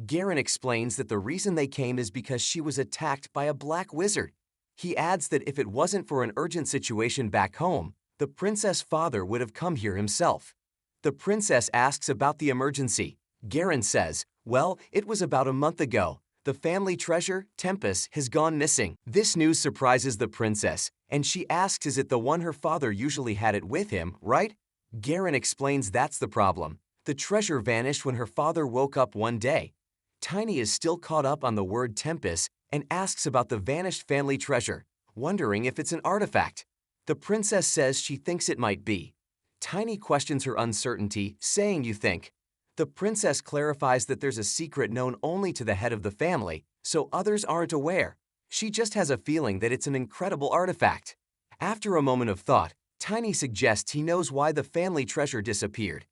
Garen explains that the reason they came is because she was attacked by a black wizard. He adds that if it wasn't for an urgent situation back home, the princess' father would have come here himself. The princess asks about the emergency. Garen says, well, it was about a month ago. The family treasure, Tempest, has gone missing. This news surprises the princess, and she asks is it the one her father usually had it with him, right? Garen explains that's the problem. The treasure vanished when her father woke up one day. Tiny is still caught up on the word Tempest and asks about the vanished family treasure, wondering if it's an artifact. The princess says she thinks it might be. Tiny questions her uncertainty, saying you think. The princess clarifies that there's a secret known only to the head of the family, so others aren't aware. She just has a feeling that it's an incredible artifact. After a moment of thought, Tiny suggests he knows why the family treasure disappeared.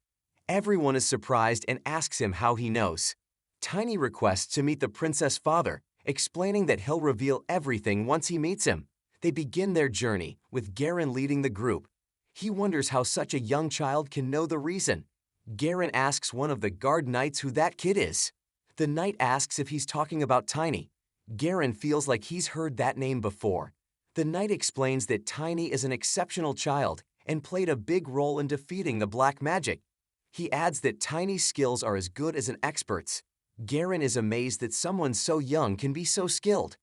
Everyone is surprised and asks him how he knows. Tiny requests to meet the princess' father, explaining that he'll reveal everything once he meets him. They begin their journey, with Garen leading the group. He wonders how such a young child can know the reason. Garen asks one of the guard knights who that kid is. The knight asks if he's talking about Tiny. Garen feels like he's heard that name before. The knight explains that Tiny is an exceptional child and played a big role in defeating the black magic. He adds that Tiny's skills are as good as an expert's. Garen is amazed that someone so young can be so skilled.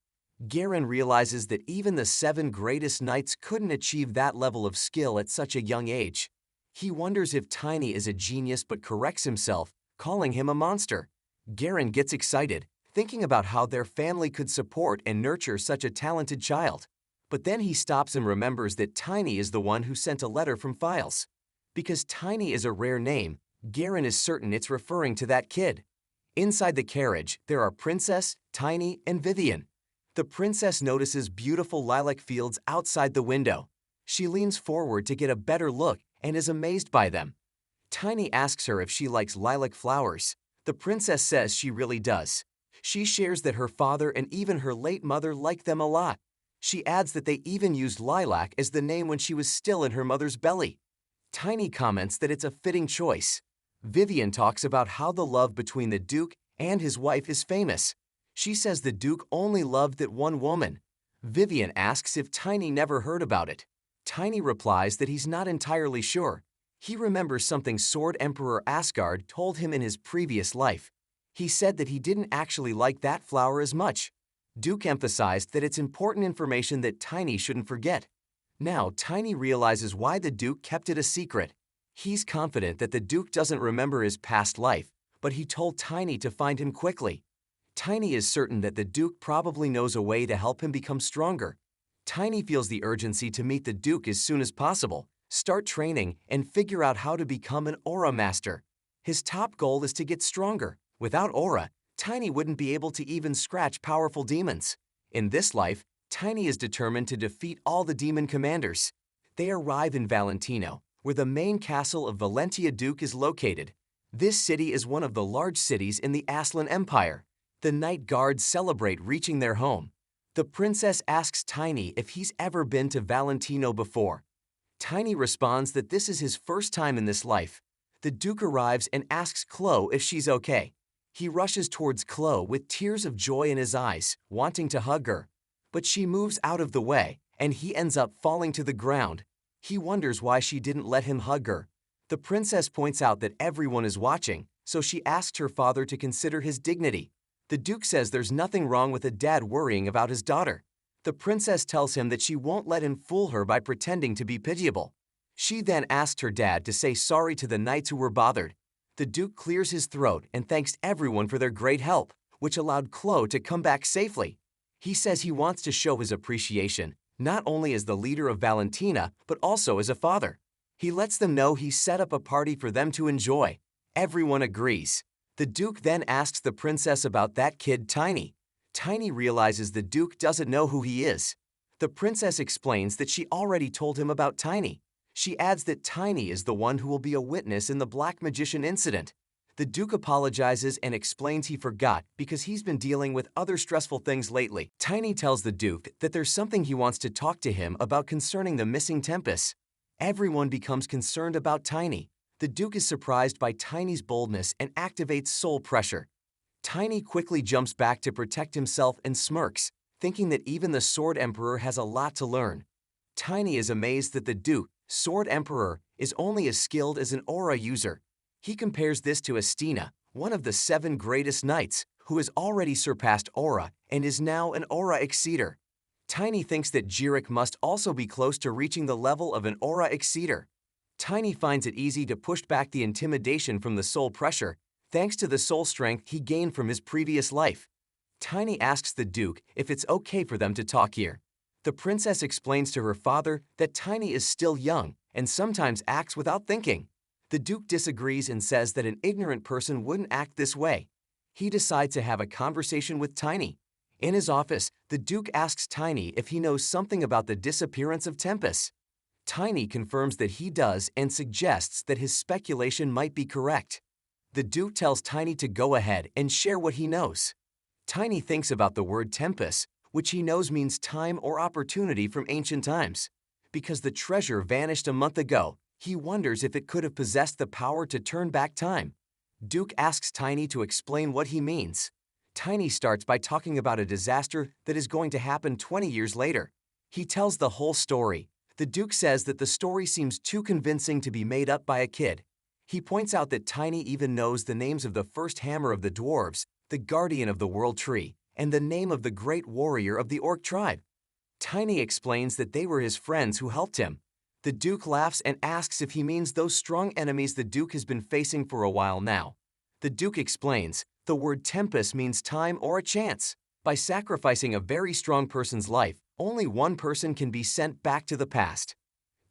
Garen realizes that even the 7 greatest knights couldn't achieve that level of skill at such a young age. He wonders if Tiny is a genius but corrects himself, calling him a monster. Garen gets excited, thinking about how their family could support and nurture such a talented child. But then he stops and remembers that Tiny is the one who sent a letter from Files. Because Tiny is a rare name, Garen is certain it's referring to that kid. Inside the carriage, there are Princess, Tiny, and Vivian. The princess notices beautiful lilac fields outside the window. She leans forward to get a better look and is amazed by them. Tiny asks her if she likes lilac flowers. The princess says she really does. She shares that her father and even her late mother like them a lot. She adds that they even used Lilac as the name when she was still in her mother's belly. Tiny comments that it's a fitting choice. Vivian talks about how the love between the Duke and his wife is famous. She says the Duke only loved that one woman. Vivian asks if Tiny never heard about it. Tiny replies that he's not entirely sure. He remembers something Sword Emperor Asgard told him in his previous life. He said that he didn't actually like that flower as much. Duke emphasized that it's important information that Tiny shouldn't forget. Now, Tiny realizes why the Duke kept it a secret. He's confident that the Duke doesn't remember his past life, but he told Tiny to find him quickly. Tiny is certain that the Duke probably knows a way to help him become stronger. Tiny feels the urgency to meet the Duke as soon as possible, start training, and figure out how to become an Aura Master. His top goal is to get stronger. Without Aura, Tiny wouldn't be able to even scratch powerful demons. In this life, Tiny is determined to defeat all the demon commanders. They arrive in Valentino, where the main castle of Valentia Duke is located. This city is one of the large cities in the Aslan Empire. The night guards celebrate reaching their home. The princess asks Tiny if he's ever been to Valentino before. Tiny responds that this is his first time in this life. The Duke arrives and asks Chloe if she's okay. He rushes towards Chloe with tears of joy in his eyes, wanting to hug her. But she moves out of the way, and he ends up falling to the ground. He wonders why she didn't let him hug her. The princess points out that everyone is watching, so she asks her father to consider his dignity. The Duke says there's nothing wrong with a dad worrying about his daughter. The princess tells him that she won't let him fool her by pretending to be pitiable. She then asks her dad to say sorry to the knights who were bothered. The Duke clears his throat and thanks everyone for their great help, which allowed Chloe to come back safely. He says he wants to show his appreciation, not only as the leader of Valentina, but also as a father. He lets them know he set up a party for them to enjoy. Everyone agrees. The Duke then asks the princess about that kid Tiny. Tiny realizes the Duke doesn't know who he is. The princess explains that she already told him about Tiny. She adds that Tiny is the one who will be a witness in the Black Magician incident. The Duke apologizes and explains he forgot because he's been dealing with other stressful things lately. Tiny tells the Duke that there's something he wants to talk to him about concerning the missing Tempest. Everyone becomes concerned about Tiny. The Duke is surprised by Tiny's boldness and activates soul pressure. Tiny quickly jumps back to protect himself and smirks, thinking that even the Sword Emperor has a lot to learn. Tiny is amazed that the Duke, Sword Emperor, is only as skilled as an aura user. He compares this to Estina, one of the 7 greatest knights, who has already surpassed Aura and is now an Aura Exceeder. Tiny thinks that Jirik must also be close to reaching the level of an Aura Exceeder. Tiny finds it easy to push back the intimidation from the soul pressure, thanks to the soul strength he gained from his previous life. Tiny asks the Duke if it's okay for them to talk here. The princess explains to her father that Tiny is still young and sometimes acts without thinking. The Duke disagrees and says that an ignorant person wouldn't act this way. He decides to have a conversation with Tiny. In his office, the Duke asks Tiny if he knows something about the disappearance of Tempest. Tiny confirms that he does and suggests that his speculation might be correct. The Duke tells Tiny to go ahead and share what he knows. Tiny thinks about the word Tempest, which he knows means time or opportunity from ancient times. Because the treasure vanished a month ago, he wonders if it could have possessed the power to turn back time. Duke asks Tiny to explain what he means. Tiny starts by talking about a disaster that is going to happen 20 years later. He tells the whole story. The Duke says that the story seems too convincing to be made up by a kid. He points out that Tiny even knows the names of the first hammer of the dwarves, the guardian of the world tree, and the name of the great warrior of the orc tribe. Tiny explains that they were his friends who helped him. The Duke laughs and asks if he means those strong enemies the Duke has been facing for a while now. The Duke explains, the word Tempest means time or a chance. By sacrificing a very strong person's life, only one person can be sent back to the past.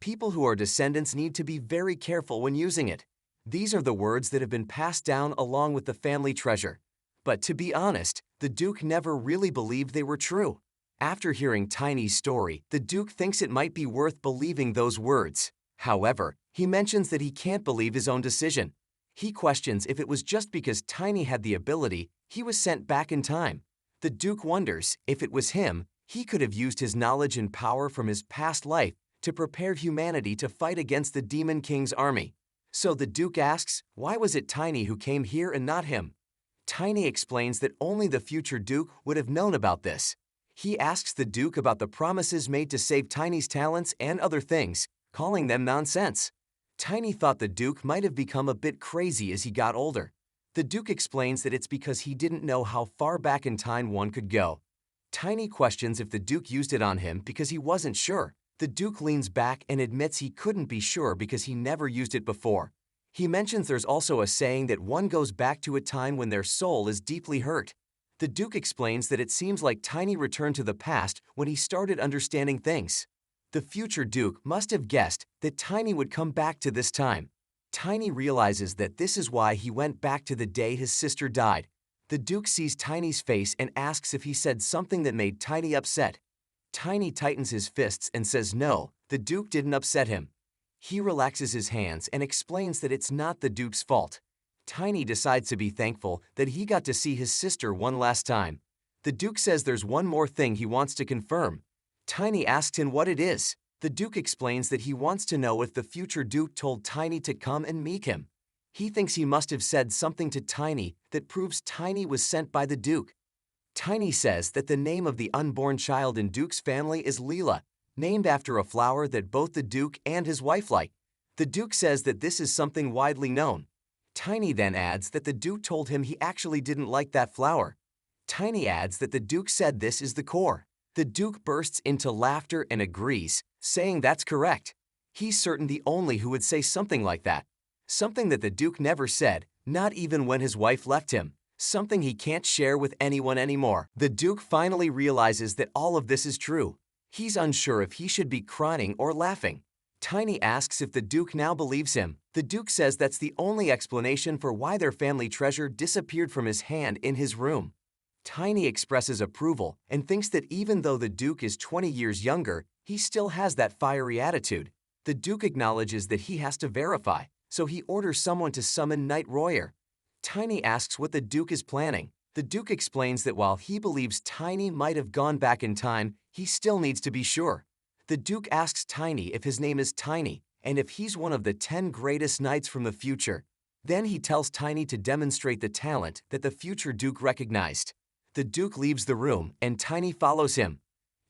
People who are descendants need to be very careful when using it. These are the words that have been passed down along with the family treasure. But to be honest, the Duke never really believed they were true. After hearing Tiny's story, the Duke thinks it might be worth believing those words. However, he mentions that he can't believe his own decision. He questions if it was just because Tiny had the ability, he was sent back in time. The Duke wonders, if it was him, He could have used his knowledge and power from his past life to prepare humanity to fight against the Demon King's army. So the Duke asks, why was it Tiny who came here and not him? Tiny explains that only the future Duke would have known about this. He asks the Duke about the promises made to save Tiny's talents and other things, calling them nonsense. Tiny thought the Duke might have become a bit crazy as he got older. The Duke explains that it's because he didn't know how far back in time one could go. Tiny questions if the Duke used it on him because he wasn't sure. The Duke leans back and admits he couldn't be sure because he never used it before. He mentions there's also a saying that one goes back to a time when their soul is deeply hurt. The Duke explains that it seems like Tiny returned to the past when he started understanding things. The future Duke must have guessed that Tiny would come back to this time. Tiny realizes that this is why he went back to the day his sister died. The Duke sees Tiny's face and asks if he said something that made Tiny upset. Tiny tightens his fists and says no, the Duke didn't upset him. He relaxes his hands and explains that it's not the Duke's fault. Tiny decides to be thankful that he got to see his sister one last time. The Duke says there's one more thing he wants to confirm. Tiny asks him what it is. The Duke explains that he wants to know if the future Duke told Tiny to come and meet him. He thinks he must have said something to Tiny that proves Tiny was sent by the Duke. Tiny says that the name of the unborn child in Duke's family is Leela, named after a flower that both the Duke and his wife like. The Duke says that this is something widely known. Tiny then adds that the Duke told him he actually didn't like that flower. Tiny adds that the Duke said this is the core. The Duke bursts into laughter and agrees, saying that's correct. He's certain the only who would say something like that. Something that the Duke never said, not even when his wife left him. Something he can't share with anyone anymore. The Duke finally realizes that all of this is true. He's unsure if he should be crying or laughing. Tiny asks if the Duke now believes him. The Duke says that's the only explanation for why their family treasure disappeared from his hand in his room. Tiny expresses approval and thinks that even though the Duke is 20 years younger, he still has that fiery attitude. The Duke acknowledges that he has to verify, so he orders someone to summon Knight Royer. Tiny asks what the Duke is planning. The Duke explains that while he believes Tiny might have gone back in time, he still needs to be sure. The Duke asks Tiny if his name is Tiny and if he's one of the 10 greatest knights from the future. Then he tells Tiny to demonstrate the talent that the future Duke recognized. The Duke leaves the room and Tiny follows him.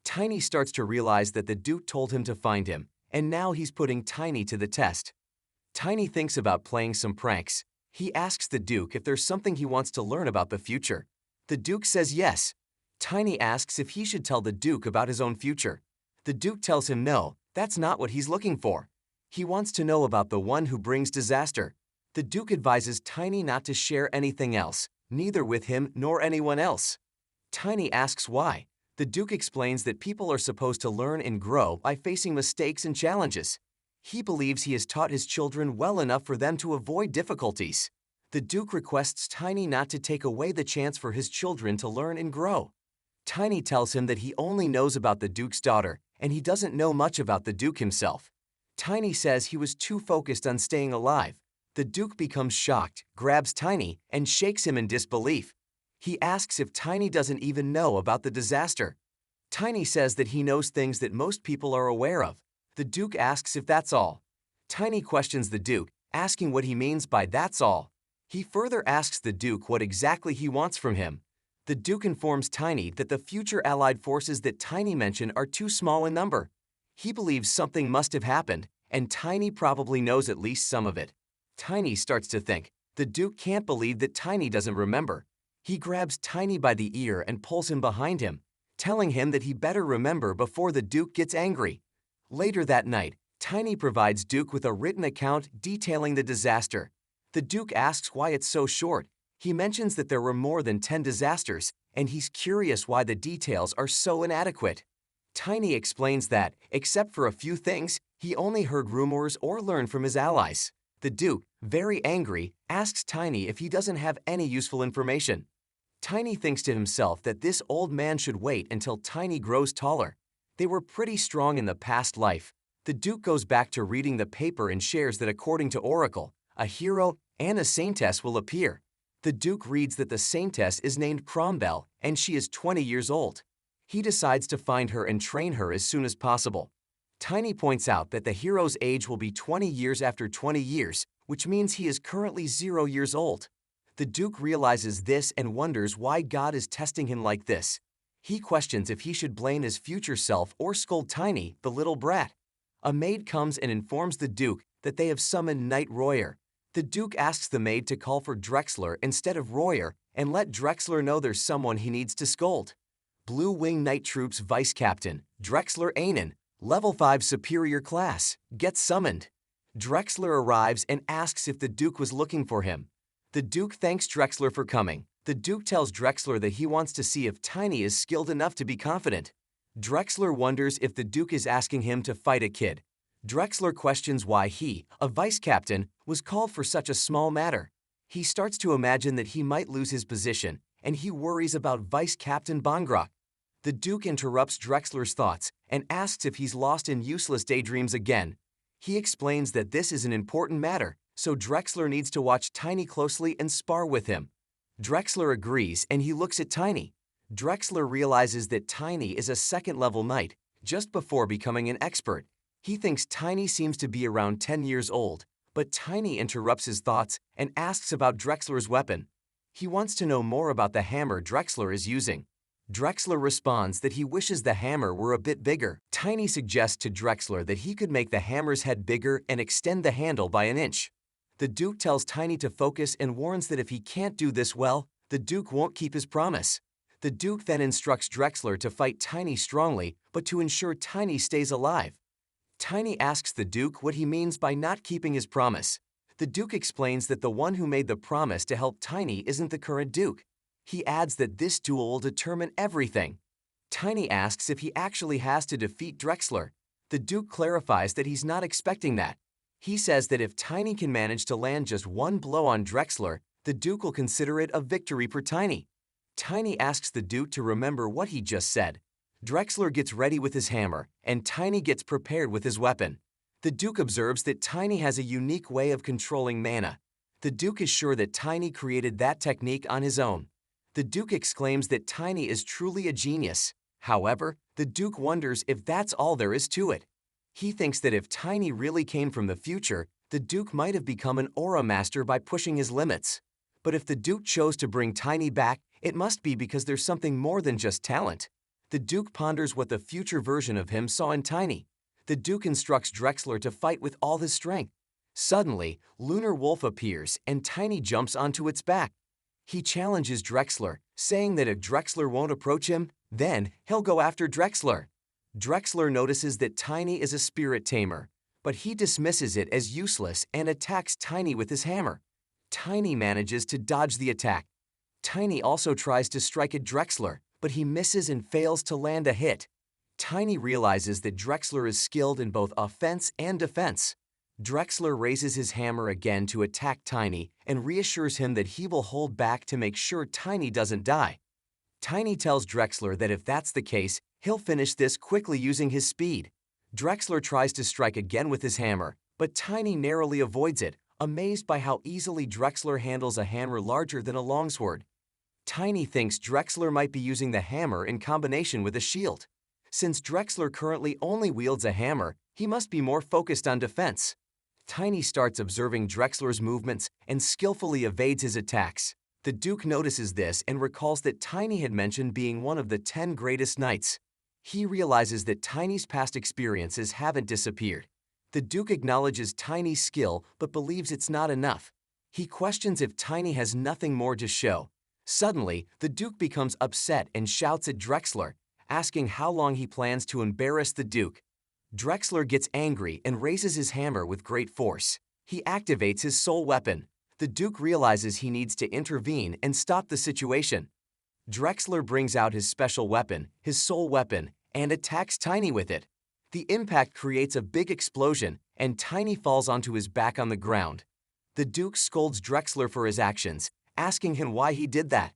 Tiny starts to realize that the Duke told him to find him, and now he's putting Tiny to the test. Tiny thinks about playing some pranks. He asks the Duke if there's something he wants to learn about the future. The Duke says yes. Tiny asks if he should tell the Duke about his own future. The Duke tells him no, that's not what he's looking for. He wants to know about the one who brings disaster. The Duke advises Tiny not to share anything else, neither with him nor anyone else. Tiny asks why. The Duke explains that people are supposed to learn and grow by facing mistakes and challenges. He believes he has taught his children well enough for them to avoid difficulties. The Duke requests Tiny not to take away the chance for his children to learn and grow. Tiny tells him that he only knows about the Duke's daughter, and he doesn't know much about the Duke himself. Tiny says he was too focused on staying alive. The Duke becomes shocked, grabs Tiny, and shakes him in disbelief. He asks if Tiny doesn't even know about the disaster. Tiny says that he knows things that most people are aware of. The Duke asks if that's all. Tiny questions the Duke, asking what he means by that's all. He further asks the Duke what exactly he wants from him. The Duke informs Tiny that the future Allied forces that Tiny mentioned are too small in number. He believes something must have happened, and Tiny probably knows at least some of it. Tiny starts to think. The Duke can't believe that Tiny doesn't remember. He grabs Tiny by the ear and pulls him behind him, telling him that he better remember before the Duke gets angry. Later that night, Tiny provides Duke with a written account detailing the disaster. The Duke asks why it's so short. He mentions that there were more than 10 disasters, and he's curious why the details are so inadequate. Tiny explains that, except for a few things, he only heard rumors or learned from his allies. The Duke, very angry, asks Tiny if he doesn't have any useful information. Tiny thinks to himself that this old man should wait until Tiny grows taller. They were pretty strong in the past life. The Duke goes back to reading the paper and shares that according to Oracle, a hero and a saintess will appear. The Duke reads that the saintess is named Crombell and she is 20 years old. He decides to find her and train her as soon as possible. Tiny points out that the hero's age will be 20 years after 20 years, which means he is currently 0 years old. The Duke realizes this and wonders why God is testing him like this. He questions if he should blame his future self or scold Tiny, the little brat. A maid comes and informs the Duke that they have summoned Knight Royer. The Duke asks the maid to call for Drexler instead of Royer and let Drexler know there's someone he needs to scold. Blue Wing Knight Troop's Vice Captain, Drexler Ainen, Level 5 Superior Class, gets summoned. Drexler arrives and asks if the Duke was looking for him. The Duke thanks Drexler for coming. The Duke tells Drexler that he wants to see if Tiny is skilled enough to be confident. Drexler wonders if the Duke is asking him to fight a kid. Drexler questions why he, a vice captain, was called for such a small matter. He starts to imagine that he might lose his position, and he worries about Vice Captain Bongrok. The Duke interrupts Drexler's thoughts and asks if he's lost in useless daydreams again. He explains that this is an important matter, so Drexler needs to watch Tiny closely and spar with him. Drexler agrees and he looks at Tiny. Drexler realizes that Tiny is a second-level knight, just before becoming an expert. He thinks Tiny seems to be around 10 years old, but Tiny interrupts his thoughts and asks about Drexler's weapon. He wants to know more about the hammer Drexler is using. Drexler responds that he wishes the hammer were a bit bigger. Tiny suggests to Drexler that he could make the hammer's head bigger and extend the handle by an inch. The Duke tells Tiny to focus and warns that if he can't do this well, the Duke won't keep his promise. The Duke then instructs Drexler to fight Tiny strongly, but to ensure Tiny stays alive. Tiny asks the Duke what he means by not keeping his promise. The Duke explains that the one who made the promise to help Tiny isn't the current Duke. He adds that this duel will determine everything. Tiny asks if he actually has to defeat Drexler. The Duke clarifies that he's not expecting that. He says that if Tiny can manage to land just one blow on Drexler, the Duke will consider it a victory for Tiny. Tiny asks the Duke to remember what he just said. Drexler gets ready with his hammer, and Tiny gets prepared with his weapon. The Duke observes that Tiny has a unique way of controlling mana. The Duke is sure that Tiny created that technique on his own. The Duke exclaims that Tiny is truly a genius. However, the Duke wonders if that's all there is to it. He thinks that if Tiny really came from the future, the Duke might have become an aura master by pushing his limits. But if the Duke chose to bring Tiny back, it must be because there's something more than just talent. The Duke ponders what the future version of him saw in Tiny. The Duke instructs Drexler to fight with all his strength. Suddenly, Lunar Wolf appears and Tiny jumps onto its back. He challenges Drexler, saying that if Drexler won't approach him, then he'll go after Drexler. Drexler notices that Tiny is a spirit tamer, but he dismisses it as useless and attacks Tiny with his hammer. Tiny manages to dodge the attack. Tiny also tries to strike at Drexler, but he misses and fails to land a hit. Tiny realizes that Drexler is skilled in both offense and defense. Drexler raises his hammer again to attack Tiny and reassures him that he will hold back to make sure Tiny doesn't die. Tiny tells Drexler that if that's the case, he'll finish this quickly using his speed. Drexler tries to strike again with his hammer, but Tiny narrowly avoids it, amazed by how easily Drexler handles a hammer larger than a longsword. Tiny thinks Drexler might be using the hammer in combination with a shield. Since Drexler currently only wields a hammer, he must be more focused on defense. Tiny starts observing Drexler's movements and skillfully evades his attacks. The Duke notices this and recalls that Tiny had mentioned being one of the 10 greatest knights. He realizes that Tiny's past experiences haven't disappeared. The Duke acknowledges Tiny's skill but believes it's not enough. He questions if Tiny has nothing more to show. Suddenly, the Duke becomes upset and shouts at Drexler, asking how long he plans to embarrass the Duke. Drexler gets angry and raises his hammer with great force. He activates his soul weapon. The Duke realizes he needs to intervene and stop the situation. Drexler brings out his special weapon, his soul weapon, and attacks Tiny with it. The impact creates a big explosion, and Tiny falls onto his back on the ground. The Duke scolds Drexler for his actions, asking him why he did that.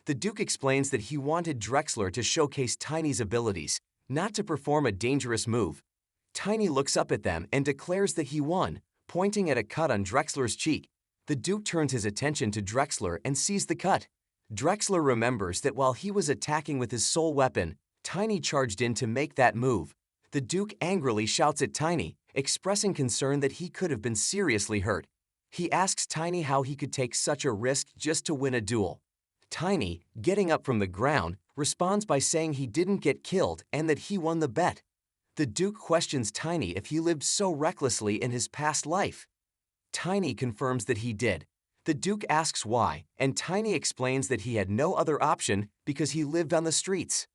The Duke explains that he wanted Drexler to showcase Tiny's abilities, not to perform a dangerous move. Tiny looks up at them and declares that he won, pointing at a cut on Drexler's cheek. The Duke turns his attention to Drexler and sees the cut. Drexler remembers that while he was attacking with his soul weapon, Tiny charged in to make that move. The Duke angrily shouts at Tiny, expressing concern that he could have been seriously hurt. He asks Tiny how he could take such a risk just to win a duel. Tiny, getting up from the ground, responds by saying he didn't get killed and that he won the bet. The Duke questions Tiny if he lived so recklessly in his past life. Tiny confirms that he did. The Duke asks why, and Tiny explains that he had no other option because he lived on the streets.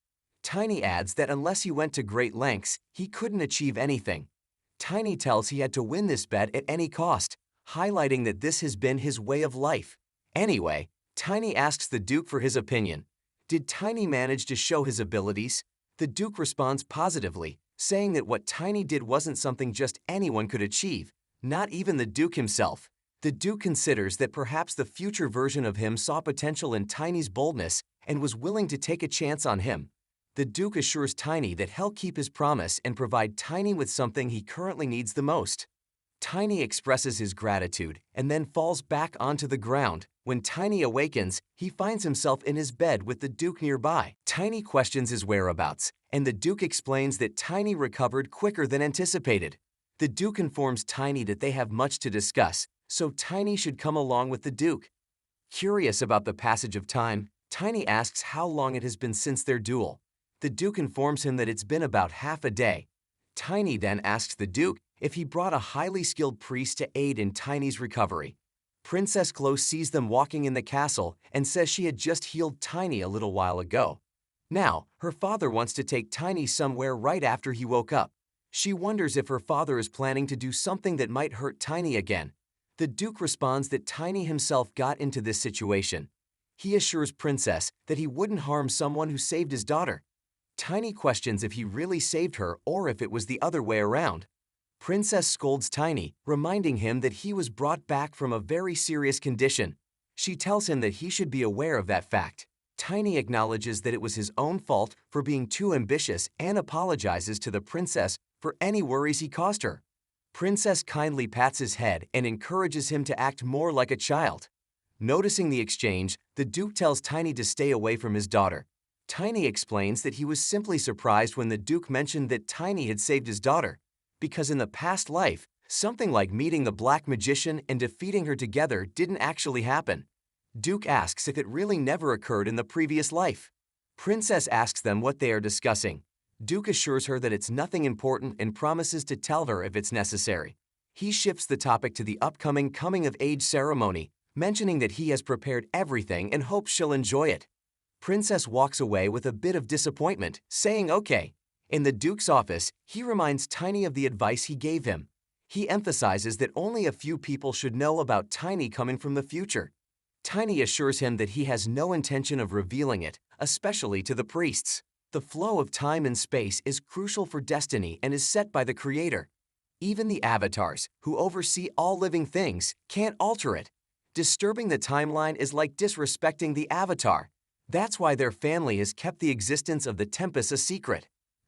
Tiny adds that unless he went to great lengths, he couldn't achieve anything. Tiny tells he had to win this bet at any cost, highlighting that this has been his way of life. Anyway, Tiny asks the Duke for his opinion. Did Tiny manage to show his abilities? The Duke responds positively, saying that what Tiny did wasn't something just anyone could achieve, not even the Duke himself. The Duke considers that perhaps the future version of him saw potential in Tiny's boldness and was willing to take a chance on him. The Duke assures Tiny that he'll keep his promise and provide Tiny with something he currently needs the most. Tiny expresses his gratitude and then falls back onto the ground. When Tiny awakens, he finds himself in his bed with the Duke nearby. Tiny questions his whereabouts, and the Duke explains that Tiny recovered quicker than anticipated. The Duke informs Tiny that they have much to discuss, so Tiny should come along with the Duke. Curious about the passage of time, Tiny asks how long it has been since their duel. The Duke informs him that it's been about half a day. Tiny then asks the Duke if he brought a highly skilled priest to aid in Tiny's recovery. Princess Glow sees them walking in the castle and says she had just healed Tiny a little while ago. Now, her father wants to take Tiny somewhere right after he woke up. She wonders if her father is planning to do something that might hurt Tiny again. The Duke responds that Tiny himself got into this situation. He assures Princess that he wouldn't harm someone who saved his daughter. Tiny questions if he really saved her or if it was the other way around. Princess scolds Tiny, reminding him that he was brought back from a very serious condition. She tells him that he should be aware of that fact. Tiny acknowledges that it was his own fault for being too ambitious and apologizes to the princess for any worries he caused her. Princess kindly pats his head and encourages him to act more like a child. Noticing the exchange, the Duke tells Tiny to stay away from his daughter. Tiny explains that he was simply surprised when the Duke mentioned that Tiny had saved his daughter, because in the past life, something like meeting the Black Magician and defeating her together didn't actually happen. Duke asks if it really never occurred in the previous life. Princess asks them what they are discussing. Duke assures her that it's nothing important and promises to tell her if it's necessary. He shifts the topic to the upcoming coming-of-age ceremony, mentioning that he has prepared everything and hopes she'll enjoy it. Princess walks away with a bit of disappointment, saying okay. In the Duke's office, he reminds Tiny of the advice he gave him. He emphasizes that only a few people should know about Tiny coming from the future. Tiny assures him that he has no intention of revealing it, especially to the priests. The flow of time and space is crucial for destiny and is set by the Creator. Even the avatars, who oversee all living things, can't alter it. Disturbing the timeline is like disrespecting the avatar. That's why their family has kept the existence of the Tempest a secret.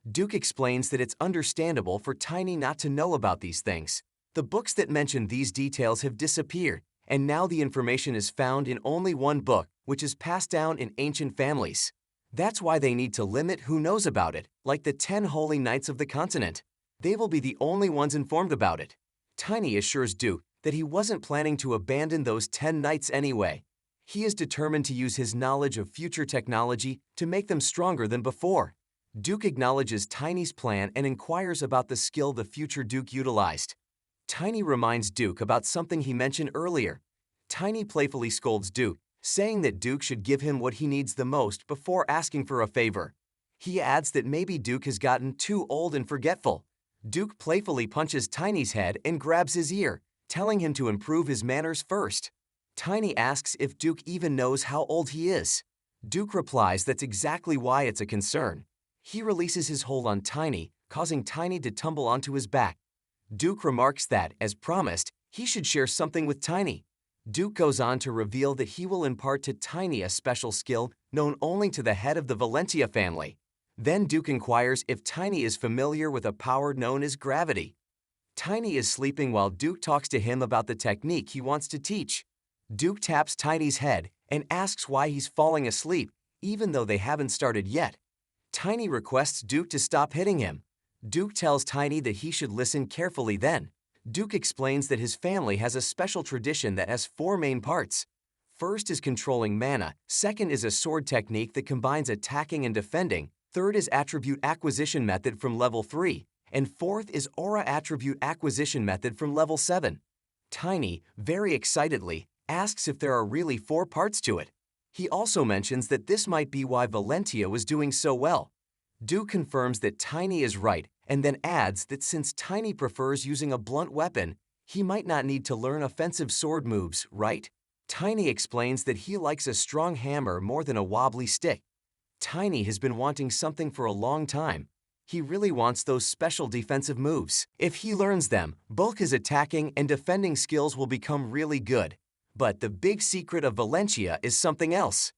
Duke explains that it's understandable for Tiny not to know about these things. The books that mention these details have disappeared, and now the information is found in only one book, which is passed down in ancient families. That's why they need to limit who knows about it, like the 10 Holy Knights of the continent. They will be the only ones informed about it. Tiny assures Duke that he wasn't planning to abandon those 10 knights anyway. He is determined to use his knowledge of future technology to make them stronger than before. Duke acknowledges Tiny's plan and inquires about the skill the future Duke utilized. Tiny reminds Duke about something he mentioned earlier. Tiny playfully scolds Duke, saying that Duke should give him what he needs the most before asking for a favor. He adds that maybe Duke has gotten too old and forgetful. Duke playfully punches Tiny's head and grabs his ear, telling him to improve his manners first. Tiny asks if Duke even knows how old he is. Duke replies that's exactly why it's a concern. He releases his hold on Tiny, causing Tiny to tumble onto his back. Duke remarks that, as promised, he should share something with Tiny. Duke goes on to reveal that he will impart to Tiny a special skill known only to the head of the Valentia family. Then Duke inquires if Tiny is familiar with a power known as gravity. Tiny is sleeping while Duke talks to him about the technique he wants to teach. Duke taps Tiny's head and asks why he's falling asleep, even though they haven't started yet. Tiny requests Duke to stop hitting him. Duke tells Tiny that he should listen carefully then. Duke explains that his family has a special tradition that has 4 main parts. First is controlling mana, second is a sword technique that combines attacking and defending, third is attribute acquisition method from level 3, and fourth is aura attribute acquisition method from level 7. Tiny, very excitedly, asks if there are really 4 parts to it. He also mentions that this might be why Valentia was doing so well. Duke confirms that Tiny is right and then adds that since Tiny prefers using a blunt weapon, he might not need to learn offensive sword moves, right? Tiny explains that he likes a strong hammer more than a wobbly stick. Tiny has been wanting something for a long time. He really wants those special defensive moves. If he learns them, both his attacking and defending skills will become really good. But the big secret of Valentia is something else.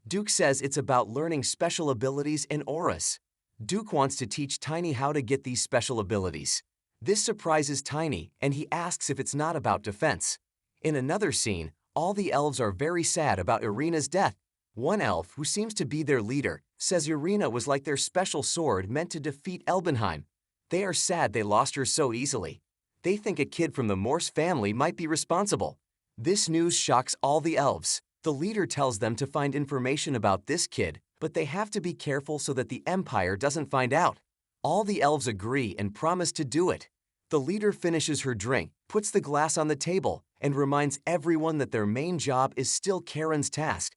Duke says it's about learning special abilities and auras. Duke wants to teach Tiny how to get these special abilities. This surprises Tiny, and he asks if it's not about defense. In another scene, all the elves are very sad about Irina's death. One elf, who seems to be their leader, says Irina was like their special sword meant to defeat Elbenheim. They are sad they lost her so easily. They think a kid from the Morse family might be responsible. This news shocks all the elves. The leader tells them to find information about this kid, but they have to be careful so that the Empire doesn't find out. All the elves agree and promise to do it. The leader finishes her drink, puts the glass on the table, and reminds everyone that their main job is still Karen's task.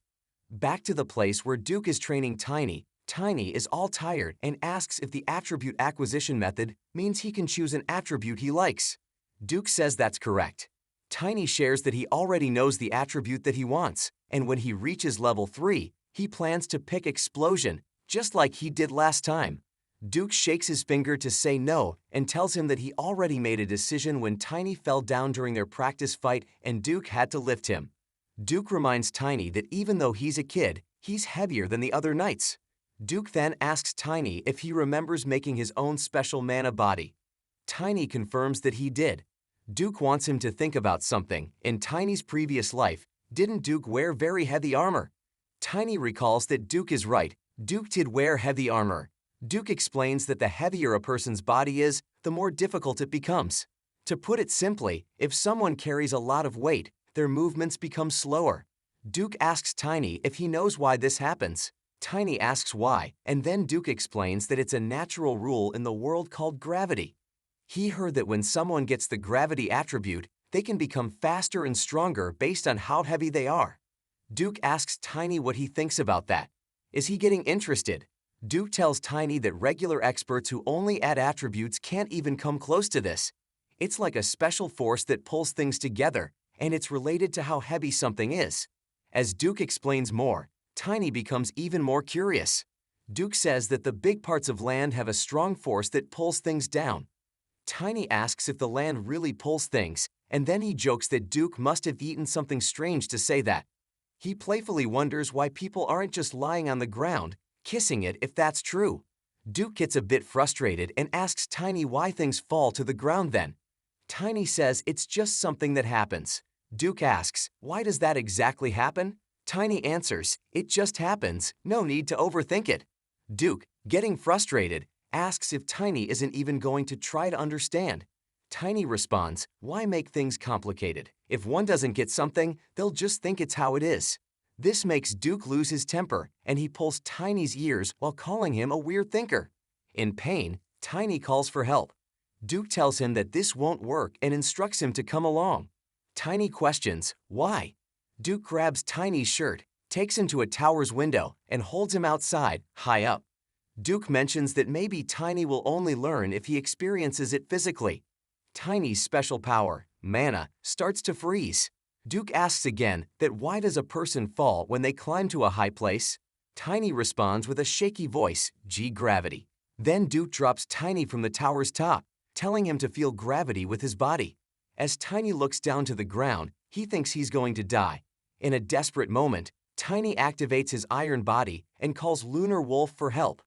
Back to the place where Duke is training Tiny, Tiny is all tired and asks if the attribute acquisition method means he can choose an attribute he likes. Duke says that's correct. Tiny shares that he already knows the attribute that he wants, and when he reaches level 3, he plans to pick Explosion, just like he did last time. Duke shakes his finger to say no and tells him that he already made a decision when Tiny fell down during their practice fight and Duke had to lift him. Duke reminds Tiny that even though he's a kid, he's heavier than the other knights. Duke then asks Tiny if he remembers making his own special mana body. Tiny confirms that he did. Duke wants him to think about something. In Tiny's previous life, didn't Duke wear very heavy armor? Tiny recalls that Duke is right. Duke did wear heavy armor. Duke explains that the heavier a person's body is, the more difficult it becomes. To put it simply, if someone carries a lot of weight, their movements become slower. Duke asks Tiny if he knows why this happens. Tiny asks why, and then Duke explains that it's a natural rule in the world called gravity. He heard that when someone gets the gravity attribute, they can become faster and stronger based on how heavy they are. Duke asks Tiny what he thinks about that. Is he getting interested? Duke tells Tiny that regular experts who only add attributes can't even come close to this. It's like a special force that pulls things together, and it's related to how heavy something is. As Duke explains more, Tiny becomes even more curious. Duke says that the big parts of land have a strong force that pulls things down. Tiny asks if the land really pulls things, and then he jokes that Duke must have eaten something strange to say that. He playfully wonders why people aren't just lying on the ground, kissing it if that's true. Duke gets a bit frustrated and asks Tiny why things fall to the ground then. Tiny says it's just something that happens. Duke asks, why does that exactly happen? Tiny answers, it just happens, no need to overthink it. Duke, getting frustrated, asks if Tiny isn't even going to try to understand. Tiny responds, why make things complicated? If one doesn't get something, they'll just think it's how it is. This makes Duke lose his temper, and he pulls Tiny's ears while calling him a weird thinker. In pain, Tiny calls for help. Duke tells him that this won't work and instructs him to come along. Tiny questions, why? Duke grabs Tiny's shirt, takes him to a tower's window, and holds him outside, high up. Duke mentions that maybe Tiny will only learn if he experiences it physically. Tiny's special power, mana, starts to freeze. Duke asks again that why does a person fall when they climb to a high place? Tiny responds with a shaky voice, G-gravity. Then Duke drops Tiny from the tower's top, telling him to feel gravity with his body. As Tiny looks down to the ground, he thinks he's going to die. In a desperate moment, Tiny activates his iron body and calls Lunar Wolf for help.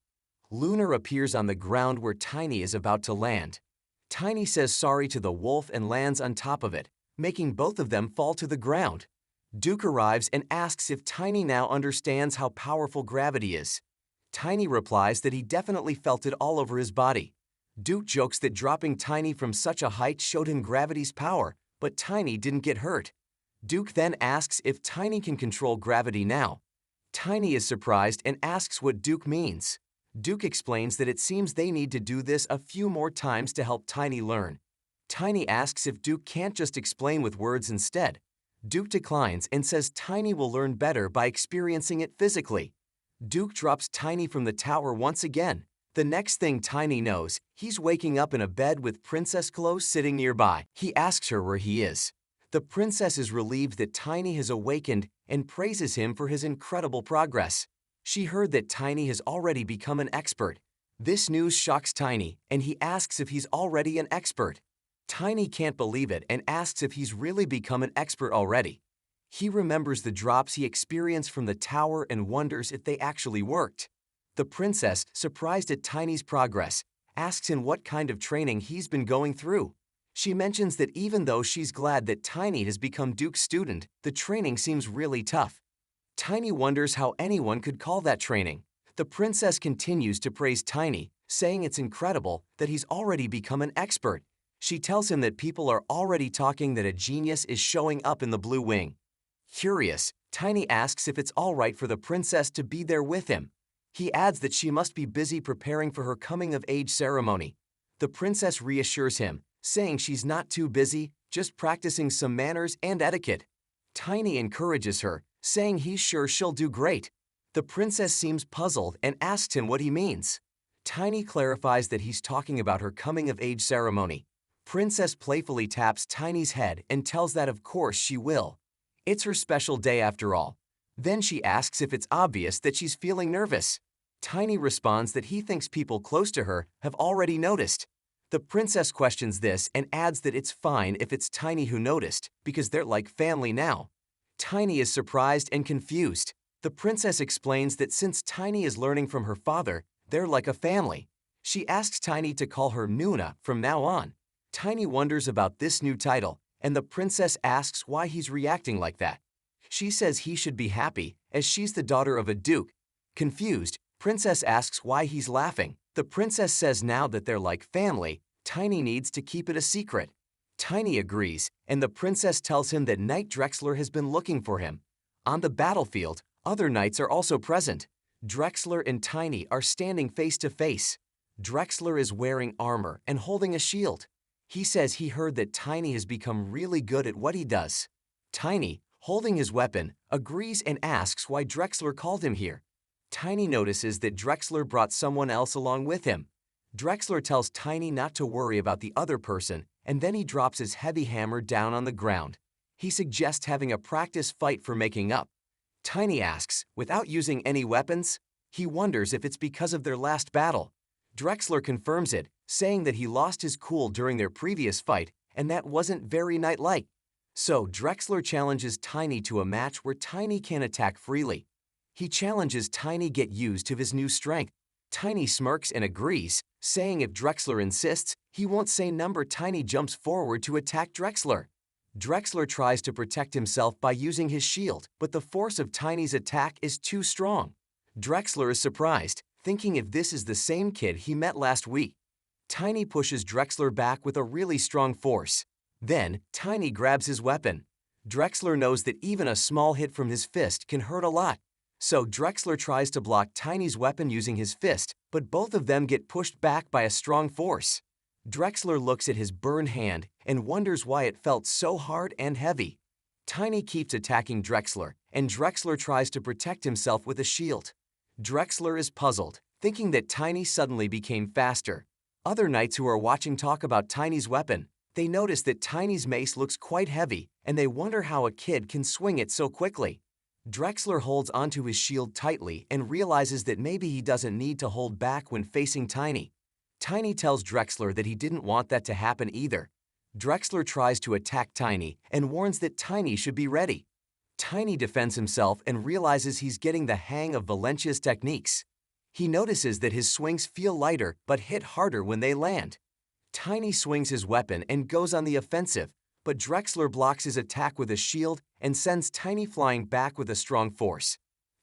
Lunar appears on the ground where Tiny is about to land. Tiny says sorry to the wolf and lands on top of it, making both of them fall to the ground. Duke arrives and asks if Tiny now understands how powerful gravity is. Tiny replies that he definitely felt it all over his body. Duke jokes that dropping Tiny from such a height showed him gravity's power, but Tiny didn't get hurt. Duke then asks if Tiny can control gravity now. Tiny is surprised and asks what Duke means. Duke explains that it seems they need to do this a few more times to help Tiny learn. Tiny asks if Duke can't just explain with words instead. Duke declines and says Tiny will learn better by experiencing it physically. Duke drops Tiny from the tower once again. The next thing Tiny knows, he's waking up in a bed with Princess Clo sitting nearby. He asks her where he is. The princess is relieved that Tiny has awakened and praises him for his incredible progress. She heard that Tiny has already become an expert. This news shocks Tiny, and he asks if he's already an expert. Tiny can't believe it and asks if he's really become an expert already. He remembers the drops he experienced from the tower and wonders if they actually worked. The princess, surprised at Tiny's progress, asks him what kind of training he's been going through. She mentions that even though she's glad that Tiny has become Duke's student, the training seems really tough. Tiny wonders how anyone could call that training. The princess continues to praise Tiny, saying it's incredible that he's already become an expert. She tells him that people are already talking that a genius is showing up in the Blue Wing. Curious, Tiny asks if it's all right for the princess to be there with him. He adds that she must be busy preparing for her coming-of-age ceremony. The princess reassures him, saying she's not too busy, just practicing some manners and etiquette. Tiny encourages her, saying he's sure she'll do great. The princess seems puzzled and asks him what he means. Tiny clarifies that he's talking about her coming-of-age ceremony. Princess playfully taps Tiny's head and tells that of course she will. It's her special day after all. Then she asks if it's obvious that she's feeling nervous. Tiny responds that he thinks people close to her have already noticed. The princess questions this and adds that it's fine if it's Tiny who noticed, because they're like family now. Tiny is surprised and confused. The princess explains that since Tiny is learning from her father, they're like a family. She asks Tiny to call her Nuna from now on. Tiny wonders about this new title, and the princess asks why he's reacting like that. She says he should be happy, as she's the daughter of a duke. Confused, Princess asks why he's laughing. The princess says now that they're like family, Tiny needs to keep it a secret. Tiny agrees, and the princess tells him that Knight Drexler has been looking for him. On the battlefield, other knights are also present. Drexler and Tiny are standing face to face. Drexler is wearing armor and holding a shield. He says he heard that Tiny has become really good at what he does. Tiny, holding his weapon, agrees and asks why Drexler called him here. Tiny notices that Drexler brought someone else along with him. Drexler tells Tiny not to worry about the other person, and then he drops his heavy hammer down on the ground. He suggests having a practice fight for making up. Tiny asks, without using any weapons? He wonders if it's because of their last battle. Drexler confirms it, saying that he lost his cool during their previous fight, and that wasn't very knight-like. So Drexler challenges Tiny to a match where Tiny can attack freely. He challenges Tiny get used to his new strength. Tiny smirks and agrees, saying if Drexler insists, he won't say number. Tiny jumps forward to attack Drexler. Drexler tries to protect himself by using his shield, but the force of Tiny's attack is too strong. Drexler is surprised, thinking if this is the same kid he met last week. Tiny pushes Drexler back with a really strong force. Then, Tiny grabs his weapon. Drexler knows that even a small hit from his fist can hurt a lot. So Drexler tries to block Tiny's weapon using his fist, but both of them get pushed back by a strong force. Drexler looks at his burned hand and wonders why it felt so hard and heavy. Tiny keeps attacking Drexler, and Drexler tries to protect himself with a shield. Drexler is puzzled, thinking that Tiny suddenly became faster. Other knights who are watching talk about Tiny's weapon. They notice that Tiny's mace looks quite heavy, and they wonder how a kid can swing it so quickly. Drexler holds onto his shield tightly and realizes that maybe he doesn't need to hold back when facing Tiny. Tiny tells Drexler that he didn't want that to happen either. Drexler tries to attack Tiny and warns that Tiny should be ready. Tiny defends himself and realizes he's getting the hang of Valentia's techniques. He notices that his swings feel lighter but hit harder when they land. Tiny swings his weapon and goes on the offensive, but Drexler blocks his attack with a shield and sends Tiny flying back with a strong force.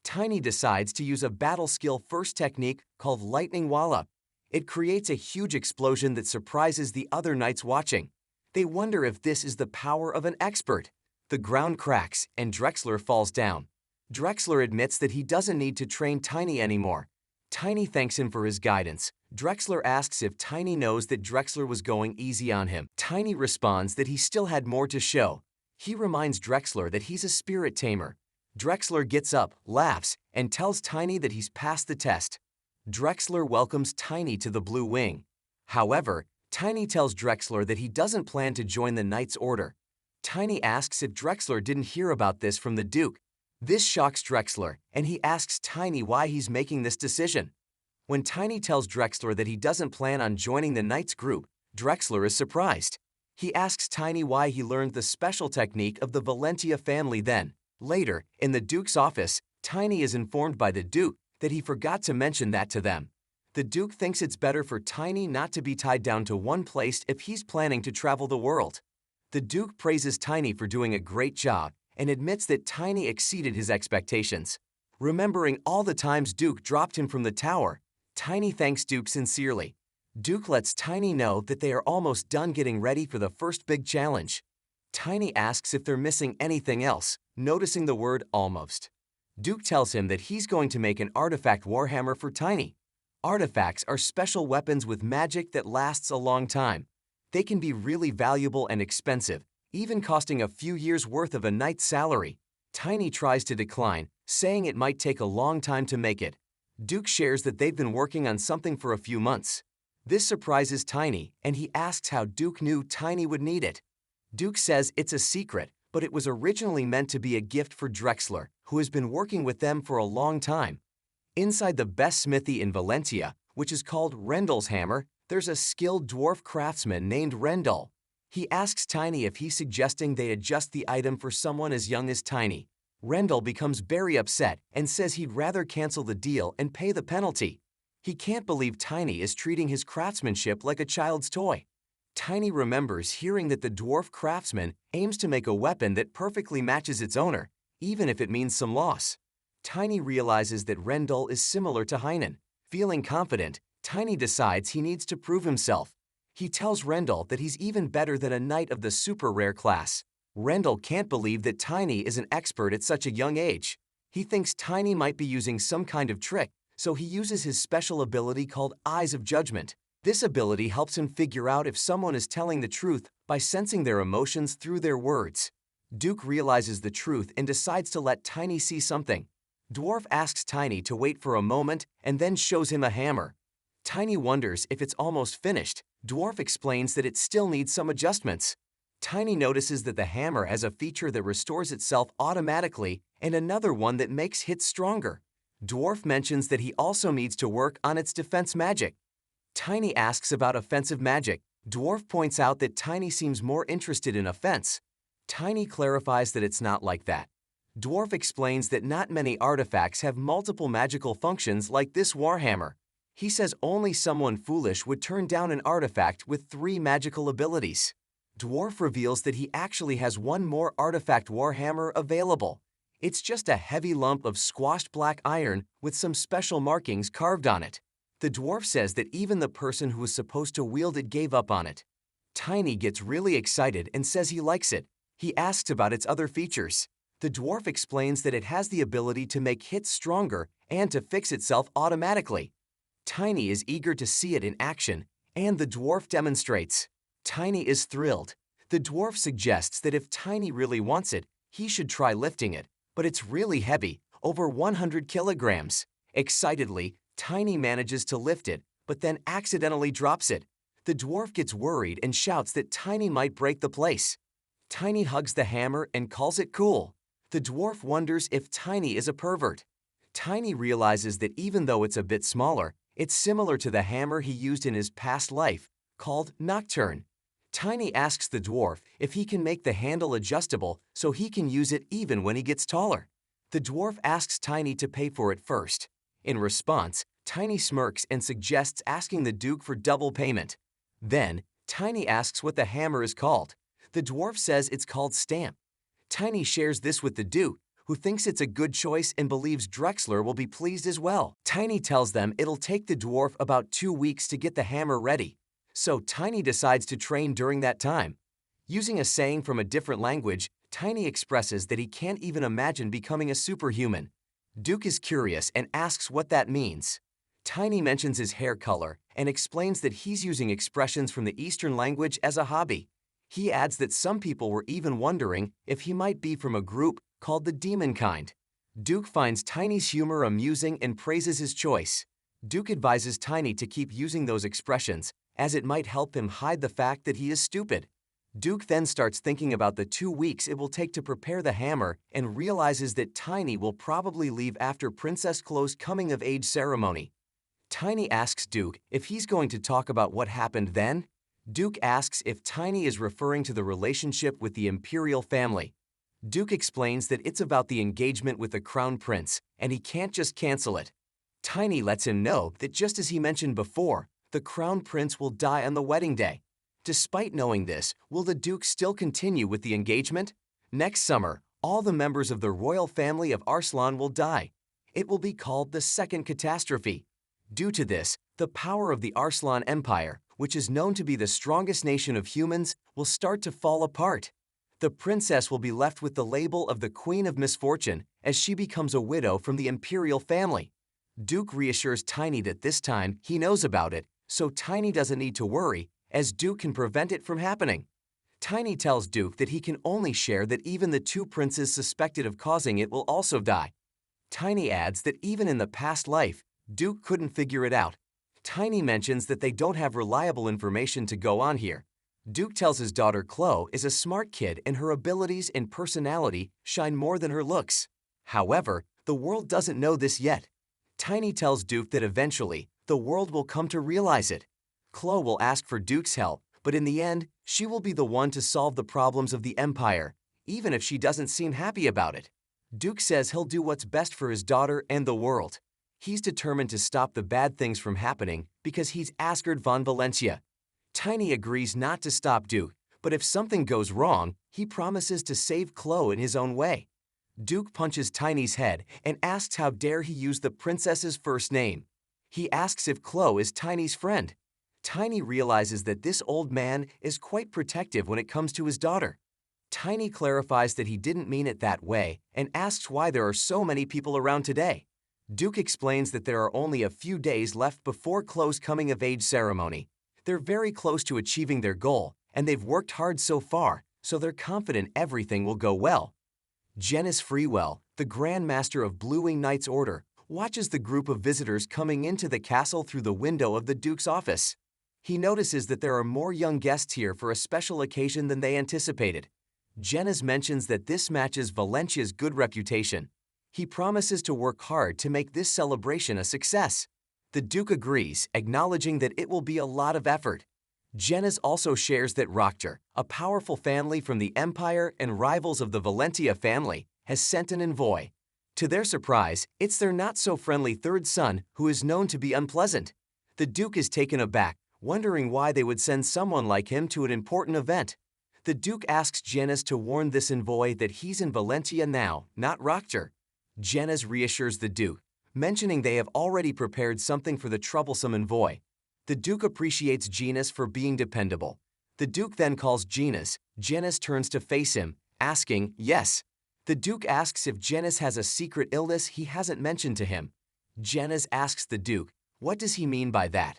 Tiny decides to use a battle skill first technique called Lightning Wallop. It creates a huge explosion that surprises the other knights watching. They wonder if this is the power of an expert. The ground cracks and Drexler falls down. Drexler admits that he doesn't need to train Tiny anymore. Tiny thanks him for his guidance. Drexler asks if Tiny knows that Drexler was going easy on him. Tiny responds that he still had more to show. He reminds Drexler that he's a spirit tamer. Drexler gets up, laughs, and tells Tiny that he's passed the test. Drexler welcomes Tiny to the Blue Wing. However, Tiny tells Drexler that he doesn't plan to join the Knight's Order. Tiny asks if Drexler didn't hear about this from the Duke. This shocks Drexler, and he asks Tiny why he's making this decision. When Tiny tells Drexler that he doesn't plan on joining the Knights group, Drexler is surprised. He asks Tiny why he learned the special technique of the Valentia family then. Later, in the Duke's office, Tiny is informed by the Duke that he forgot to mention that to them. The Duke thinks it's better for Tiny not to be tied down to one place if he's planning to travel the world. The Duke praises Tiny for doing a great job and admits that Tiny exceeded his expectations. Remembering all the times Duke dropped him from the tower, Tiny thanks Duke sincerely. Duke lets Tiny know that they are almost done getting ready for the first big challenge. Tiny asks if they're missing anything else, noticing the word almost. Duke tells him that he's going to make an artifact warhammer for Tiny. Artifacts are special weapons with magic that lasts a long time. They can be really valuable and expensive, even costing a few years' worth of a knight's salary. Tiny tries to decline, saying it might take a long time to make it. Duke shares that they've been working on something for a few months. This surprises Tiny, and he asks how Duke knew Tiny would need it. Duke says it's a secret, but it was originally meant to be a gift for Drexler, who has been working with them for a long time. Inside the best smithy in Valentia, which is called Rendell's Hammer, there's a skilled dwarf craftsman named Rendell. He asks Tiny if he's suggesting they adjust the item for someone as young as Tiny. Rendell becomes very upset and says he'd rather cancel the deal and pay the penalty. He can't believe Tiny is treating his craftsmanship like a child's toy. Tiny remembers hearing that the dwarf craftsman aims to make a weapon that perfectly matches its owner, even if it means some loss. Tiny realizes that Rendell is similar to Heinen. Feeling confident, Tiny decides he needs to prove himself. He tells Rendell that he's even better than a knight of the super rare class. Rendell can't believe that Tiny is an expert at such a young age. He thinks Tiny might be using some kind of trick, so he uses his special ability called Eyes of Judgment. This ability helps him figure out if someone is telling the truth by sensing their emotions through their words. Duke realizes the truth and decides to let Tiny see something. Dwarf asks Tiny to wait for a moment and then shows him a hammer. Tiny wonders if it's almost finished. Dwarf explains that it still needs some adjustments. Tiny notices that the hammer has a feature that restores itself automatically and another one that makes hits stronger. Dwarf mentions that he also needs to work on its defense magic. Tiny asks about offensive magic. Dwarf points out that Tiny seems more interested in offense. Tiny clarifies that it's not like that. Dwarf explains that not many artifacts have multiple magical functions like this warhammer. He says only someone foolish would turn down an artifact with 3 magical abilities. Dwarf reveals that he actually has one more artifact warhammer available. It's just a heavy lump of squashed black iron with some special markings carved on it. The dwarf says that even the person who was supposed to wield it gave up on it. Tiny gets really excited and says he likes it. He asks about its other features. The dwarf explains that it has the ability to make hits stronger and to fix itself automatically. Tiny is eager to see it in action, and the dwarf demonstrates. Tiny is thrilled. The dwarf suggests that if Tiny really wants it, he should try lifting it, but it's really heavy, over 100 kilograms. Excitedly, Tiny manages to lift it, but then accidentally drops it. The dwarf gets worried and shouts that Tiny might break the place. Tiny hugs the hammer and calls it cool. The dwarf wonders if Tiny is a pervert. Tiny realizes that even though it's a bit smaller, it's similar to the hammer he used in his past life, called Nocturne. Tiny asks the dwarf if he can make the handle adjustable so he can use it even when he gets taller. The dwarf asks Tiny to pay for it first. In response, Tiny smirks and suggests asking the Duke for double payment. Then, Tiny asks what the hammer is called. The dwarf says it's called Stamp. Tiny shares this with the Duke, who thinks it's a good choice and believes Drexler will be pleased as well. Tiny tells them it'll take the dwarf about 2 weeks to get the hammer ready, so Tiny decides to train during that time. Using a saying from a different language, Tiny expresses that he can't even imagine becoming a superhuman. Duke is curious and asks what that means. Tiny mentions his hair color and explains that he's using expressions from the Eastern language as a hobby. He adds that some people were even wondering if he might be from a group called the demon kind. Duke finds Tiny's humor amusing and praises his choice. Duke advises Tiny to keep using those expressions, as it might help him hide the fact that he is stupid. Duke then starts thinking about the 2 weeks it will take to prepare the hammer and realizes that Tiny will probably leave after Princess Chloe's coming-of-age ceremony. Tiny asks Duke if he's going to talk about what happened then. Duke asks if Tiny is referring to the relationship with the imperial family. Duke explains that it's about the engagement with the crown prince, and he can't just cancel it. Tiny lets him know that just as he mentioned before, the crown prince will die on the wedding day. Despite knowing this, will the Duke still continue with the engagement? Next summer, all the members of the royal family of Arslan will die. It will be called the Second Catastrophe. Due to this, the power of the Arslan Empire, which is known to be the strongest nation of humans, will start to fall apart. The princess will be left with the label of the Queen of Misfortune as she becomes a widow from the imperial family. Duke reassures Tiny that this time he knows about it, so Tiny doesn't need to worry, as Duke can prevent it from happening. Tiny tells Duke that he can only share that even the 2 princes suspected of causing it will also die. Tiny adds that even in the past life, Duke couldn't figure it out. Tiny mentions that they don't have reliable information to go on here. Duke tells his daughter Chloe is a smart kid and her abilities and personality shine more than her looks. However, the world doesn't know this yet. Tiny tells Duke that eventually, the world will come to realize it. Chloe will ask for Duke's help, but in the end, she will be the one to solve the problems of the Empire, even if she doesn't seem happy about it. Duke says he'll do what's best for his daughter and the world. He's determined to stop the bad things from happening because he's Asgard von Valentia. Tiny agrees not to stop Duke, but if something goes wrong, he promises to save Chloe in his own way. Duke punches Tiny's head and asks how dare he use the princess's first name. He asks if Chloe is Tiny's friend. Tiny realizes that this old man is quite protective when it comes to his daughter. Tiny clarifies that he didn't mean it that way and asks why there are so many people around today. Duke explains that there are only a few days left before Chloe's coming-of-age ceremony. They're very close to achieving their goal, and they've worked hard so far, so they're confident everything will go well. Janice Freewell, the Grand Master of Blue Wing Knight's Order, watches the group of visitors coming into the castle through the window of the Duke's office. He notices that there are more young guests here for a special occasion than they anticipated. Janice mentions that this matches Valentia's good reputation. He promises to work hard to make this celebration a success. The Duke agrees, acknowledging that it will be a lot of effort. Janice also shares that Rokter, a powerful family from the Empire and rivals of the Valentia family, has sent an envoy. To their surprise, it's their not-so-friendly third son who is known to be unpleasant. The Duke is taken aback, wondering why they would send someone like him to an important event. The Duke asks Janice to warn this envoy that he's in Valentia now, not Rokter. Janice reassures the Duke, mentioning they have already prepared something for the troublesome envoy. The Duke appreciates Janice for being dependable. The Duke then calls Janice. Janice turns to face him, asking, yes. The Duke asks if Janice has a secret illness he hasn't mentioned to him. Janice asks the Duke, what does he mean by that?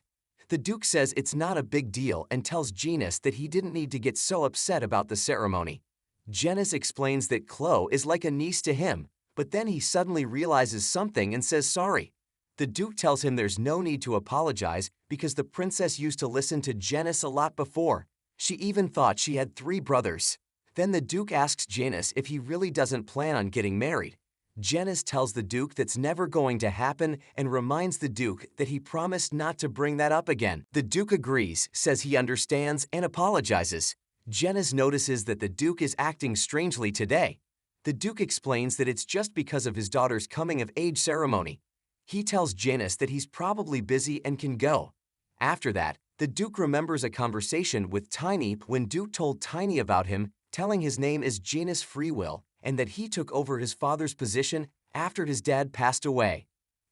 The Duke says it's not a big deal and tells Janice that he didn't need to get so upset about the ceremony. Janice explains that Chloe is like a niece to him, but then he suddenly realizes something and says sorry. The Duke tells him there's no need to apologize because the princess used to listen to Janice a lot before. She even thought she had 3 brothers. Then the Duke asks Janice if he really doesn't plan on getting married. Janice tells the Duke that's never going to happen and reminds the Duke that he promised not to bring that up again. The Duke agrees, says he understands, and apologizes. Janice notices that the Duke is acting strangely today. The Duke explains that it's just because of his daughter's coming-of-age ceremony. He tells Janice that he's probably busy and can go. After that, the Duke remembers a conversation with Tiny when Duke told Tiny about him, telling his name is Janice Freewill and that he took over his father's position after his dad passed away.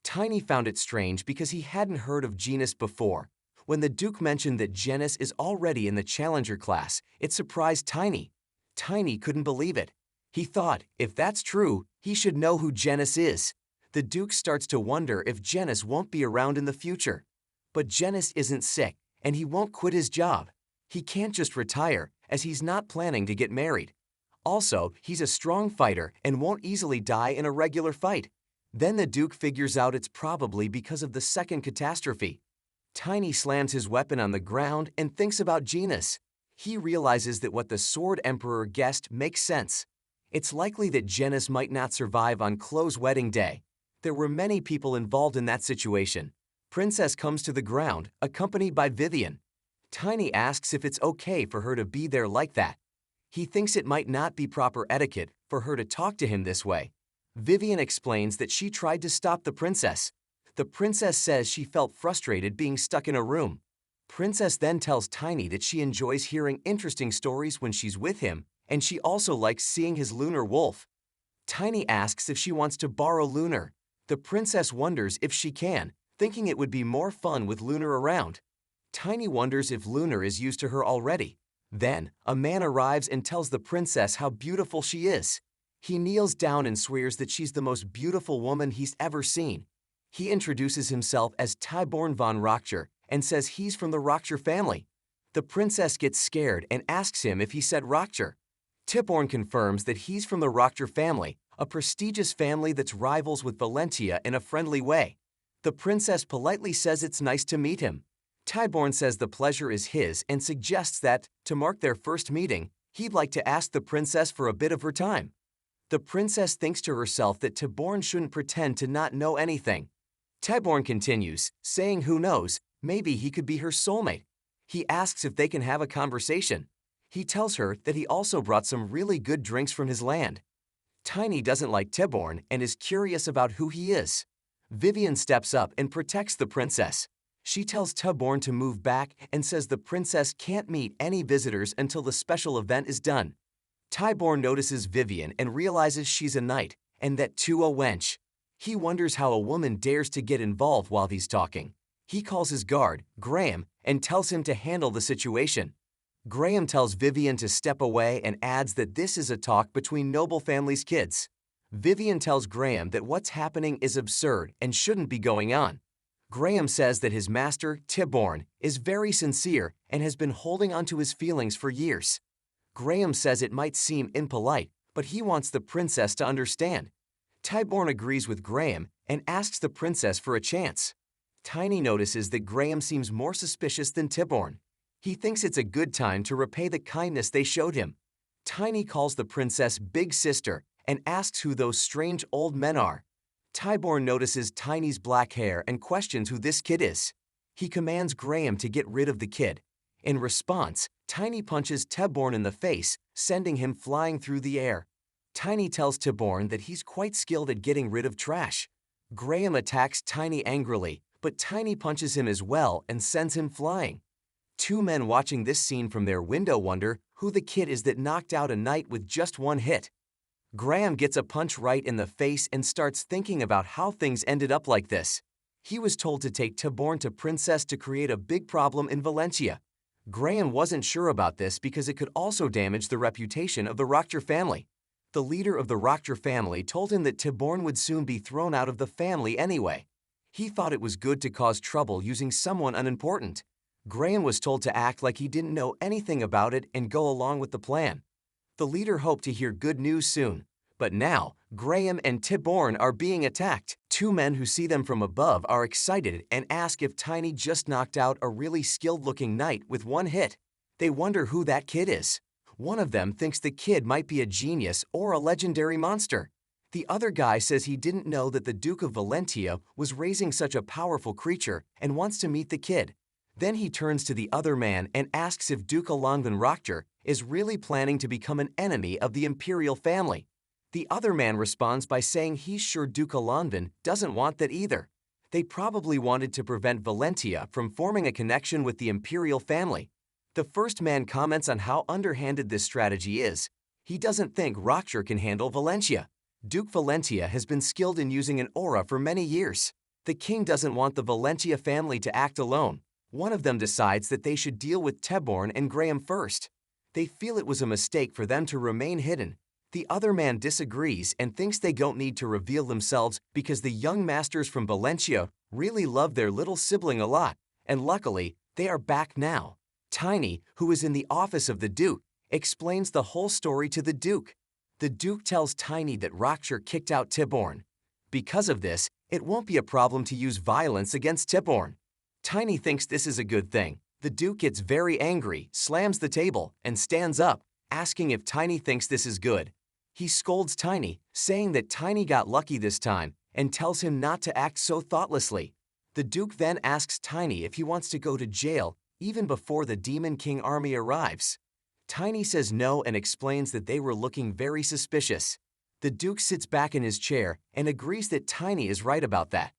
Tiny found it strange because he hadn't heard of Genus before. When the Duke mentioned that Genus is already in the Challenger class, it surprised Tiny. Tiny couldn't believe it. He thought, if that's true, he should know who Genus is. The Duke starts to wonder if Genus won't be around in the future. But Genus isn't sick, and he won't quit his job. He can't just retire, as he's not planning to get married. Also, he's a strong fighter and won't easily die in a regular fight. Then the Duke figures out it's probably because of the second catastrophe. Tiny slams his weapon on the ground and thinks about Genus. He realizes that what the Sword Emperor guessed makes sense. It's likely that Genus might not survive on Chloe's wedding day. There were many people involved in that situation. Princess comes to the ground, accompanied by Vivian. Tiny asks if it's okay for her to be there like that. He thinks it might not be proper etiquette for her to talk to him this way. Vivian explains that she tried to stop the princess. The princess says she felt frustrated being stuck in a room. Princess then tells Tiny that she enjoys hearing interesting stories when she's with him, and she also likes seeing his lunar wolf. Tiny asks if she wants to borrow Lunar. The princess wonders if she can, thinking it would be more fun with Lunar around. Tiny wonders if Lunar is used to her already. Then, a man arrives and tells the princess how beautiful she is. He kneels down and swears that she's the most beautiful woman he's ever seen. He introduces himself as Tyborn von Rockcher and says he's from the Rockcher family. The princess gets scared and asks him if he said Rockcher. Tyborn confirms that he's from the Rockcher family, a prestigious family that's rivals with Valentia in a friendly way. The princess politely says it's nice to meet him. Tyborn says the pleasure is his and suggests that, to mark their first meeting, he'd like to ask the princess for a bit of her time. The princess thinks to herself that Tyborn shouldn't pretend to not know anything. Tyborn continues, saying who knows, maybe he could be her soulmate. He asks if they can have a conversation. He tells her that he also brought some really good drinks from his land. Tiny doesn't like Tyborn and is curious about who he is. Vivian steps up and protects the princess. She tells Tyborn to move back and says the princess can't meet any visitors until the special event is done. Tyborn notices Vivian and realizes she's a knight, and that too a wench. He wonders how a woman dares to get involved while he's talking. He calls his guard, Graham, and tells him to handle the situation. Graham tells Vivian to step away and adds that this is a talk between noble families' kids. Vivian tells Graham that what's happening is absurd and shouldn't be going on. Graham says that his master, Tyborn, is very sincere and has been holding onto his feelings for years. Graham says it might seem impolite, but he wants the princess to understand. Tyborn agrees with Graham and asks the princess for a chance. Tiny notices that Graham seems more suspicious than Tyborn. He thinks it's a good time to repay the kindness they showed him. Tiny calls the princess Big Sister and asks who those strange old men are. Tyborn notices Tiny's black hair and questions who this kid is. He commands Graham to get rid of the kid. In response, Tiny punches Tyborn in the face, sending him flying through the air. Tiny tells Tyborn that he's quite skilled at getting rid of trash. Graham attacks Tiny angrily, but Tiny punches him as well and sends him flying. Two men watching this scene from their window wonder who the kid is that knocked out a knight with just one hit. Graham gets a punch right in the face and starts thinking about how things ended up like this. He was told to take Tyborn to Princess to create a big problem in Valentia. Graham wasn't sure about this because it could also damage the reputation of the Rockcher family. The leader of the Rockcher family told him that Tyborn would soon be thrown out of the family anyway. He thought it was good to cause trouble using someone unimportant. Graham was told to act like he didn't know anything about it and go along with the plan. The leader hoped to hear good news soon, but now Graham and Tyborn are being attacked. Two men who see them from above are excited and ask if Tiny just knocked out a really skilled-looking knight with one hit. They wonder who that kid is. One of them thinks the kid might be a genius or a legendary monster. The other guy says he didn't know that the Duke of Valentia was raising such a powerful creature and wants to meet the kid. Then he turns to the other man and asks if Duke Alon von Rockcher is really planning to become an enemy of the imperial family. The other man responds by saying he's sure Duke Alonvin doesn't want that either. They probably wanted to prevent Valentia from forming a connection with the imperial family. The first man comments on how underhanded this strategy is. He doesn't think Rockshire can handle Valentia. Duke Valentia has been skilled in using an aura for many years. The king doesn't want the Valentia family to act alone. One of them decides that they should deal with Tebborn and Graham first. They feel it was a mistake for them to remain hidden. The other man disagrees and thinks they don't need to reveal themselves because the young masters from Valentia really love their little sibling a lot, and luckily, they are back now. Tiny, who is in the office of the Duke, explains the whole story to the Duke. The Duke tells Tiny that Rockshire kicked out Tebborn. Because of this, it won't be a problem to use violence against Tebborn. Tiny thinks this is a good thing. The Duke gets very angry, slams the table, and stands up, asking if Tiny thinks this is good. He scolds Tiny, saying that Tiny got lucky this time, and tells him not to act so thoughtlessly. The Duke then asks Tiny if he wants to go to jail even before the Demon King army arrives. Tiny says no and explains that they were looking very suspicious. The Duke sits back in his chair and agrees that Tiny is right about that.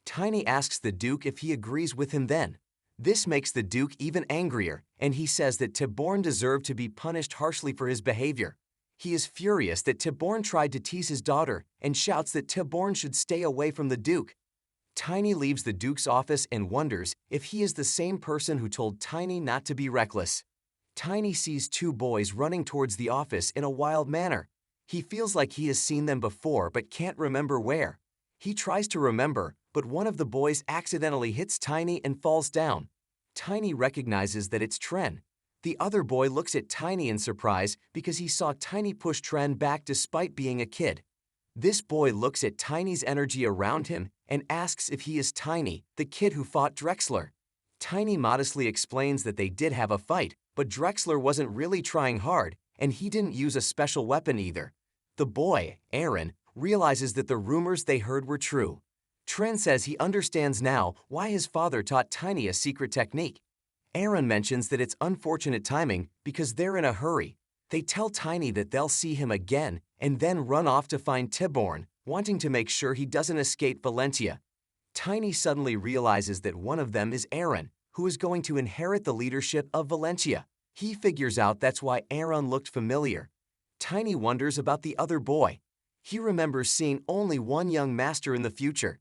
Tiny asks the Duke if he agrees with him then. This makes the Duke even angrier, and he says that Tebborn deserved to be punished harshly for his behavior. He is furious that Tebborn tried to tease his daughter and shouts that Tebborn should stay away from the Duke. Tiny leaves the Duke's office and wonders if he is the same person who told Tiny not to be reckless. Tiny sees two boys running towards the office in a wild manner. He feels like he has seen them before but can't remember where. He tries to remember, but one of the boys accidentally hits Tiny and falls down. Tiny recognizes that it's Tren. The other boy looks at Tiny in surprise because he saw Tiny push Tren back despite being a kid. This boy looks at Tiny's energy around him and asks if he is Tiny, the kid who fought Drexler. Tiny modestly explains that they did have a fight, but Drexler wasn't really trying hard, and he didn't use a special weapon either. The boy, Aaron, realizes that the rumors they heard were true. Tren says he understands now why his father taught Tiny a secret technique. Aaron mentions that it's unfortunate timing because they're in a hurry. They tell Tiny that they'll see him again and then run off to find Tebborn, wanting to make sure he doesn't escape Valentia. Tiny suddenly realizes that one of them is Aaron, who is going to inherit the leadership of Valentia. He figures out that's why Aaron looked familiar. Tiny wonders about the other boy. He remembers seeing only one young master in the future.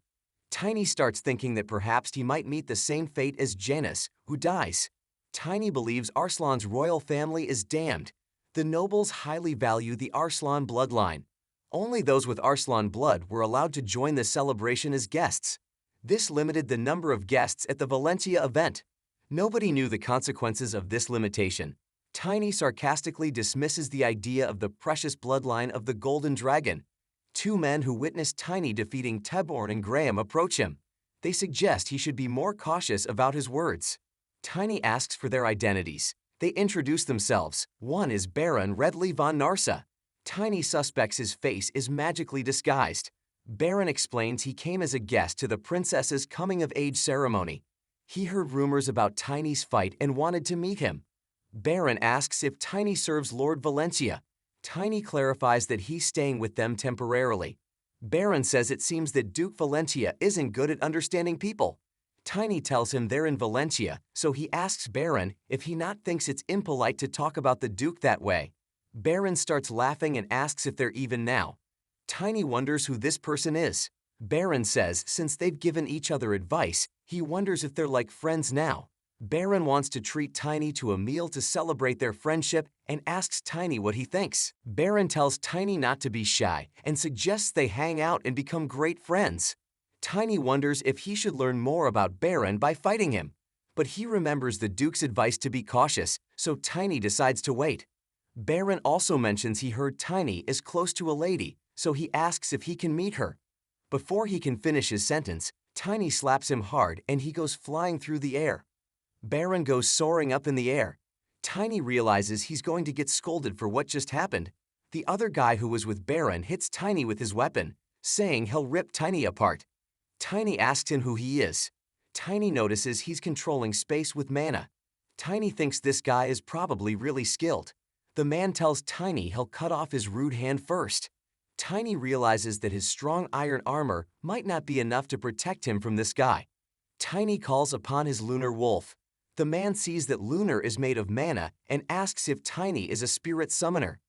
Tiny starts thinking that perhaps he might meet the same fate as Janus, who dies. Tiny believes Arslan's royal family is damned. The nobles highly value the Arslan bloodline. Only those with Arslan blood were allowed to join the celebration as guests. This limited the number of guests at the Valentia event. Nobody knew the consequences of this limitation. Tiny sarcastically dismisses the idea of the precious bloodline of the Golden Dragon. Two men who witnessed Tiny defeating Tebborn and Graham approach him. They suggest he should be more cautious about his words. Tiny asks for their identities. They introduce themselves. One is Baron Redley von Narsa. Tiny suspects his face is magically disguised. Baron explains he came as a guest to the princess's coming-of-age ceremony. He heard rumors about Tiny's fight and wanted to meet him. Baron asks if Tiny serves Lord Valentia. Tiny clarifies that he's staying with them temporarily. Baron says it seems that Duke Valentia isn't good at understanding people. Tiny tells him they're in Valentia, so he asks Baron if he not thinks it's impolite to talk about the Duke that way. Baron starts laughing and asks if they're even now. Tiny wonders who this person is. Baron says since they've given each other advice, he wonders if they're like friends now. Baron wants to treat Tiny to a meal to celebrate their friendship and asks Tiny what he thinks. Baron tells Tiny not to be shy and suggests they hang out and become great friends. Tiny wonders if he should learn more about Baron by fighting him. But he remembers the Duke's advice to be cautious, so Tiny decides to wait. Baron also mentions he heard Tiny is close to a lady, so he asks if he can meet her. Before he can finish his sentence, Tiny slaps him hard and he goes flying through the air. Baron goes soaring up in the air. Tiny realizes he's going to get scolded for what just happened. The other guy who was with Baron hits Tiny with his weapon, saying he'll rip Tiny apart. Tiny asks him who he is. Tiny notices he's controlling space with mana. Tiny thinks this guy is probably really skilled. The man tells Tiny he'll cut off his rude hand first. Tiny realizes that his strong iron armor might not be enough to protect him from this guy. Tiny calls upon his lunar wolf. The man sees that Lunar is made of mana and asks if Tiny is a spirit summoner.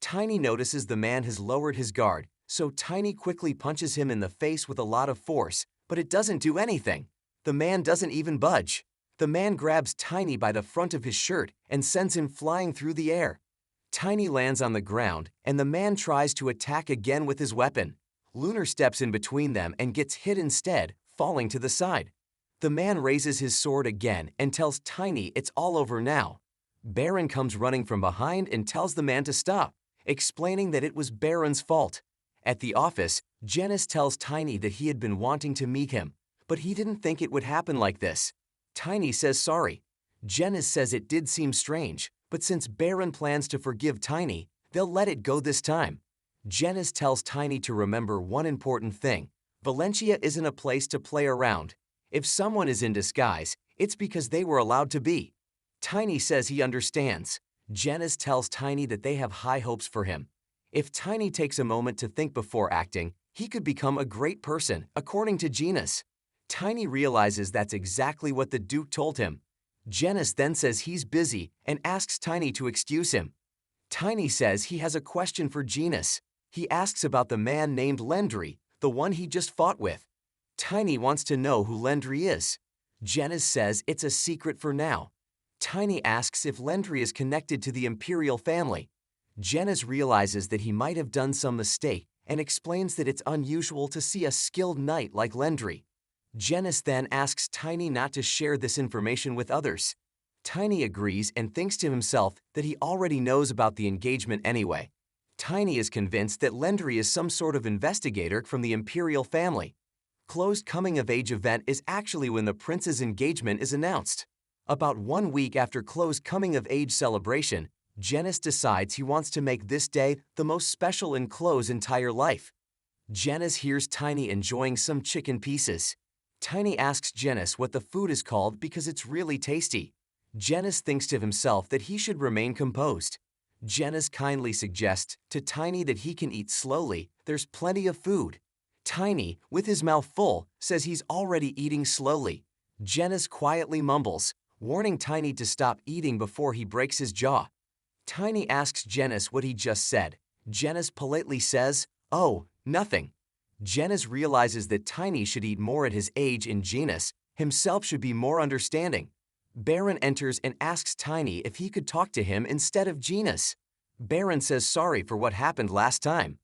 Tiny notices the man has lowered his guard, so Tiny quickly punches him in the face with a lot of force, but it doesn't do anything. The man doesn't even budge. The man grabs Tiny by the front of his shirt and sends him flying through the air. Tiny lands on the ground, and the man tries to attack again with his weapon. Lunar steps in between them and gets hit instead, falling to the side. The man raises his sword again and tells Tiny it's all over now. Baron comes running from behind and tells the man to stop, explaining that it was Baron's fault. At the office, Janice tells Tiny that he had been wanting to meet him, but he didn't think it would happen like this. Tiny says sorry. Janice says it did seem strange, but since Baron plans to forgive Tiny, they'll let it go this time. Janice tells Tiny to remember one important thing. Valencia isn't a place to play around. If someone is in disguise, it's because they were allowed to be. Tiny says he understands. Janice tells Tiny that they have high hopes for him. If Tiny takes a moment to think before acting, he could become a great person, according to Janice. Tiny realizes that's exactly what the Duke told him. Janice then says he's busy and asks Tiny to excuse him. Tiny says he has a question for Janice. He asks about the man named Lendry, the one he just fought with. Tiny wants to know who Lendry is. Janice says it's a secret for now. Tiny asks if Lendry is connected to the Imperial family. Janice realizes that he might have done some mistake and explains that it's unusual to see a skilled knight like Lendry. Janice then asks Tiny not to share this information with others. Tiny agrees and thinks to himself that he already knows about the engagement anyway. Tiny is convinced that Lendry is some sort of investigator from the Imperial family. Closed coming-of-age event is actually when the prince's engagement is announced. About 1 week after Chloe's coming-of-age celebration, Janice decides he wants to make this day the most special in Chloe's entire life. Janice hears Tiny enjoying some chicken pieces. Tiny asks Janice what the food is called because it's really tasty. Janice thinks to himself that he should remain composed. Janice kindly suggests to Tiny that he can eat slowly, there's plenty of food. Tiny, with his mouth full, says he's already eating slowly. Janice quietly mumbles, warning Tiny to stop eating before he breaks his jaw. Tiny asks Janice what he just said. Janice politely says, "Oh, nothing." Janice realizes that Tiny should eat more at his age and Janice himself should be more understanding. Baron enters and asks Tiny if he could talk to him instead of Janice. Baron says sorry for what happened last time.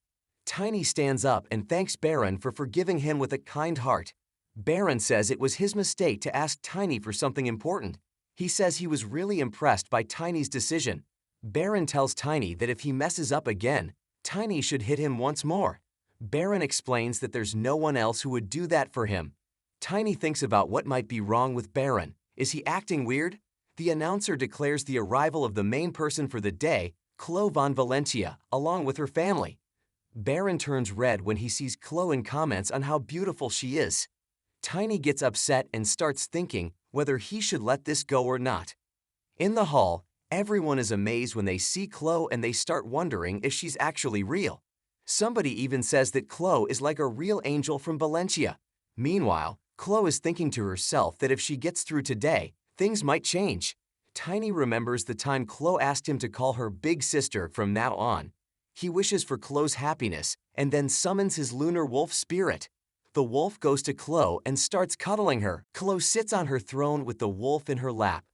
Tiny stands up and thanks Baron for forgiving him with a kind heart. Baron says it was his mistake to ask Tiny for something important. He says he was really impressed by Tiny's decision. Baron tells Tiny that if he messes up again, Tiny should hit him once more. Baron explains that there's no one else who would do that for him. Tiny thinks about what might be wrong with Baron. Is he acting weird? The announcer declares the arrival of the main person for the day, Chloe von Valencia, along with her family. Baron turns red when he sees Chloe and comments on how beautiful she is. Tiny gets upset and starts thinking whether he should let this go or not. In the hall, everyone is amazed when they see Chloe and they start wondering if she's actually real. Somebody even says that Chloe is like a real angel from Valencia. Meanwhile, Chloe is thinking to herself that if she gets through today, things might change. Tiny remembers the time Chloe asked him to call her big sister from now on. He wishes for Chloe's happiness and then summons his lunar wolf spirit. The wolf goes to Chloe and starts cuddling her. Chloe sits on her throne with the wolf in her lap.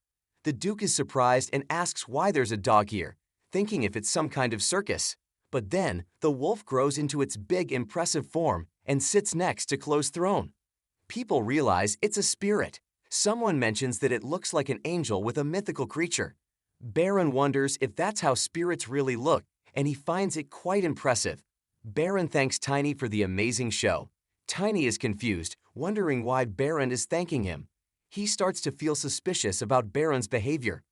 The Duke is surprised and asks why there's a dog here, thinking if it's some kind of circus. But then, the wolf grows into its big, impressive form and sits next to Chloe's throne. People realize it's a spirit. Someone mentions that it looks like an angel with a mythical creature. Baron wonders if that's how spirits really look, and he finds it quite impressive. Baron thanks Tiny for the amazing show. Tiny is confused, wondering why Baron is thanking him. He starts to feel suspicious about Baron's behavior.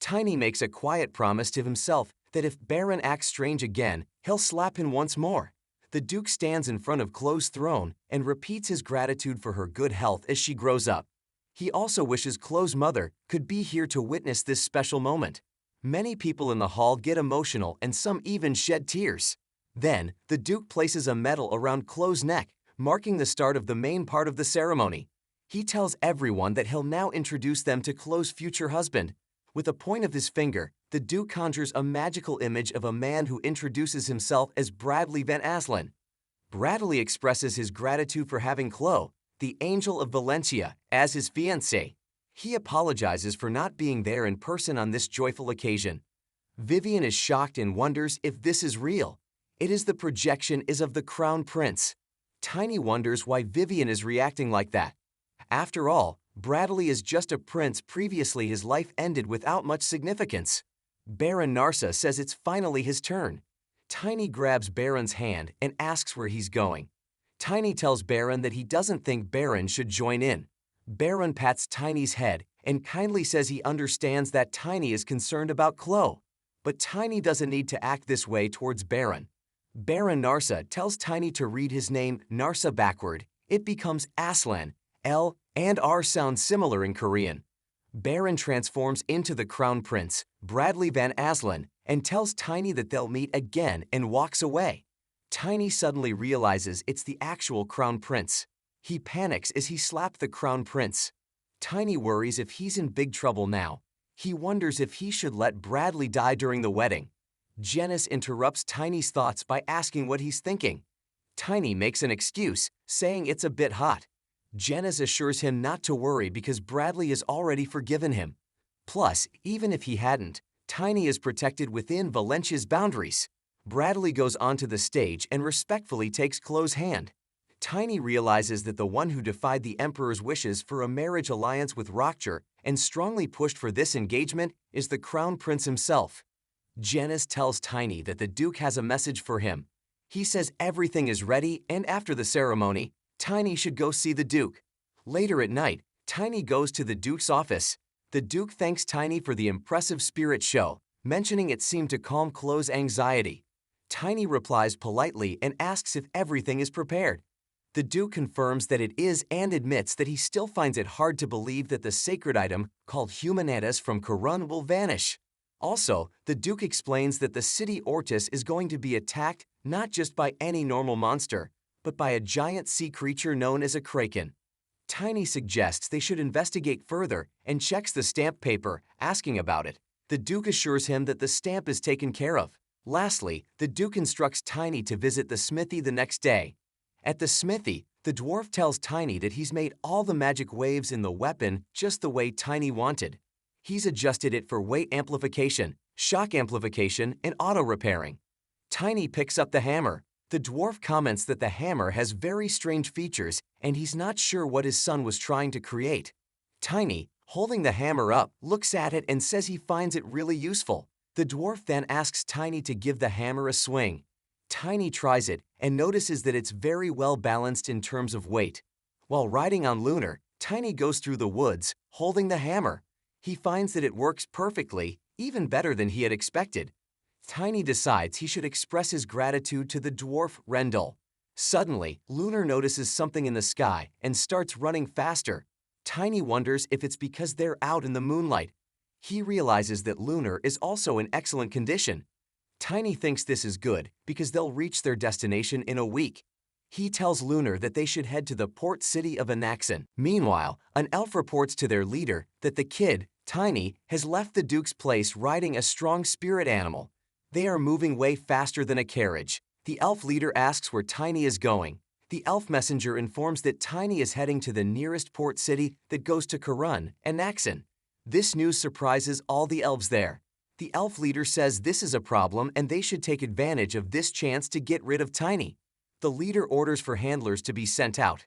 Tiny makes a quiet promise to himself that if Baron acts strange again, he'll slap him once more. The Duke stands in front of Chloe's throne and repeats his gratitude for her good health as she grows up. He also wishes Chloe's mother could be here to witness this special moment. Many people in the hall get emotional and some even shed tears. Then, the Duke places a medal around Chloe's neck, marking the start of the main part of the ceremony. He tells everyone that he'll now introduce them to Chloe's future husband. With a point of his finger, the Duke conjures a magical image of a man who introduces himself as Bradley Van Aslan. Bradley expresses his gratitude for having Chloe, the Angel of Valencia, as his fiancée. He apologizes for not being there in person on this joyful occasion. Vivian is shocked and wonders if this is real. It is the projection of the Crown Prince. Tiny wonders why Vivian is reacting like that. After all, Bradley is just a prince. Previously his life ended without much significance. Baron Narsa says it's finally his turn. Tiny grabs Baron's hand and asks where he's going. Tiny tells Baron that he doesn't think Baron should join in. Baron pats Tiny's head and kindly says he understands that Tiny is concerned about Chloe. But Tiny doesn't need to act this way towards Baron. Baron Narsa tells Tiny to read his name Narsa backward. It becomes Aslan. L and R sound similar in Korean. Baron transforms into the Crown Prince, Bradley Van Aslan, and tells Tiny that they'll meet again and walks away. Tiny suddenly realizes it's the actual Crown Prince. He panics as he slapped the Crown Prince. Tiny worries if he's in big trouble now. He wonders if he should let Bradley die during the wedding. Janice interrupts Tiny's thoughts by asking what he's thinking. Tiny makes an excuse, saying it's a bit hot. Janice assures him not to worry because Bradley has already forgiven him. Plus, even if he hadn't, Tiny is protected within Valencia's boundaries. Bradley goes onto the stage and respectfully takes Chloe's hand. Tiny realizes that the one who defied the Emperor's wishes for a marriage alliance with Rockjer and strongly pushed for this engagement is the Crown Prince himself. Janice tells Tiny that the Duke has a message for him. He says everything is ready, and after the ceremony, Tiny should go see the Duke. Later at night, Tiny goes to the Duke's office. The Duke thanks Tiny for the impressive spirit show, mentioning it seemed to calm Chloe's anxiety. Tiny replies politely and asks if everything is prepared. The Duke confirms that it is and admits that he still finds it hard to believe that the sacred item called Humanatus from Karun will vanish. Also, the Duke explains that the city Ortis is going to be attacked not just by any normal monster, but by a giant sea creature known as a kraken. Tiny suggests they should investigate further and checks the stamp paper, asking about it. The Duke assures him that the stamp is taken care of. Lastly, the Duke instructs Tiny to visit the smithy the next day. At the smithy, the dwarf tells Tiny that he's made all the magic waves in the weapon just the way Tiny wanted. He's adjusted it for weight amplification, shock amplification, and auto-repairing. Tiny picks up the hammer. The dwarf comments that the hammer has very strange features and he's not sure what his son was trying to create. Tiny, holding the hammer up, looks at it and says he finds it really useful. The dwarf then asks Tiny to give the hammer a swing. Tiny tries it and notices that it's very well balanced in terms of weight. While riding on Lunar, Tiny goes through the woods, holding the hammer. He finds that it works perfectly, even better than he had expected. Tiny decides he should express his gratitude to the dwarf Rendell. Suddenly, Lunar notices something in the sky and starts running faster. Tiny wonders if it's because they're out in the moonlight. He realizes that Lunar is also in excellent condition. Tiny thinks this is good because they'll reach their destination in a week. He tells Lunar that they should head to the port city of Anaxon. Meanwhile, an elf reports to their leader that the kid, Tiny, has left the Duke's place riding a strong spirit animal. They are moving way faster than a carriage. The elf leader asks where Tiny is going. The elf messenger informs that Tiny is heading to the nearest port city that goes to Karun, Anaxon. This news surprises all the elves there. The elf leader says this is a problem and they should take advantage of this chance to get rid of Tiny. The leader orders for handlers to be sent out.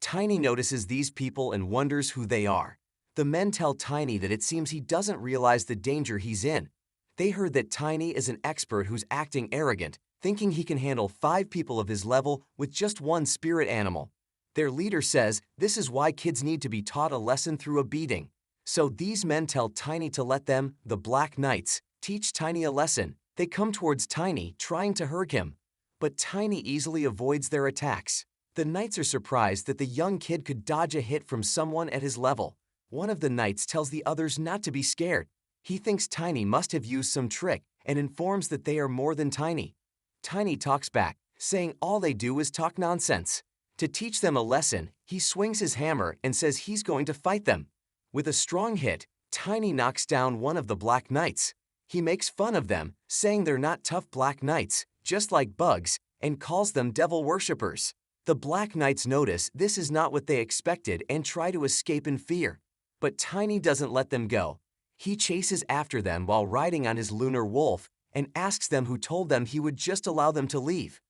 Tiny notices these people and wonders who they are. The men tell Tiny that it seems he doesn't realize the danger he's in. They heard that Tiny is an expert who's acting arrogant, thinking he can handle 5 people of his level with just one spirit animal. Their leader says this is why kids need to be taught a lesson through a beating. So these men tell Tiny to let them, the Black Knights, teach Tiny a lesson. They come towards Tiny, trying to hurt him. But Tiny easily avoids their attacks. The knights are surprised that the young kid could dodge a hit from someone at his level. One of the knights tells the others not to be scared. He thinks Tiny must have used some trick and informs that they are more than Tiny. Tiny talks back, saying all they do is talk nonsense. To teach them a lesson, he swings his hammer and says he's going to fight them. With a strong hit, Tiny knocks down one of the Black Knights. He makes fun of them, saying they're not tough Black Knights, just like bugs, and calls them devil worshippers. The Black Knights notice this is not what they expected and try to escape in fear. But Tiny doesn't let them go. He chases after them while riding on his lunar wolf and asks them who told them he would just allow them to leave.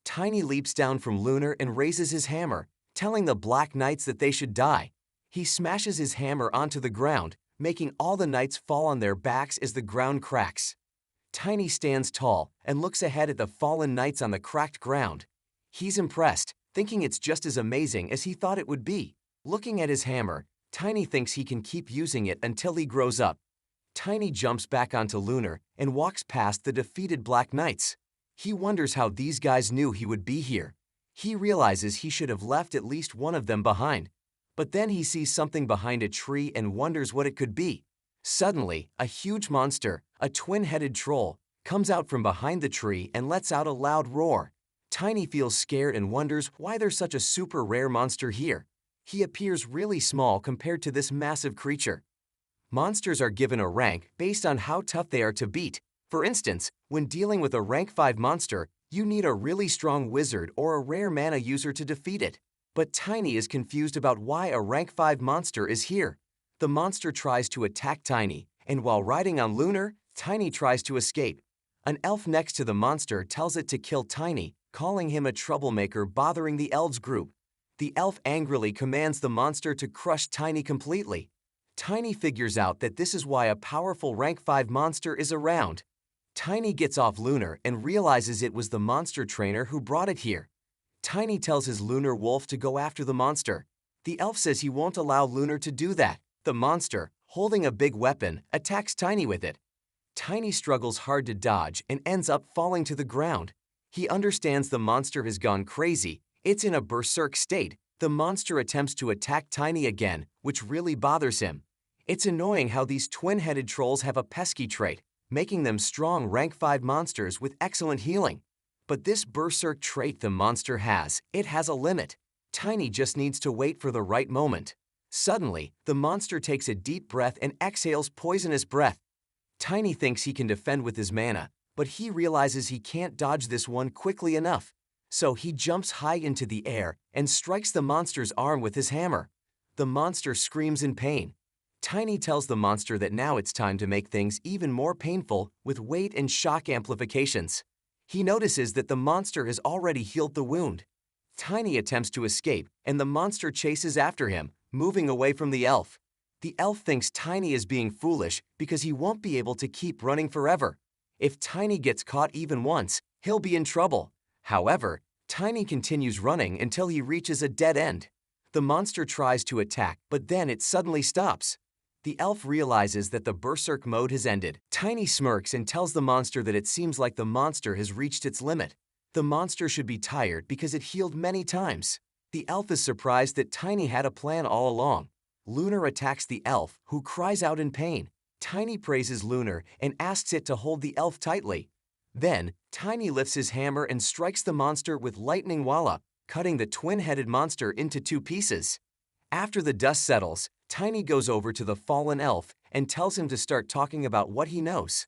Tiny leaps down from Lunar and raises his hammer, telling the Black Knights that they should die. He smashes his hammer onto the ground, making all the knights fall on their backs as the ground cracks. Tiny stands tall and looks ahead at the fallen knights on the cracked ground. He's impressed, thinking it's just as amazing as he thought it would be. Looking at his hammer, Tiny thinks he can keep using it until he grows up. Tiny jumps back onto Lunar and walks past the defeated Black Knights. He wonders how these guys knew he would be here. He realizes he should have left at least one of them behind. But then he sees something behind a tree and wonders what it could be. Suddenly, a huge monster, a twin-headed troll, comes out from behind the tree and lets out a loud roar. Tiny feels scared and wonders why there's such a super rare monster here. He appears really small compared to this massive creature. Monsters are given a rank based on how tough they are to beat. For instance, when dealing with a rank 5 monster, you need a really strong wizard or a rare mana user to defeat it. But Tiny is confused about why a rank 5 monster is here. The monster tries to attack Tiny, and while riding on Lunar, Tiny tries to escape. An elf next to the monster tells it to kill Tiny, calling him a troublemaker bothering the elves group. The elf angrily commands the monster to crush Tiny completely. Tiny figures out that this is why a powerful rank 5 monster is around. Tiny gets off Lunar and realizes it was the monster trainer who brought it here. Tiny tells his lunar wolf to go after the monster. The elf says he won't allow Lunar to do that. The monster, holding a big weapon, attacks Tiny with it. Tiny struggles hard to dodge and ends up falling to the ground. He understands the monster has gone crazy. It's in a berserk state. The monster attempts to attack Tiny again, which really bothers him. It's annoying how these twin-headed trolls have a pesky trait, making them strong rank 5 monsters with excellent healing. But this berserk trait the monster has, it has a limit. Tiny just needs to wait for the right moment. Suddenly, the monster takes a deep breath and exhales poisonous breath. Tiny thinks he can defend with his mana, but he realizes he can't dodge this one quickly enough. So he jumps high into the air and strikes the monster's arm with his hammer. The monster screams in pain. Tiny tells the monster that now it's time to make things even more painful with weight and shock amplifications. He notices that the monster has already healed the wound. Tiny attempts to escape, and the monster chases after him, moving away from the elf. The elf thinks Tiny is being foolish because he won't be able to keep running forever. If Tiny gets caught even once, he'll be in trouble. However, Tiny continues running until he reaches a dead end. The monster tries to attack, but then it suddenly stops. The elf realizes that the berserk mode has ended. Tiny smirks and tells the monster that it seems like the monster has reached its limit. The monster should be tired because it healed many times. The elf is surprised that Tiny had a plan all along. Lunar attacks the elf, who cries out in pain. Tiny praises Lunar and asks it to hold the elf tightly. Then, Tiny lifts his hammer and strikes the monster with lightning wallop, cutting the twin-headed monster into 2 pieces. After the dust settles, Tiny goes over to the fallen elf and tells him to start talking about what he knows.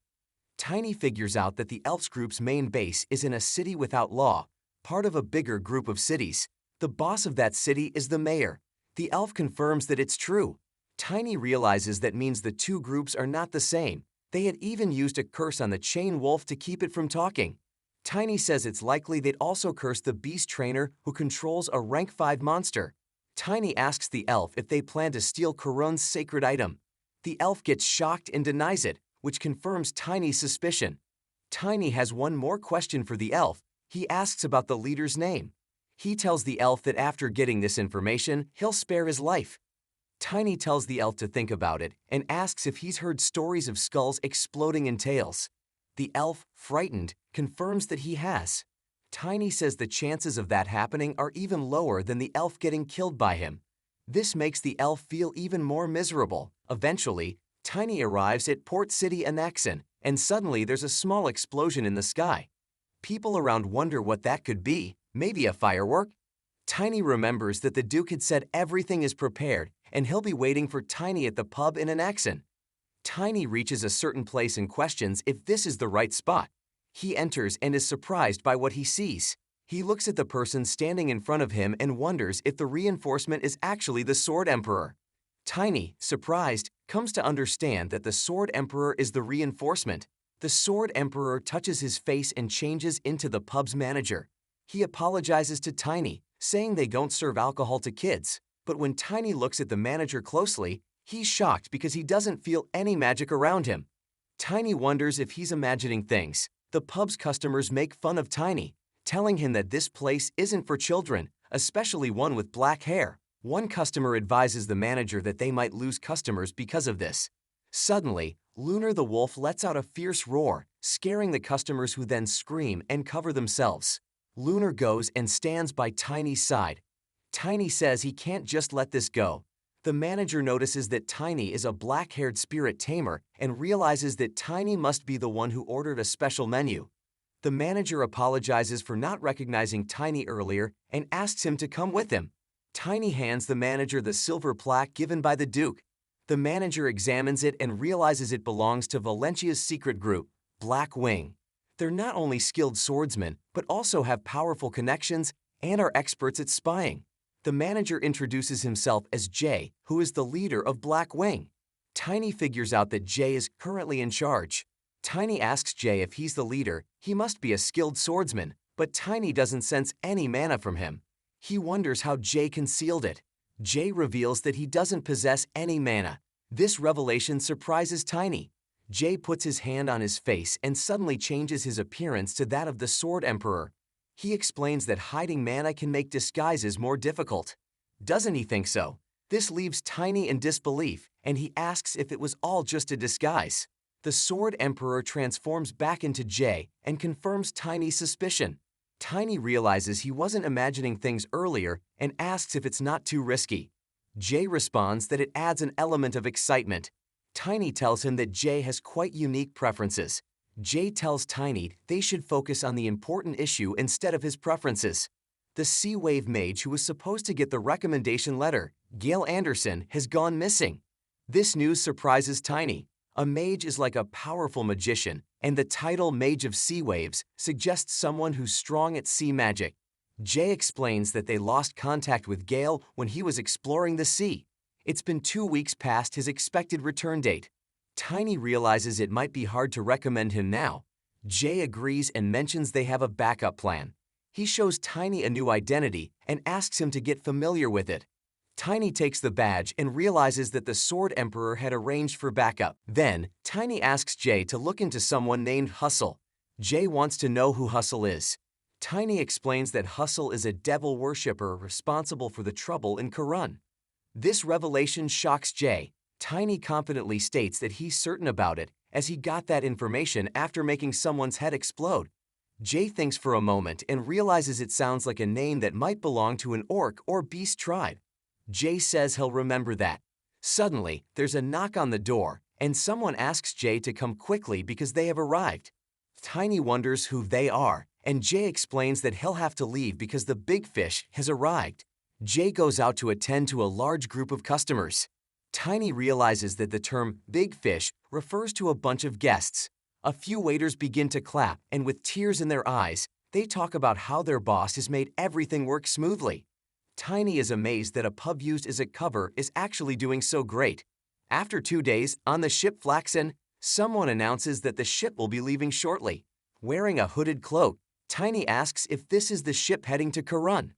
Tiny figures out that the elf's group's main base is in a city without law, part of a bigger group of cities. The boss of that city is the mayor. The elf confirms that it's true. Tiny realizes that means the 2 groups are not the same. They had even used a curse on the chain wolf to keep it from talking. Tiny says it's likely they'd also curse the beast trainer who controls a rank 5 monster. Tiny asks the elf if they plan to steal Karun's sacred item. The elf gets shocked and denies it, which confirms Tiny's suspicion. Tiny has one more question for the elf. He asks about the leader's name. He tells the elf that after getting this information, he'll spare his life. Tiny tells the elf to think about it and asks if he's heard stories of skulls exploding in tails. The elf, frightened, confirms that he has. Tiny says the chances of that happening are even lower than the elf getting killed by him. This makes the elf feel even more miserable. Eventually, Tiny arrives at Port City Anaxon, and suddenly there's a small explosion in the sky. People around wonder what that could be, maybe a firework? Tiny remembers that the Duke had said everything is prepared, and he'll be waiting for Tiny at the pub in Anaxon. Tiny reaches a certain place and questions if this is the right spot. He enters and is surprised by what he sees. He looks at the person standing in front of him and wonders if the reinforcement is actually the Sword Emperor. Tiny, surprised, comes to understand that the Sword Emperor is the reinforcement. The Sword Emperor touches his face and changes into the pub's manager. He apologizes to Tiny, saying they don't serve alcohol to kids. But when Tiny looks at the manager closely, he's shocked because he doesn't feel any magic around him. Tiny wonders if he's imagining things. The pub's customers make fun of Tiny, telling him that this place isn't for children, especially one with black hair. One customer advises the manager that they might lose customers because of this. Suddenly, Lunar the wolf lets out a fierce roar, scaring the customers who then scream and cover themselves. Lunar goes and stands by Tiny's side. Tiny says he can't just let this go. The manager notices that Tiny is a black-haired spirit tamer and realizes that Tiny must be the one who ordered a special menu. The manager apologizes for not recognizing Tiny earlier and asks him to come with him. Tiny hands the manager the silver plaque given by the Duke. The manager examines it and realizes it belongs to Valentia's secret group, Black Wing. They're not only skilled swordsmen, but also have powerful connections and are experts at spying. The manager introduces himself as Jay, who is the leader of Black Wing. Tiny figures out that Jay is currently in charge. Tiny asks Jay if he's the leader. He must be a skilled swordsman, but Tiny doesn't sense any mana from him. He wonders how Jay concealed it. Jay reveals that he doesn't possess any mana. This revelation surprises Tiny. Jay puts his hand on his face and suddenly changes his appearance to that of the Sword Emperor. He explains that hiding mana can make disguises more difficult. Doesn't he think so? This leaves Tiny in disbelief, and he asks if it was all just a disguise. The Sword Emperor transforms back into Jay and confirms Tiny's suspicion. Tiny realizes he wasn't imagining things earlier and asks if it's not too risky. Jay responds that it adds an element of excitement. Tiny tells him that Jay has quite unique preferences. Jay tells Tiny they should focus on the important issue instead of his preferences. The Sea Wave mage who was supposed to get the recommendation letter, Gail Anderson, has gone missing. This news surprises Tiny. A mage is like a powerful magician, and the title Mage of Sea Waves suggests someone who's strong at sea magic. Jay explains that they lost contact with Gale when he was exploring the sea. It's been 2 weeks past his expected return date. Tiny realizes it might be hard to recommend him now. Jay agrees and mentions they have a backup plan. He shows Tiny a new identity and asks him to get familiar with it. Tiny takes the badge and realizes that the Sword Emperor had arranged for backup. Then, Tiny asks Jay to look into someone named Hustle. Jay wants to know who Hustle is. Tiny explains that Hustle is a devil worshipper responsible for the trouble in Karun. This revelation shocks Jay. Tiny confidently states that he's certain about it, as he got that information after making someone's head explode. Jay thinks for a moment and realizes it sounds like a name that might belong to an orc or beast tribe. Jay says he'll remember that. Suddenly, there's a knock on the door, and someone asks Jay to come quickly because they have arrived. Tiny wonders who they are, and Jay explains that he'll have to leave because the big fish has arrived. Jay goes out to attend to a large group of customers. Tiny realizes that the term big fish refers to a bunch of guests. A few waiters begin to clap, and with tears in their eyes, they talk about how their boss has made everything work smoothly. Tiny is amazed that a pub used as a cover is actually doing so great. After 2 days, on the ship Flaxen, someone announces that the ship will be leaving shortly. Wearing a hooded cloak, Tiny asks if this is the ship heading to Karun.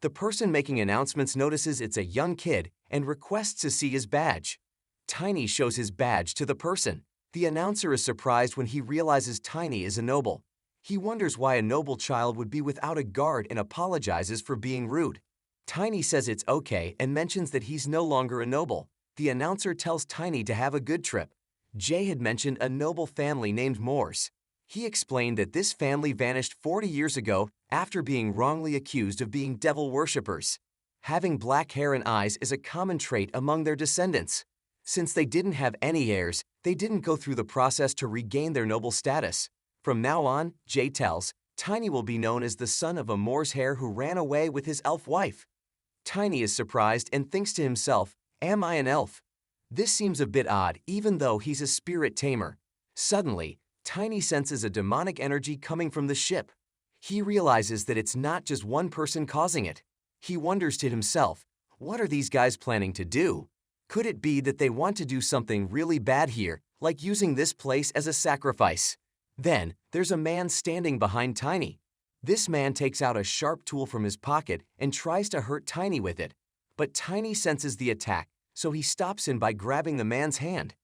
The person making announcements notices it's a young kid and requests to see his badge. Tiny shows his badge to the person. The announcer is surprised when he realizes Tiny is a noble. He wonders why a noble child would be without a guard and apologizes for being rude. Tiny says it's okay and mentions that he's no longer a noble. The announcer tells Tiny to have a good trip. Jay had mentioned a noble family named Moores. He explained that this family vanished 40 years ago after being wrongly accused of being devil worshippers. Having black hair and eyes is a common trait among their descendants. Since they didn't have any heirs, they didn't go through the process to regain their noble status. From now on, Jay tells, Tiny will be known as the son of a Moor's hair who ran away with his elf wife. Tiny is surprised and thinks to himself, am I an elf? This seems a bit odd even though he's a spirit tamer. Suddenly, Tiny senses a demonic energy coming from the ship. He realizes that it's not just one person causing it. He wonders to himself, what are these guys planning to do? Could it be that they want to do something really bad here, like using this place as a sacrifice? Then, there's a man standing behind Tiny. This man takes out a sharp tool from his pocket and tries to hurt Tiny with it. But Tiny senses the attack, so he stops him by grabbing the man's hand.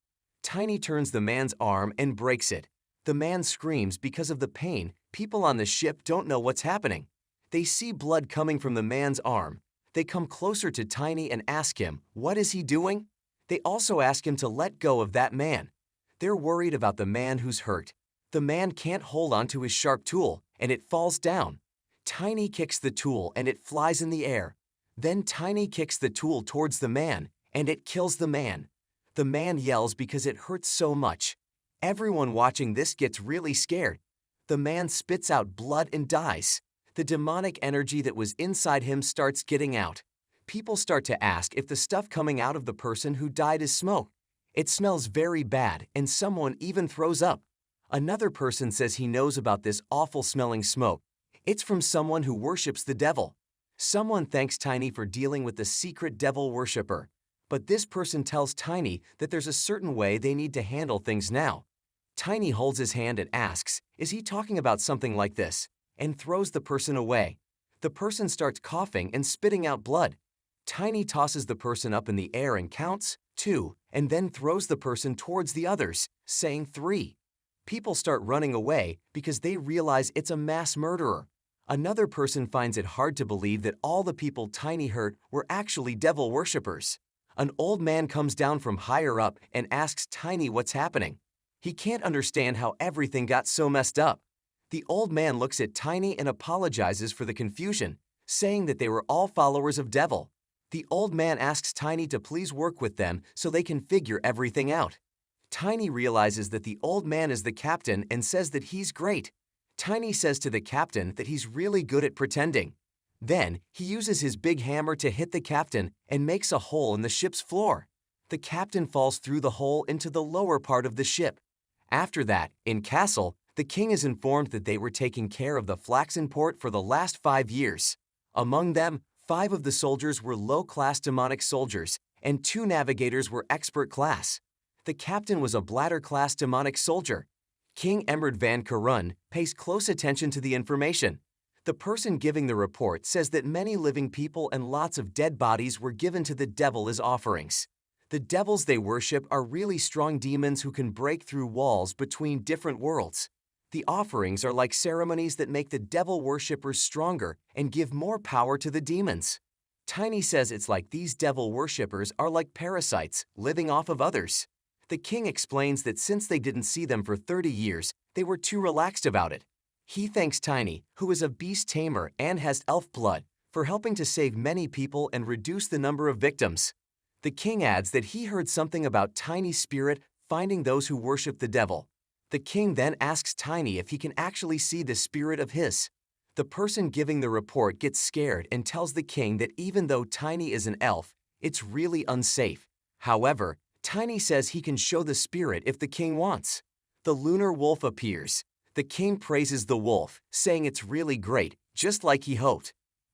Tiny turns the man's arm and breaks it. The man screams because of the pain. People on the ship don't know what's happening. They see blood coming from the man's arm. They come closer to Tiny and ask him, what is he doing? They also ask him to let go of that man. They're worried about the man who's hurt. The man can't hold onto his sharp tool, and it falls down. Tiny kicks the tool and it flies in the air. Then Tiny kicks the tool towards the man, and it kills the man. The man yells because it hurts so much. Everyone watching this gets really scared. The man spits out blood and dies. The demonic energy that was inside him starts getting out. People start to ask if the stuff coming out of the person who died is smoke. It smells very bad, and someone even throws up. Another person says he knows about this awful-smelling smoke. It's from someone who worships the devil. Someone thanks Tiny for dealing with the secret devil worshiper. But this person tells Tiny that there's a certain way they need to handle things now. Tiny holds his hand and asks, is he talking about something like this? And throws the person away. The person starts coughing and spitting out blood. Tiny tosses the person up in the air and counts 2, and then throws the person towards the others, saying 3. People start running away because they realize it's a mass murderer. Another person finds it hard to believe that all the people Tiny hurt were actually devil worshippers. An old man comes down from higher up and asks Tiny what's happening. He can't understand how everything got so messed up. The old man looks at Tiny and apologizes for the confusion, saying that they were all followers of devil. The old man asks Tiny to please work with them so they can figure everything out. Tiny realizes that the old man is the captain and says that he's great. Tiny says to the captain that he's really good at pretending. Then, he uses his big hammer to hit the captain and makes a hole in the ship's floor. The captain falls through the hole into the lower part of the ship. After that, in Castle, the king is informed that they were taking care of the flaxen port for the last 5 years. Among them, 5 of the soldiers were low-class demonic soldiers, and 2 navigators were expert class. The captain was a bladder-class demonic soldier. King Emerd van Karun pays close attention to the information. The person giving the report says that many living people and lots of dead bodies were given to the devil as offerings. The devils they worship are really strong demons who can break through walls between different worlds. The offerings are like ceremonies that make the devil worshippers stronger and give more power to the demons. Tiny says it's like these devil worshippers are like parasites living off of others. The king explains that since they didn't see them for 30 years, they were too relaxed about it. He thanks Tiny, who is a beast tamer and has elf blood, for helping to save many people and reduce the number of victims. The king adds that he heard something about Tiny's spirit finding those who worship the devil. The king then asks Tiny if he can actually see the spirit of his. The person giving the report gets scared and tells the king that even though Tiny is an elf, it's really unsafe. However, Tiny says he can show the spirit if the king wants. The lunar wolf appears. The king praises the wolf, saying it's really great, just like he hoped.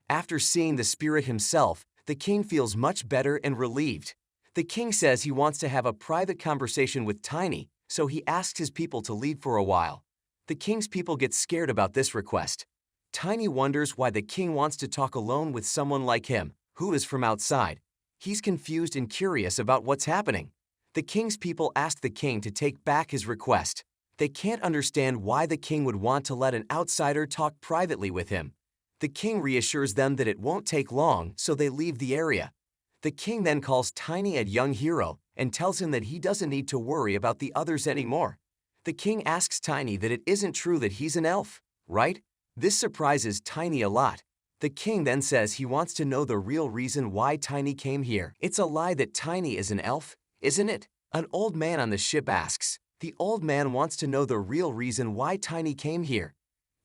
After seeing the spirit himself, the king feels much better and relieved. The king says he wants to have a private conversation with Tiny, so he asks his people to leave for a while. The king's people get scared about this request. Tiny wonders why the king wants to talk alone with someone like him, who is from outside. He's confused and curious about what's happening. The king's people ask the king to take back his request. They can't understand why the king would want to let an outsider talk privately with him. The king reassures them that it won't take long, so they leave the area. The king then calls Tiny a young hero and tells him that he doesn't need to worry about the others anymore. The king asks Tiny that it isn't true that he's an elf, right? This surprises Tiny a lot. The king then says he wants to know the real reason why Tiny came here. It's a lie that Tiny is an elf, isn't it? An old man on the ship asks. The old man wants to know the real reason why Tiny came here.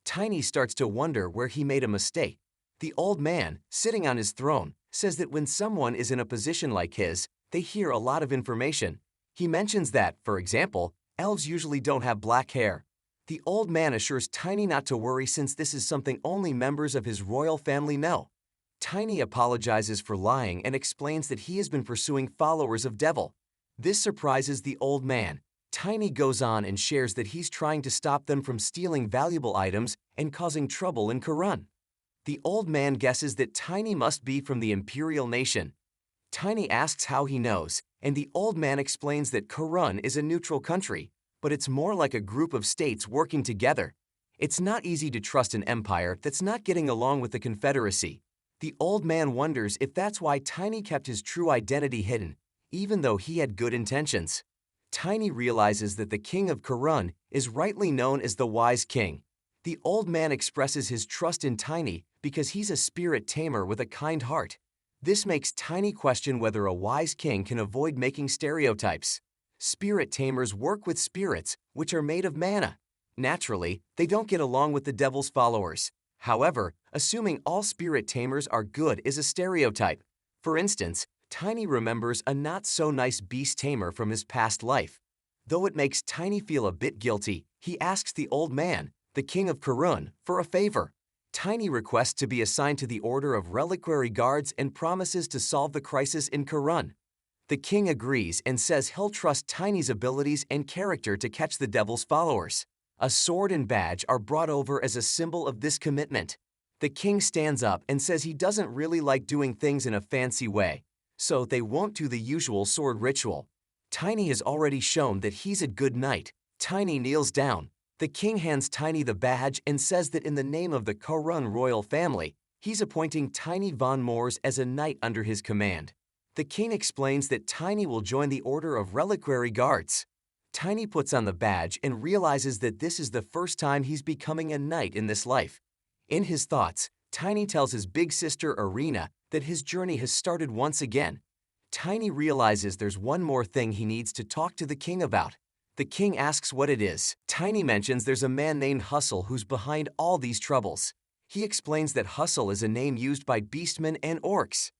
Tiny starts to wonder where he made a mistake. The old man, sitting on his throne, says that when someone is in a position like his, They hear a lot of information. He mentions that, for example, elves usually don't have black hair. The old man assures Tiny not to worry since this is something only members of his royal family know. Tiny apologizes for lying and explains that he has been pursuing followers of Devil. This surprises the old man. Tiny goes on and shares that he's trying to stop them from stealing valuable items and causing trouble in Karun. The old man guesses that Tiny must be from the Imperial Nation. Tiny asks how he knows, and the old man explains that Karun is a neutral country, but it's more like a group of states working together. It's not easy to trust an empire that's not getting along with the Confederacy. The old man wonders if that's why Tiny kept his true identity hidden, even though he had good intentions. Tiny realizes that the king of Karun is rightly known as the Wise King. The old man expresses his trust in Tiny because he's a spirit tamer with a kind heart. This makes Tiny question whether a wise king can avoid making stereotypes. Spirit tamers work with spirits, which are made of mana. Naturally, they don't get along with the devil's followers. However, assuming all spirit tamers are good is a stereotype. For instance, Tiny remembers a not-so-nice beast tamer from his past life. Though it makes Tiny feel a bit guilty, he asks the old man, the king of Karun, for a favor. Tiny requests to be assigned to the Order of Reliquary Guards and promises to solve the crisis in Karun. The king agrees and says he'll trust Tiny's abilities and character to catch the devil's followers. A sword and badge are brought over as a symbol of this commitment. The king stands up and says he doesn't really like doing things in a fancy way, so they won't do the usual sword ritual. Tiny has already shown that he's a good knight. Tiny kneels down. The king hands Tiny the badge and says that in the name of the Karun royal family, he's appointing Tiny von Moors as a knight under his command. The king explains that Tiny will join the Order of Reliquary Guards. Tiny puts on the badge and realizes that this is the first time he's becoming a knight in this life. In his thoughts, Tiny tells his big sister Arena that his journey has started once again. Tiny realizes there's one more thing he needs to talk to the king about. The king asks what it is. Tiny mentions there's a man named Hustle who's behind all these troubles. He explains that Hustle is a name used by beastmen and orcs.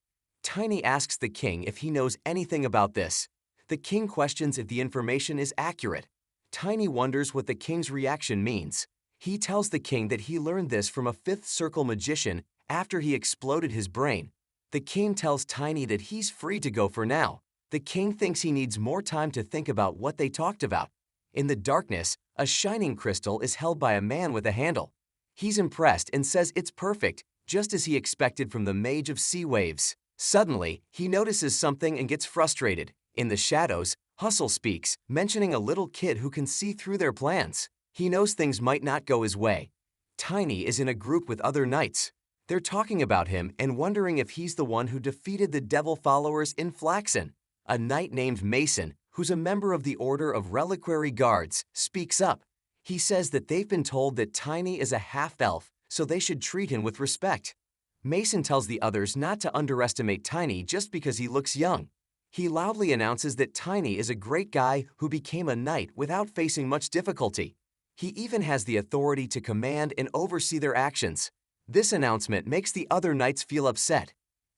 Tiny asks the king if he knows anything about this. The king questions if the information is accurate. Tiny wonders what the king's reaction means. He tells the king that he learned this from a fifth circle magician after he exploded his brain. The king tells Tiny that he's free to go for now. The king thinks he needs more time to think about what they talked about. In the darkness, a shining crystal is held by a man with a handle. He's impressed and says it's perfect, just as he expected from the mage of sea waves. Suddenly, he notices something and gets frustrated. In the shadows, Hustle speaks, mentioning a little kid who can see through their plans. He knows things might not go his way. Tiny is in a group with other knights. They're talking about him and wondering if he's the one who defeated the devil followers in Flaxen. A knight named Mason, who's a member of the Order of Reliquary Guards, speaks up. He says that they've been told that Tiny is a half-elf, so they should treat him with respect. Mason tells the others not to underestimate Tiny just because he looks young. He loudly announces that Tiny is a great guy who became a knight without facing much difficulty. He even has the authority to command and oversee their actions. This announcement makes the other knights feel upset.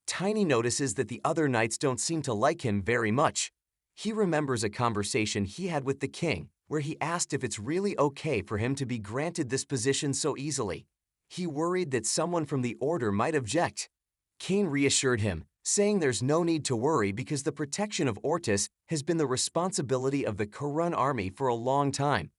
Tiny notices that the other knights don't seem to like him very much. He remembers a conversation he had with the king, where he asked if it's really okay for him to be granted this position so easily. He worried that someone from the order might object. King reassured him, saying there's no need to worry because the protection of Ortis has been the responsibility of the Karun army for a long time.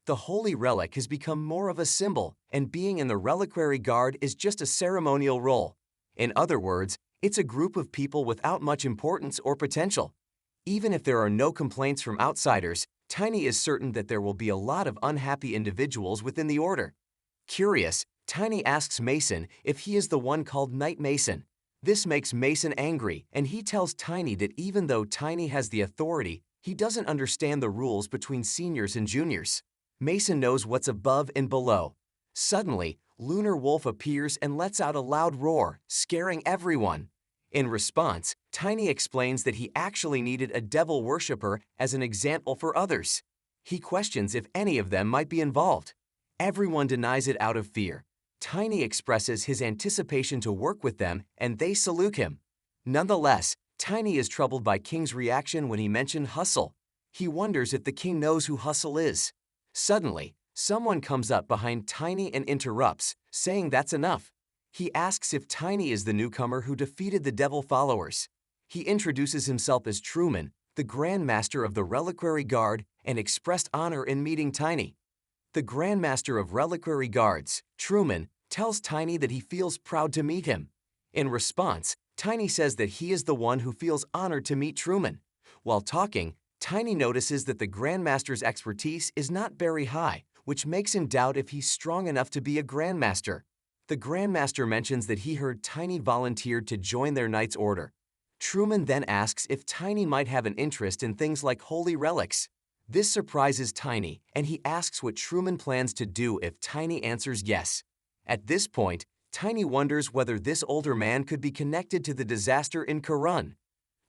The holy relic has become more of a symbol, and being in the Reliquary Guard is just a ceremonial role. In other words, it's a group of people without much importance or potential. Even if there are no complaints from outsiders, Tiny is certain that there will be a lot of unhappy individuals within the order. Curious, Tiny asks Mason if he is the one called Knight Mason. This makes Mason angry, and he tells Tiny that even though Tiny has the authority, he doesn't understand the rules between seniors and juniors. Mason knows what's above and below. Suddenly, Lunar Wolf appears and lets out a loud roar, scaring everyone. In response, Tiny explains that he actually needed a devil worshipper as an example for others. He questions if any of them might be involved. Everyone denies it out of fear. Tiny expresses his anticipation to work with them, and they salute him. Nonetheless, Tiny is troubled by King's reaction when he mentioned Hustle. He wonders if the King knows who Hustle is. Suddenly, someone comes up behind Tiny and interrupts, saying that's enough. He asks if Tiny is the newcomer who defeated the Devil followers. He introduces himself as Truman, the Grand Master of the Reliquary Guard, and expressed honor in meeting Tiny. The Grand Master of Reliquary Guards, Truman, tells Tiny that he feels proud to meet him. In response, Tiny says that he is the one who feels honored to meet Truman. While talking, Tiny notices that the Grandmaster's expertise is not very high, which makes him doubt if he's strong enough to be a Grandmaster. The Grandmaster mentions that he heard Tiny volunteered to join their Knight's Order. Truman then asks if Tiny might have an interest in things like holy relics. This surprises Tiny, and he asks what Truman plans to do if Tiny answers yes. At this point, Tiny wonders whether this older man could be connected to the disaster in Karun.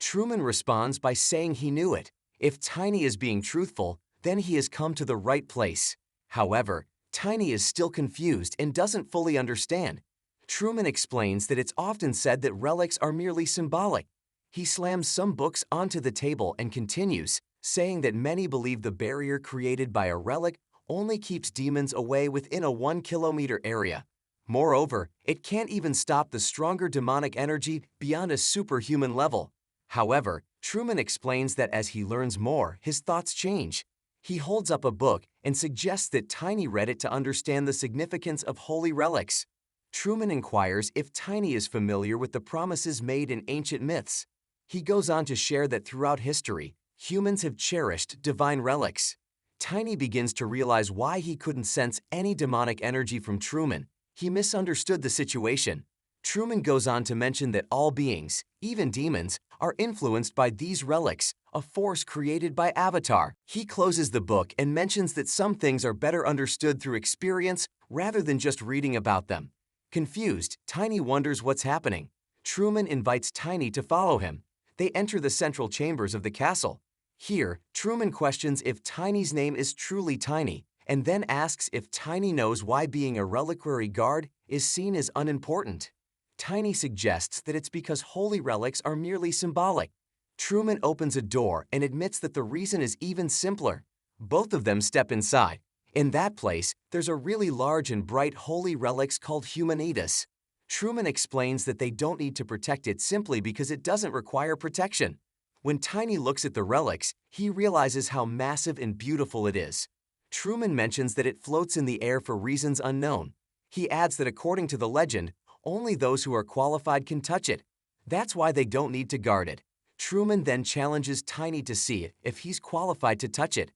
Truman responds by saying he knew it. If Tiny is being truthful, then he has come to the right place. However, Tiny is still confused and doesn't fully understand. Truman explains that it's often said that relics are merely symbolic. He slams some books onto the table and continues, saying that many believe the barrier created by a relic only keeps demons away within a 1-kilometer area. Moreover, it can't even stop the stronger demonic energy beyond a superhuman level. However, Truman explains that as he learns more, his thoughts change. He holds up a book and suggests that Tiny read it to understand the significance of holy relics. Truman inquires if Tiny is familiar with the promises made in ancient myths. He goes on to share that throughout history, humans have cherished divine relics. Tiny begins to realize why he couldn't sense any demonic energy from Truman. He misunderstood the situation. Truman goes on to mention that all beings, even demons, are influenced by these relics, a force created by Avatar. He closes the book and mentions that some things are better understood through experience rather than just reading about them. Confused, Tiny wonders what's happening. Truman invites Tiny to follow him. They enter the central chambers of the castle. Here, Truman questions if Tiny's name is truly Tiny, and then asks if Tiny knows why being a reliquary guard is seen as unimportant. Tiny suggests that it's because holy relics are merely symbolic. Truman opens a door and admits that the reason is even simpler. Both of them step inside. In that place, there's a really large and bright holy relics called Humanitas. Truman explains that they don't need to protect it simply because it doesn't require protection. When Tiny looks at the relics, he realizes how massive and beautiful it is. Truman mentions that it floats in the air for reasons unknown. He adds that according to the legend, only those who are qualified can touch it. That's why they don't need to guard it. Truman then challenges Tiny to see if he's qualified to touch it.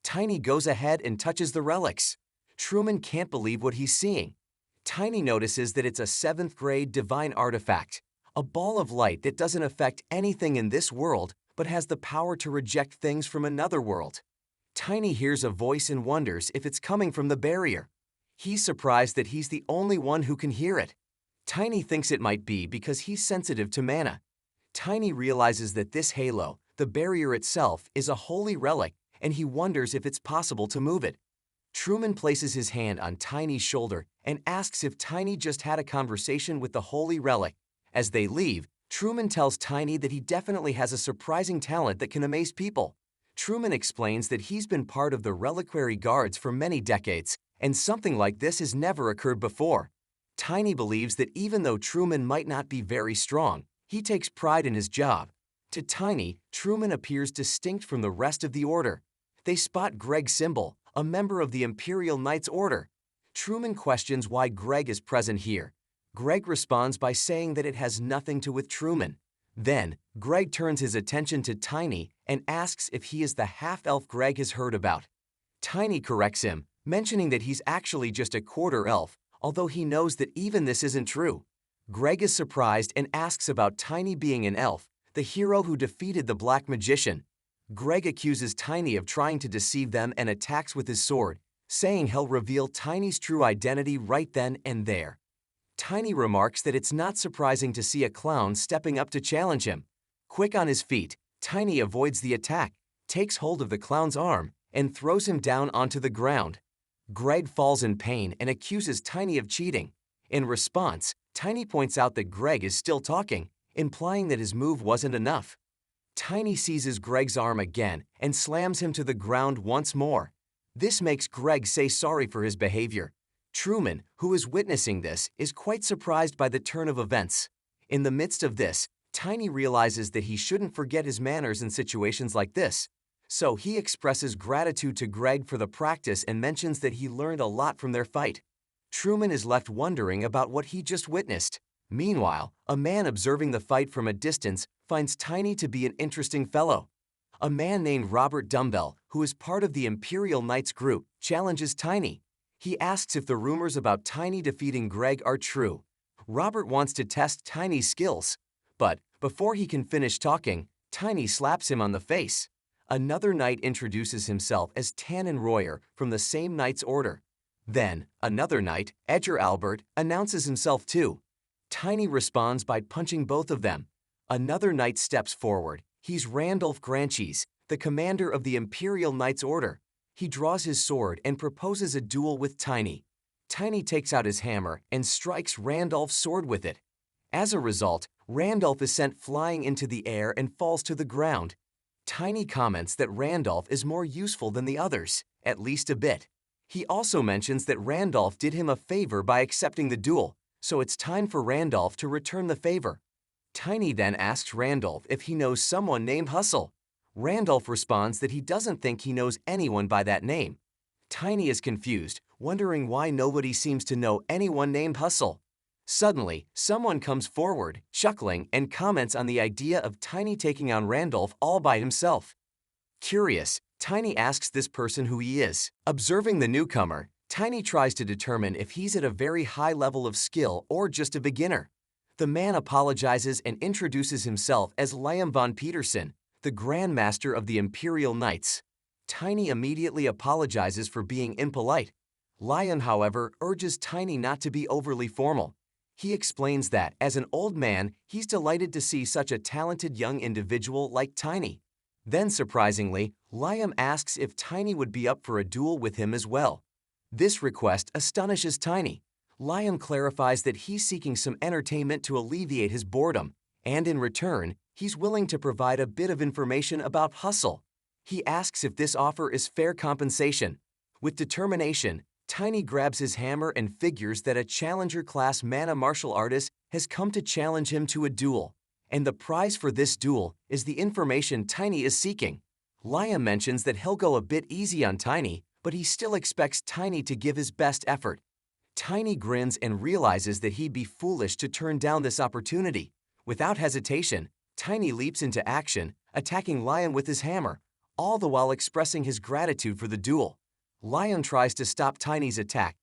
Tiny goes ahead and touches the relics. Truman can't believe what he's seeing. Tiny notices that it's a 7th grade divine artifact, a ball of light that doesn't affect anything in this world but has the power to reject things from another world. Tiny hears a voice and wonders if it's coming from the barrier. He's surprised that he's the only one who can hear it. Tiny thinks it might be because he's sensitive to mana. Tiny realizes that this halo, the barrier itself, is a holy relic, and he wonders if it's possible to move it. Truman places his hand on Tiny's shoulder and asks if Tiny just had a conversation with the holy relic. As they leave, Truman tells Tiny that he definitely has a surprising talent that can amaze people. Truman explains that he's been part of the reliquary guards for many decades, and something like this has never occurred before. Tiny believes that even though Truman might not be very strong, he takes pride in his job. To Tiny, Truman appears distinct from the rest of the Order. They spot Greg Symbol, a member of the Imperial Knight's Order. Truman questions why Greg is present here. Greg responds by saying that it has nothing to do with Truman. Then, Greg turns his attention to Tiny and asks if he is the half-elf Greg has heard about. Tiny corrects him, mentioning that he's actually just a quarter elf, although he knows that even this isn't true. Greg is surprised and asks about Tiny being an elf, the hero who defeated the Black Magician. Greg accuses Tiny of trying to deceive them and attacks with his sword, saying he'll reveal Tiny's true identity right then and there. Tiny remarks that it's not surprising to see a clown stepping up to challenge him. Quick on his feet, Tiny avoids the attack, takes hold of the clown's arm, and throws him down onto the ground. Greg falls in pain and accuses Tiny of cheating. In response, Tiny points out that Greg is still talking, implying that his move wasn't enough. Tiny seizes Greg's arm again and slams him to the ground once more. This makes Greg say sorry for his behavior. Truman, who is witnessing this, is quite surprised by the turn of events. In the midst of this, Tiny realizes that he shouldn't forget his manners in situations like this. So he expresses gratitude to Greg for the practice and mentions that he learned a lot from their fight. Truman is left wondering about what he just witnessed. Meanwhile, a man observing the fight from a distance finds Tiny to be an interesting fellow. A man named Robert Dumbbell, who is part of the Imperial Knights group, challenges Tiny. He asks if the rumors about Tiny defeating Greg are true. Robert wants to test Tiny's skills. But before he can finish talking, Tiny slaps him on the face. Another knight introduces himself as Tannen Royer from the same knight's order. Then, another knight, Edger Albert, announces himself too. Tiny responds by punching both of them. Another knight steps forward. He's Randolph Granchies, the commander of the Imperial Knights Order. He draws his sword and proposes a duel with Tiny. Tiny takes out his hammer and strikes Randolph's sword with it. As a result, Randolph is sent flying into the air and falls to the ground. Tiny comments that Randolph is more useful than the others, at least a bit. He also mentions that Randolph did him a favor by accepting the duel, so it's time for Randolph to return the favor. Tiny then asks Randolph if he knows someone named Hustle. Randolph responds that he doesn't think he knows anyone by that name. Tiny is confused, wondering why nobody seems to know anyone named Hustle. Suddenly, someone comes forward, chuckling, and comments on the idea of Tiny taking on Randolph all by himself. Curious, Tiny asks this person who he is. Observing the newcomer, Tiny tries to determine if he's at a very high level of skill or just a beginner. The man apologizes and introduces himself as Liam von Peterson, the Grand Master of the Imperial Knights. Tiny immediately apologizes for being impolite. Liam, however, urges Tiny not to be overly formal. He explains that, as an old man, he's delighted to see such a talented young individual like Tiny. Then, surprisingly, Liam asks if Tiny would be up for a duel with him as well. This request astonishes Tiny. Liam clarifies that he's seeking some entertainment to alleviate his boredom, and in return, he's willing to provide a bit of information about Hustle. He asks if this offer is fair compensation. With determination, Tiny grabs his hammer and figures that a challenger-class mana martial artist has come to challenge him to a duel. And the prize for this duel is the information Tiny is seeking. Liam mentions that he'll go a bit easy on Tiny, but he still expects Tiny to give his best effort. Tiny grins and realizes that he'd be foolish to turn down this opportunity. Without hesitation, Tiny leaps into action, attacking Liam with his hammer, all the while expressing his gratitude for the duel. Liam tries to stop Tiny's attack.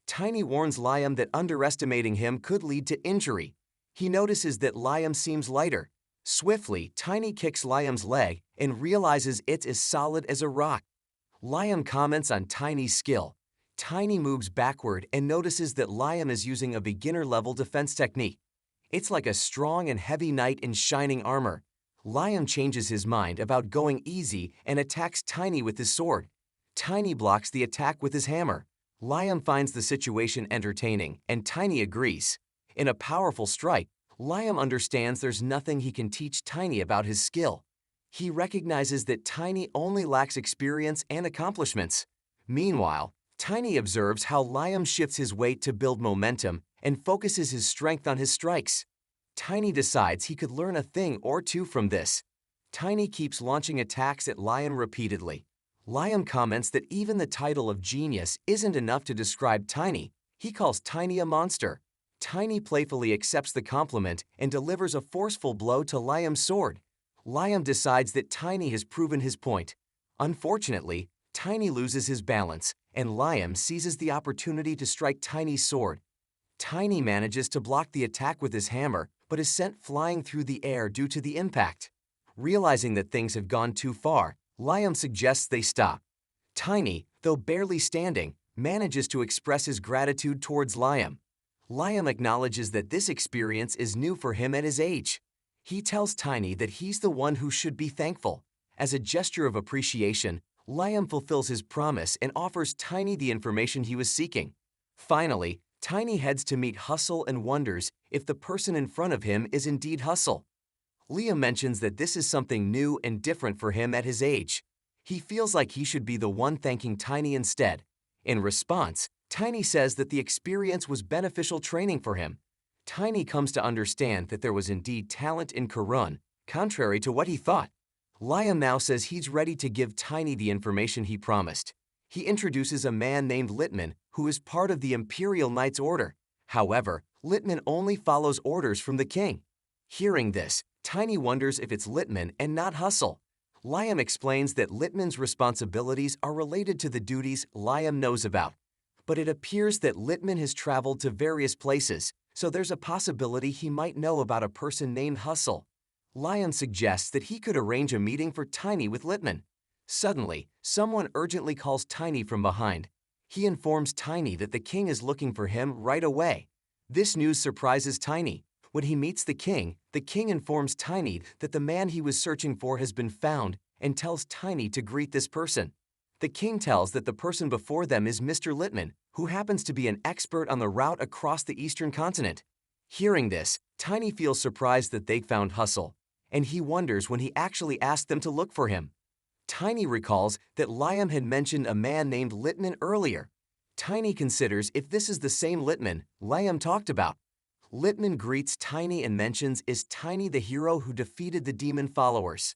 Tiny warns Liam that underestimating him could lead to injury. He notices that Liam seems lighter. Swiftly, Tiny kicks Liam's leg and realizes it's as solid as a rock. Liam comments on Tiny's skill. Tiny moves backward and notices that Liam is using a beginner-level defense technique. It's like a strong and heavy knight in shining armor. Liam changes his mind about going easy and attacks Tiny with his sword. Tiny blocks the attack with his hammer. Liam finds the situation entertaining, and Tiny agrees. In a powerful strike, Liam understands there's nothing he can teach Tiny about his skill. He recognizes that Tiny only lacks experience and accomplishments. Meanwhile, Tiny observes how Liam shifts his weight to build momentum and focuses his strength on his strikes. Tiny decides he could learn a thing or two from this. Tiny keeps launching attacks at Liam repeatedly. Liam comments that even the title of genius isn't enough to describe Tiny. He calls Tiny a monster. Tiny playfully accepts the compliment and delivers a forceful blow to Liam's sword. Liam decides that Tiny has proven his point. Unfortunately, Tiny loses his balance, and Liam seizes the opportunity to strike Tiny's sword. Tiny manages to block the attack with his hammer, but is sent flying through the air due to the impact. Realizing that things have gone too far, Liam suggests they stop. Tiny, though barely standing, manages to express his gratitude towards Liam. Liam acknowledges that this experience is new for him at his age. He tells Tiny that he's the one who should be thankful. As a gesture of appreciation, Liam fulfills his promise and offers Tiny the information he was seeking. Finally, Tiny heads to meet Hustle and wonders if the person in front of him is indeed Hustle. Liam mentions that this is something new and different for him at his age. He feels like he should be the one thanking Tiny instead. In response, Tiny says that the experience was beneficial training for him. Tiny comes to understand that there was indeed talent in Karun, contrary to what he thought. Liam now says he's ready to give Tiny the information he promised. He introduces a man named Litman, who is part of the Imperial Knights Order. However, Litman only follows orders from the king. Hearing this, Tiny wonders if it's Litman and not Hustle. Liam explains that Litman's responsibilities are related to the duties Liam knows about. But it appears that Litman has traveled to various places, so there's a possibility he might know about a person named Hustle. Liam suggests that he could arrange a meeting for Tiny with Litman. Suddenly, someone urgently calls Tiny from behind. He informs Tiny that the king is looking for him right away. This news surprises Tiny. When he meets the king informs Tiny that the man he was searching for has been found and tells Tiny to greet this person. The king tells that the person before them is Mr. Litman, who happens to be an expert on the route across the eastern continent. Hearing this, Tiny feels surprised that they found Hustle, and he wonders when he actually asked them to look for him. Tiny recalls that Liam had mentioned a man named Litman earlier. Tiny considers if this is the same Litman Liam talked about. Litman greets Tiny and mentions is Tiny the hero who defeated the demon followers.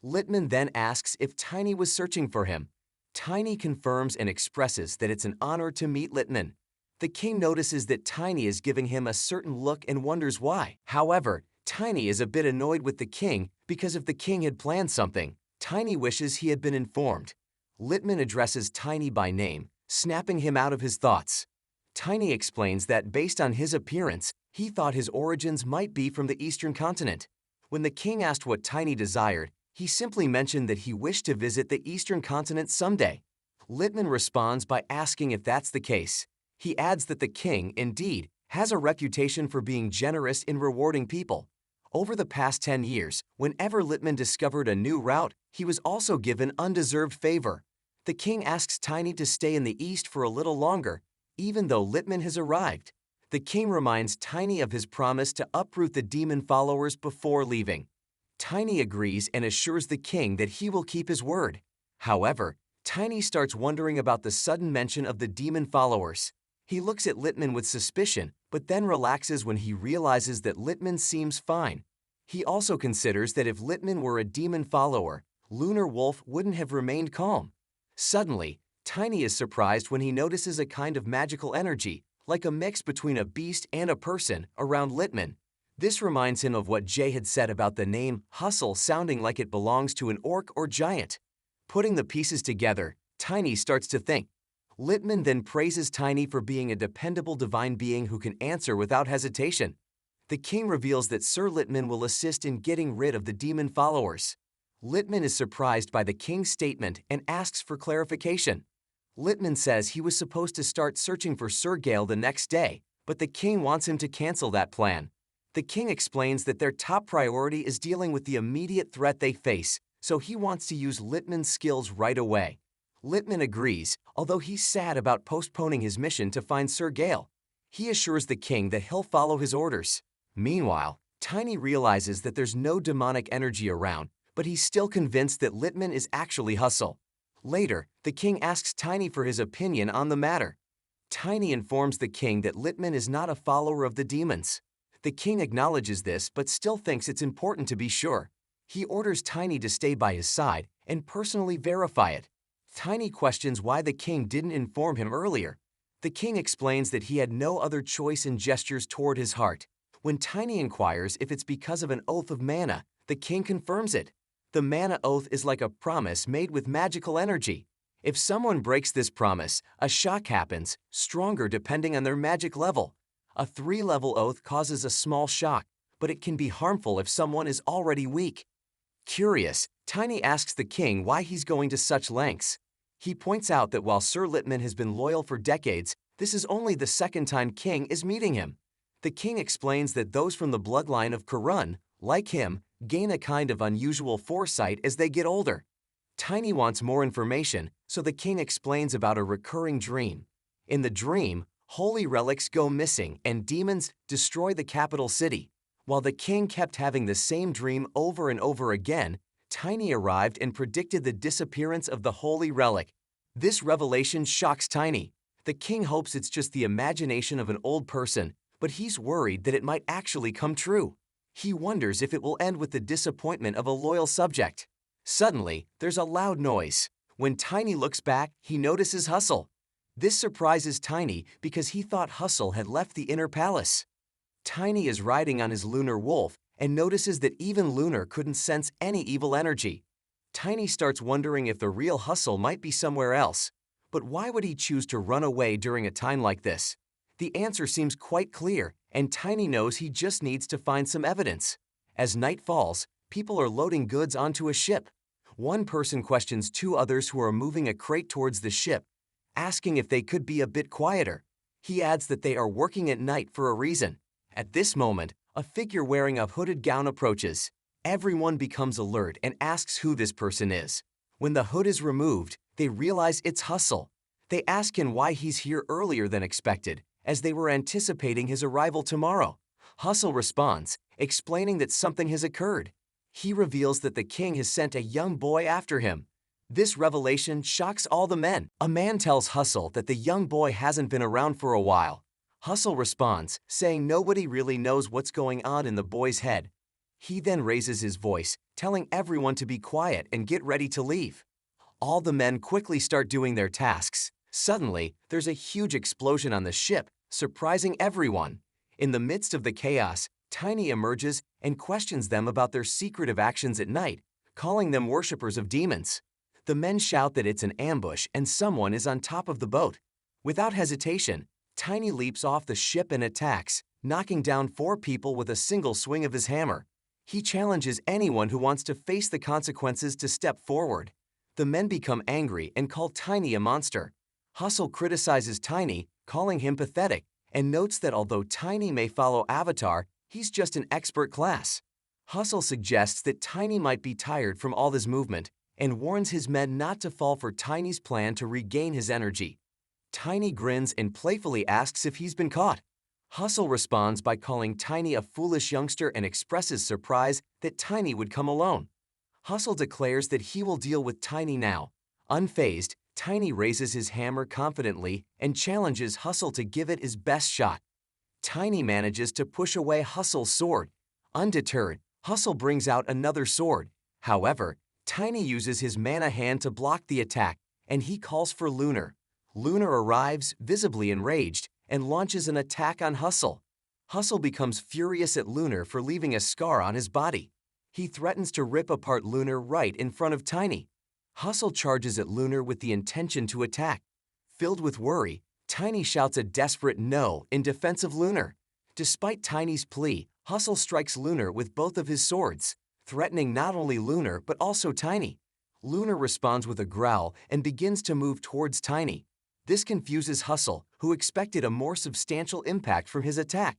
Litman then asks if Tiny was searching for him. Tiny confirms and expresses that it's an honor to meet Litman. The king notices that Tiny is giving him a certain look and wonders why. However, Tiny is a bit annoyed with the king because if the king had planned something, Tiny wishes he had been informed. Litman addresses Tiny by name, snapping him out of his thoughts. Tiny explains that based on his appearance, he thought his origins might be from the eastern continent. When the king asked what Tiny desired, he simply mentioned that he wished to visit the eastern continent someday. Litman responds by asking if that's the case. He adds that the king, indeed, has a reputation for being generous in rewarding people. Over the past 10 years, whenever Litman discovered a new route, he was also given undeserved favor. The king asks Tiny to stay in the east for a little longer, even though Litman has arrived. The king reminds Tiny of his promise to uproot the demon followers before leaving. Tiny agrees and assures the king that he will keep his word. However, Tiny starts wondering about the sudden mention of the demon followers. He looks at Litman with suspicion, but then relaxes when he realizes that Litman seems fine. He also considers that if Litman were a demon follower, Lunar Wolf wouldn't have remained calm. Suddenly, Tiny is surprised when he notices a kind of magical energy, like a mix between a beast and a person, around Litman. This reminds him of what Jay had said about the name Hustle sounding like it belongs to an orc or giant. Putting the pieces together, Tiny starts to think. Litman then praises Tiny for being a dependable divine being who can answer without hesitation. The king reveals that Sir Litman will assist in getting rid of the demon followers. Litman is surprised by the king's statement and asks for clarification. Litman says he was supposed to start searching for Sir Gale the next day, but the king wants him to cancel that plan. The king explains that their top priority is dealing with the immediate threat they face, so he wants to use Litman's skills right away. Litman agrees, although he's sad about postponing his mission to find Sir Gale. He assures the king that he'll follow his orders. Meanwhile, Tiny realizes that there's no demonic energy around, but he's still convinced that Litman is actually Hustle. Later, the king asks Tiny for his opinion on the matter. Tiny informs the king that Litman is not a follower of the demons. The king acknowledges this but still thinks it's important to be sure. He orders Tiny to stay by his side and personally verify it. Tiny questions why the king didn't inform him earlier. The king explains that he had no other choice in gestures toward his heart. When Tiny inquires if it's because of an oath of mana, the king confirms it. The mana oath is like a promise made with magical energy. If someone breaks this promise, a shock happens, stronger depending on their magic level. A 3-level oath causes a small shock, but it can be harmful if someone is already weak. Curious, Tiny asks the king why he's going to such lengths. He points out that while Sir Litman has been loyal for decades, this is only the second time King is meeting him. The king explains that those from the bloodline of Karun, like him, gain a kind of unusual foresight as they get older. Tiny wants more information, so the king explains about a recurring dream. In the dream, Holy relics go missing and demons destroy the capital city. While the king kept having the same dream over and over again, Tiny arrived and predicted the disappearance of the holy relic. This revelation shocks Tiny. The king hopes it's just the imagination of an old person, but he's worried that it might actually come true. He wonders if it will end with the disappointment of a loyal subject. Suddenly, there's a loud noise. When Tiny looks back, he notices Hustle. This surprises Tiny because he thought Hustle had left the inner palace. Tiny is riding on his lunar wolf and notices that even Lunar couldn't sense any evil energy. Tiny starts wondering if the real Hustle might be somewhere else. But why would he choose to run away during a time like this? The answer seems quite clear, and Tiny knows he just needs to find some evidence. As night falls, people are loading goods onto a ship. One person questions two others who are moving a crate towards the ship, asking if they could be a bit quieter. He adds that they are working at night for a reason. At this moment, a figure wearing a hooded gown approaches. Everyone becomes alert and asks who this person is. When the hood is removed, they realize it's Hustle. They ask him why he's here earlier than expected, as they were anticipating his arrival tomorrow. Hustle responds, explaining that something has occurred. He reveals that the king has sent a young boy after him. This revelation shocks all the men. A man tells Hustle that the young boy hasn't been around for a while. Hustle responds, saying nobody really knows what's going on in the boy's head. He then raises his voice, telling everyone to be quiet and get ready to leave. All the men quickly start doing their tasks. Suddenly, there's a huge explosion on the ship, surprising everyone. In the midst of the chaos, Tiny emerges and questions them about their secretive actions at night, calling them worshippers of demons. The men shout that it's an ambush and someone is on top of the boat. Without hesitation, Tiny leaps off the ship and attacks, knocking down 4 people with a single swing of his hammer. He challenges anyone who wants to face the consequences to step forward. The men become angry and call Tiny a monster. Hustle criticizes Tiny, calling him pathetic, and notes that although Tiny may follow Avatar, he's just an expert class. Hustle suggests that Tiny might be tired from all this movement and warns his men not to fall for Tiny's plan to regain his energy. Tiny grins and playfully asks if he's been caught. Hustle responds by calling Tiny a foolish youngster and expresses surprise that Tiny would come alone. Hustle declares that he will deal with Tiny now. Unfazed, Tiny raises his hammer confidently and challenges Hustle to give it his best shot. Tiny manages to push away Hustle's sword. Undeterred, Hustle brings out another sword. However, Tiny uses his mana hand to block the attack, and he calls for Lunar. Lunar arrives, visibly enraged, and launches an attack on Hustle. Hustle becomes furious at Lunar for leaving a scar on his body. He threatens to rip apart Lunar right in front of Tiny. Hustle charges at Lunar with the intention to attack. Filled with worry, Tiny shouts a desperate no in defense of Lunar. Despite Tiny's plea, Hustle strikes Lunar with both of his swords, threatening not only Lunar but also Tiny. Lunar responds with a growl and begins to move towards Tiny. This confuses Hustle, who expected a more substantial impact from his attack.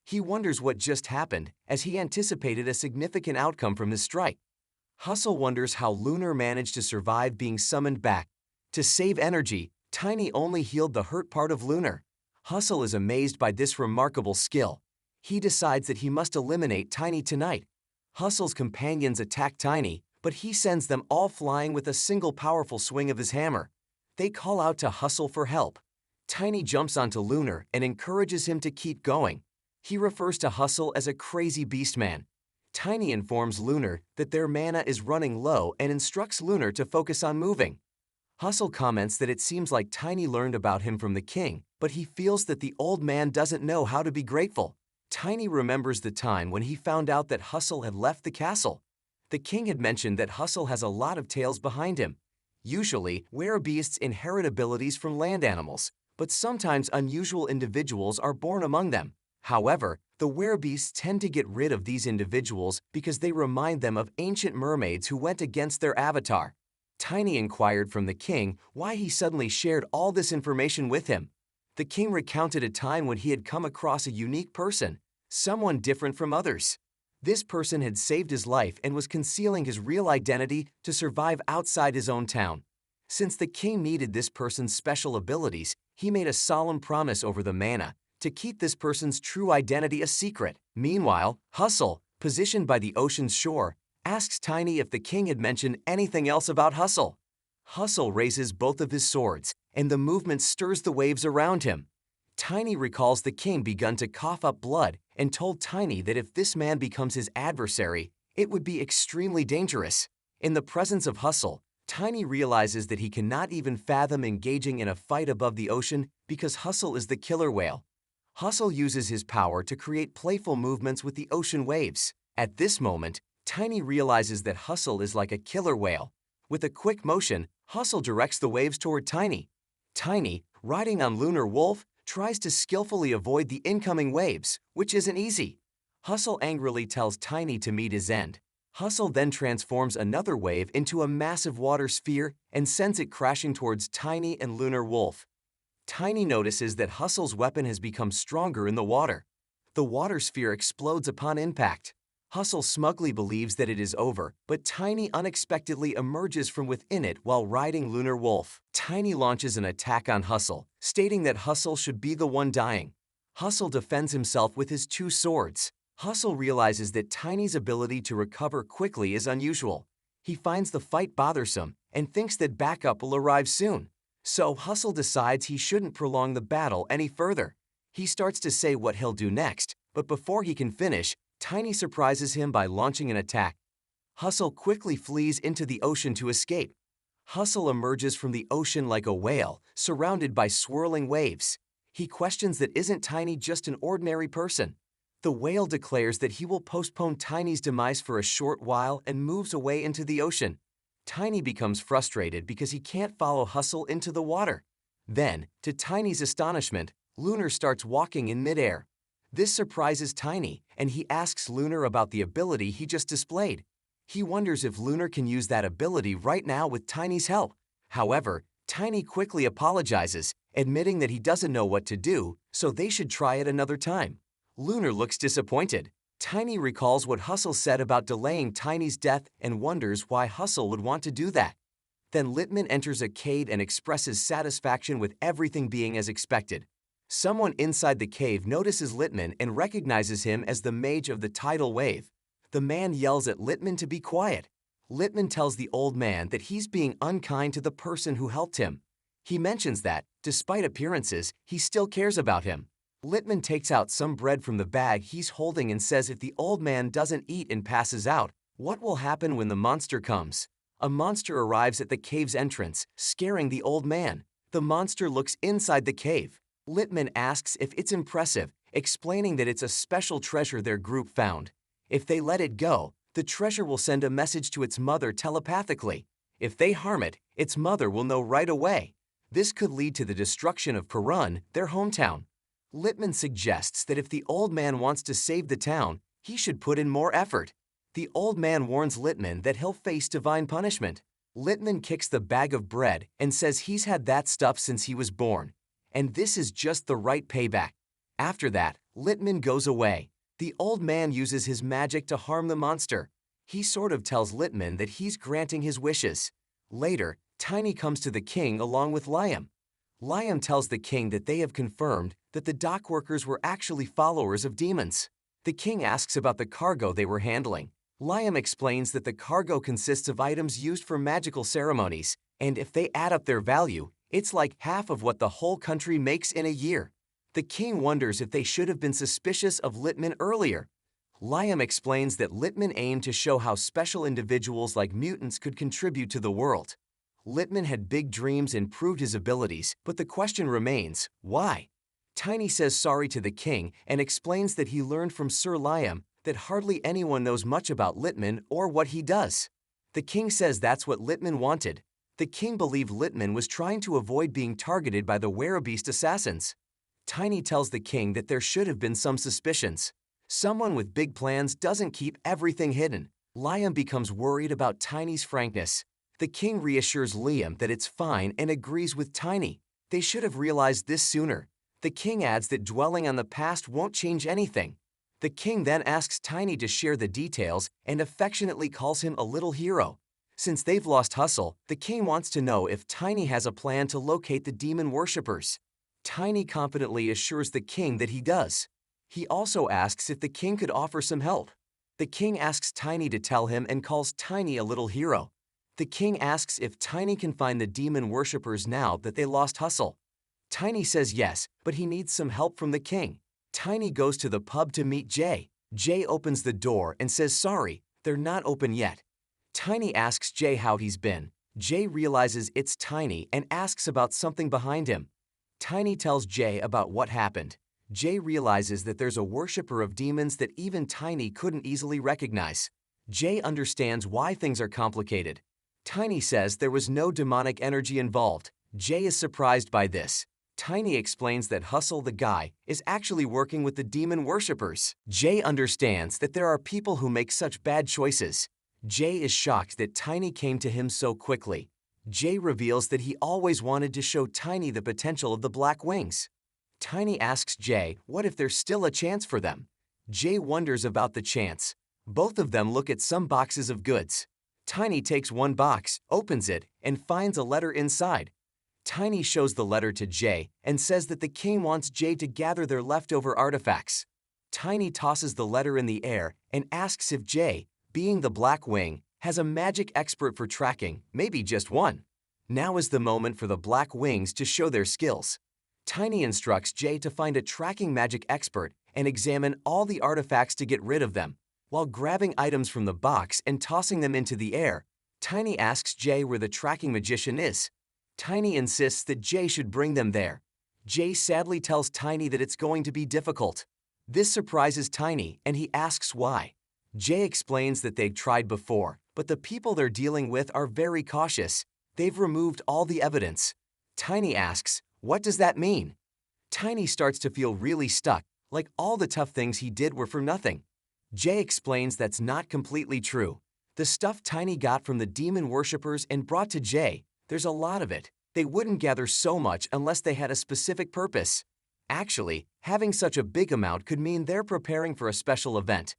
He wonders what just happened, as he anticipated a significant outcome from his strike. Hustle wonders how Lunar managed to survive being summoned back. To save energy, Tiny only healed the hurt part of Lunar. Hustle is amazed by this remarkable skill. He decides that he must eliminate Tiny tonight. Hustle's companions attack Tiny, but he sends them all flying with a single powerful swing of his hammer. They call out to Hustle for help. Tiny jumps onto Lunar and encourages him to keep going. He refers to Hustle as a crazy beast man. Tiny informs Lunar that their mana is running low and instructs Lunar to focus on moving. Hustle comments that it seems like Tiny learned about him from the king, but he feels that the old man doesn't know how to be grateful. Tiny remembers the time when he found out that Hustle had left the castle. The king had mentioned that Hustle has a lot of tales behind him. Usually, werebeasts inherit abilities from land animals, but sometimes unusual individuals are born among them. However, the werebeasts tend to get rid of these individuals because they remind them of ancient mermaids who went against their avatar. Tiny inquired from the king why he suddenly shared all this information with him. The king recounted a time when he had come across a unique person, someone different from others. This person had saved his life and was concealing his real identity to survive outside his own town. Since the king needed this person's special abilities, he made a solemn promise over the manna to keep this person's true identity a secret. Meanwhile, Hustle, positioned by the ocean's shore, asks Tiny if the king had mentioned anything else about Hustle. Hustle raises both of his swords, and the movement stirs the waves around him. Tiny recalls the king begun to cough up blood and told Tiny that if this man becomes his adversary, it would be extremely dangerous. In the presence of Hustle, Tiny realizes that he cannot even fathom engaging in a fight above the ocean because Hustle is the killer whale. Hustle uses his power to create playful movements with the ocean waves. At this moment, Tiny realizes that Hustle is like a killer whale. With a quick motion, Hustle directs the waves toward Tiny. Tiny, riding on Lunar Wolf, tries to skillfully avoid the incoming waves, which isn't easy. Hustle angrily tells Tiny to meet his end. Hustle then transforms another wave into a massive water sphere and sends it crashing towards Tiny and Lunar Wolf. Tiny notices that Hustle's weapon has become stronger in the water. The water sphere explodes upon impact. Hustle smugly believes that it is over, but Tiny unexpectedly emerges from within it while riding Lunar Wolf. Tiny launches an attack on Hustle, stating that Hustle should be the one dying. Hustle defends himself with his two swords. Hustle realizes that Tiny's ability to recover quickly is unusual. He finds the fight bothersome and thinks that backup will arrive soon. So Hustle decides he shouldn't prolong the battle any further. He starts to say what he'll do next, but before he can finish, Tiny surprises him by launching an attack. Hustle quickly flees into the ocean to escape. Hustle emerges from the ocean like a whale, surrounded by swirling waves. He questions that isn't Tiny just an ordinary person. The whale declares that he will postpone Tiny's demise for a short while and moves away into the ocean. Tiny becomes frustrated because he can't follow Hustle into the water. Then, to Tiny's astonishment, Lunar starts walking in midair. This surprises Tiny, and he asks Lunar about the ability he just displayed. He wonders if Lunar can use that ability right now with Tiny's help. However, Tiny quickly apologizes, admitting that he doesn't know what to do, so they should try it another time. Lunar looks disappointed. Tiny recalls what Hustle said about delaying Tiny's death and wonders why Hustle would want to do that. Then Littman enters a cave and expresses satisfaction with everything being as expected. Someone inside the cave notices Littman and recognizes him as the mage of the tidal wave. The man yells at Littman to be quiet. Littman tells the old man that he's being unkind to the person who helped him. He mentions that, despite appearances, he still cares about him. Littman takes out some bread from the bag he's holding and says if the old man doesn't eat and passes out, what will happen when the monster comes? A monster arrives at the cave's entrance, scaring the old man. The monster looks inside the cave. Littman asks if it's impressive, explaining that it's a special treasure their group found. If they let it go, the treasure will send a message to its mother telepathically. If they harm it, its mother will know right away. This could lead to the destruction of Karun, their hometown. Littman suggests that if the old man wants to save the town, he should put in more effort. The old man warns Littman that he'll face divine punishment. Littman kicks the bag of bread and says he's had that stuff since he was born, and this is just the right payback. After that, Littman goes away. The old man uses his magic to harm the monster. He sort of tells Littman that he's granting his wishes. Later, Tiny comes to the king along with Liam. Liam tells the king that they have confirmed that the dock workers were actually followers of demons. The king asks about the cargo they were handling. Liam explains that the cargo consists of items used for magical ceremonies, and if they add up their value, it's like half of what the whole country makes in a year. The king wonders if they should have been suspicious of Littman earlier. Liam explains that Littman aimed to show how special individuals like mutants could contribute to the world. Littman had big dreams and proved his abilities, but the question remains, why? Tiny says sorry to the king and explains that he learned from Sir Liam that hardly anyone knows much about Littman or what he does. The king says that's what Littman wanted. The king believed Littman was trying to avoid being targeted by the Werebeast assassins. Tiny tells the king that there should have been some suspicions. Someone with big plans doesn't keep everything hidden. Liam becomes worried about Tiny's frankness. The king reassures Liam that it's fine and agrees with Tiny. They should have realized this sooner. The king adds that dwelling on the past won't change anything. The king then asks Tiny to share the details and affectionately calls him a little hero. Since they've lost Hustle, the king wants to know if Tiny has a plan to locate the demon worshippers. Tiny confidently assures the king that he does. He also asks if the king could offer some help. The king asks Tiny to tell him and calls Tiny a little hero. The king asks if Tiny can find the demon worshippers now that they lost Hustle. Tiny says yes, but he needs some help from the king. Tiny goes to the pub to meet Jay. Jay opens the door and says sorry, they're not open yet. Tiny asks Jay how he's been. Jay realizes it's Tiny and asks about something behind him. Tiny tells Jay about what happened. Jay realizes that there's a worshipper of demons that even Tiny couldn't easily recognize. Jay understands why things are complicated. Tiny says there was no demonic energy involved. Jay is surprised by this. Tiny explains that Hustle the guy is actually working with the demon worshippers. Jay understands that there are people who make such bad choices. Jay is shocked that Tiny came to him so quickly. Jay reveals that he always wanted to show Tiny the potential of the Black Wings. Tiny asks Jay what if there's still a chance for them. Jay wonders about the chance. Both of them look at some boxes of goods. Tiny takes one box, opens it, and finds a letter inside. Tiny shows the letter to Jay and says that the king wants Jay to gather their leftover artifacts. Tiny tosses the letter in the air and asks if Jay, being the Black Wing, has a magic expert for tracking, maybe just one. Now is the moment for the Black Wings to show their skills. Tiny instructs Jay to find a tracking magic expert and examine all the artifacts to get rid of them. While grabbing items from the box and tossing them into the air, Tiny asks Jay where the tracking magician is. Tiny insists that Jay should bring them there. Jay sadly tells Tiny that it's going to be difficult. This surprises Tiny, and he asks why. Jay explains that they've tried before, but the people they're dealing with are very cautious. They've removed all the evidence. Tiny asks, what does that mean? Tiny starts to feel really stuck, like all the tough things he did were for nothing. Jay explains that's not completely true. The stuff Tiny got from the demon worshippers and brought to Jay, there's a lot of it. They wouldn't gather so much unless they had a specific purpose. Actually, having such a big amount could mean they're preparing for a special event.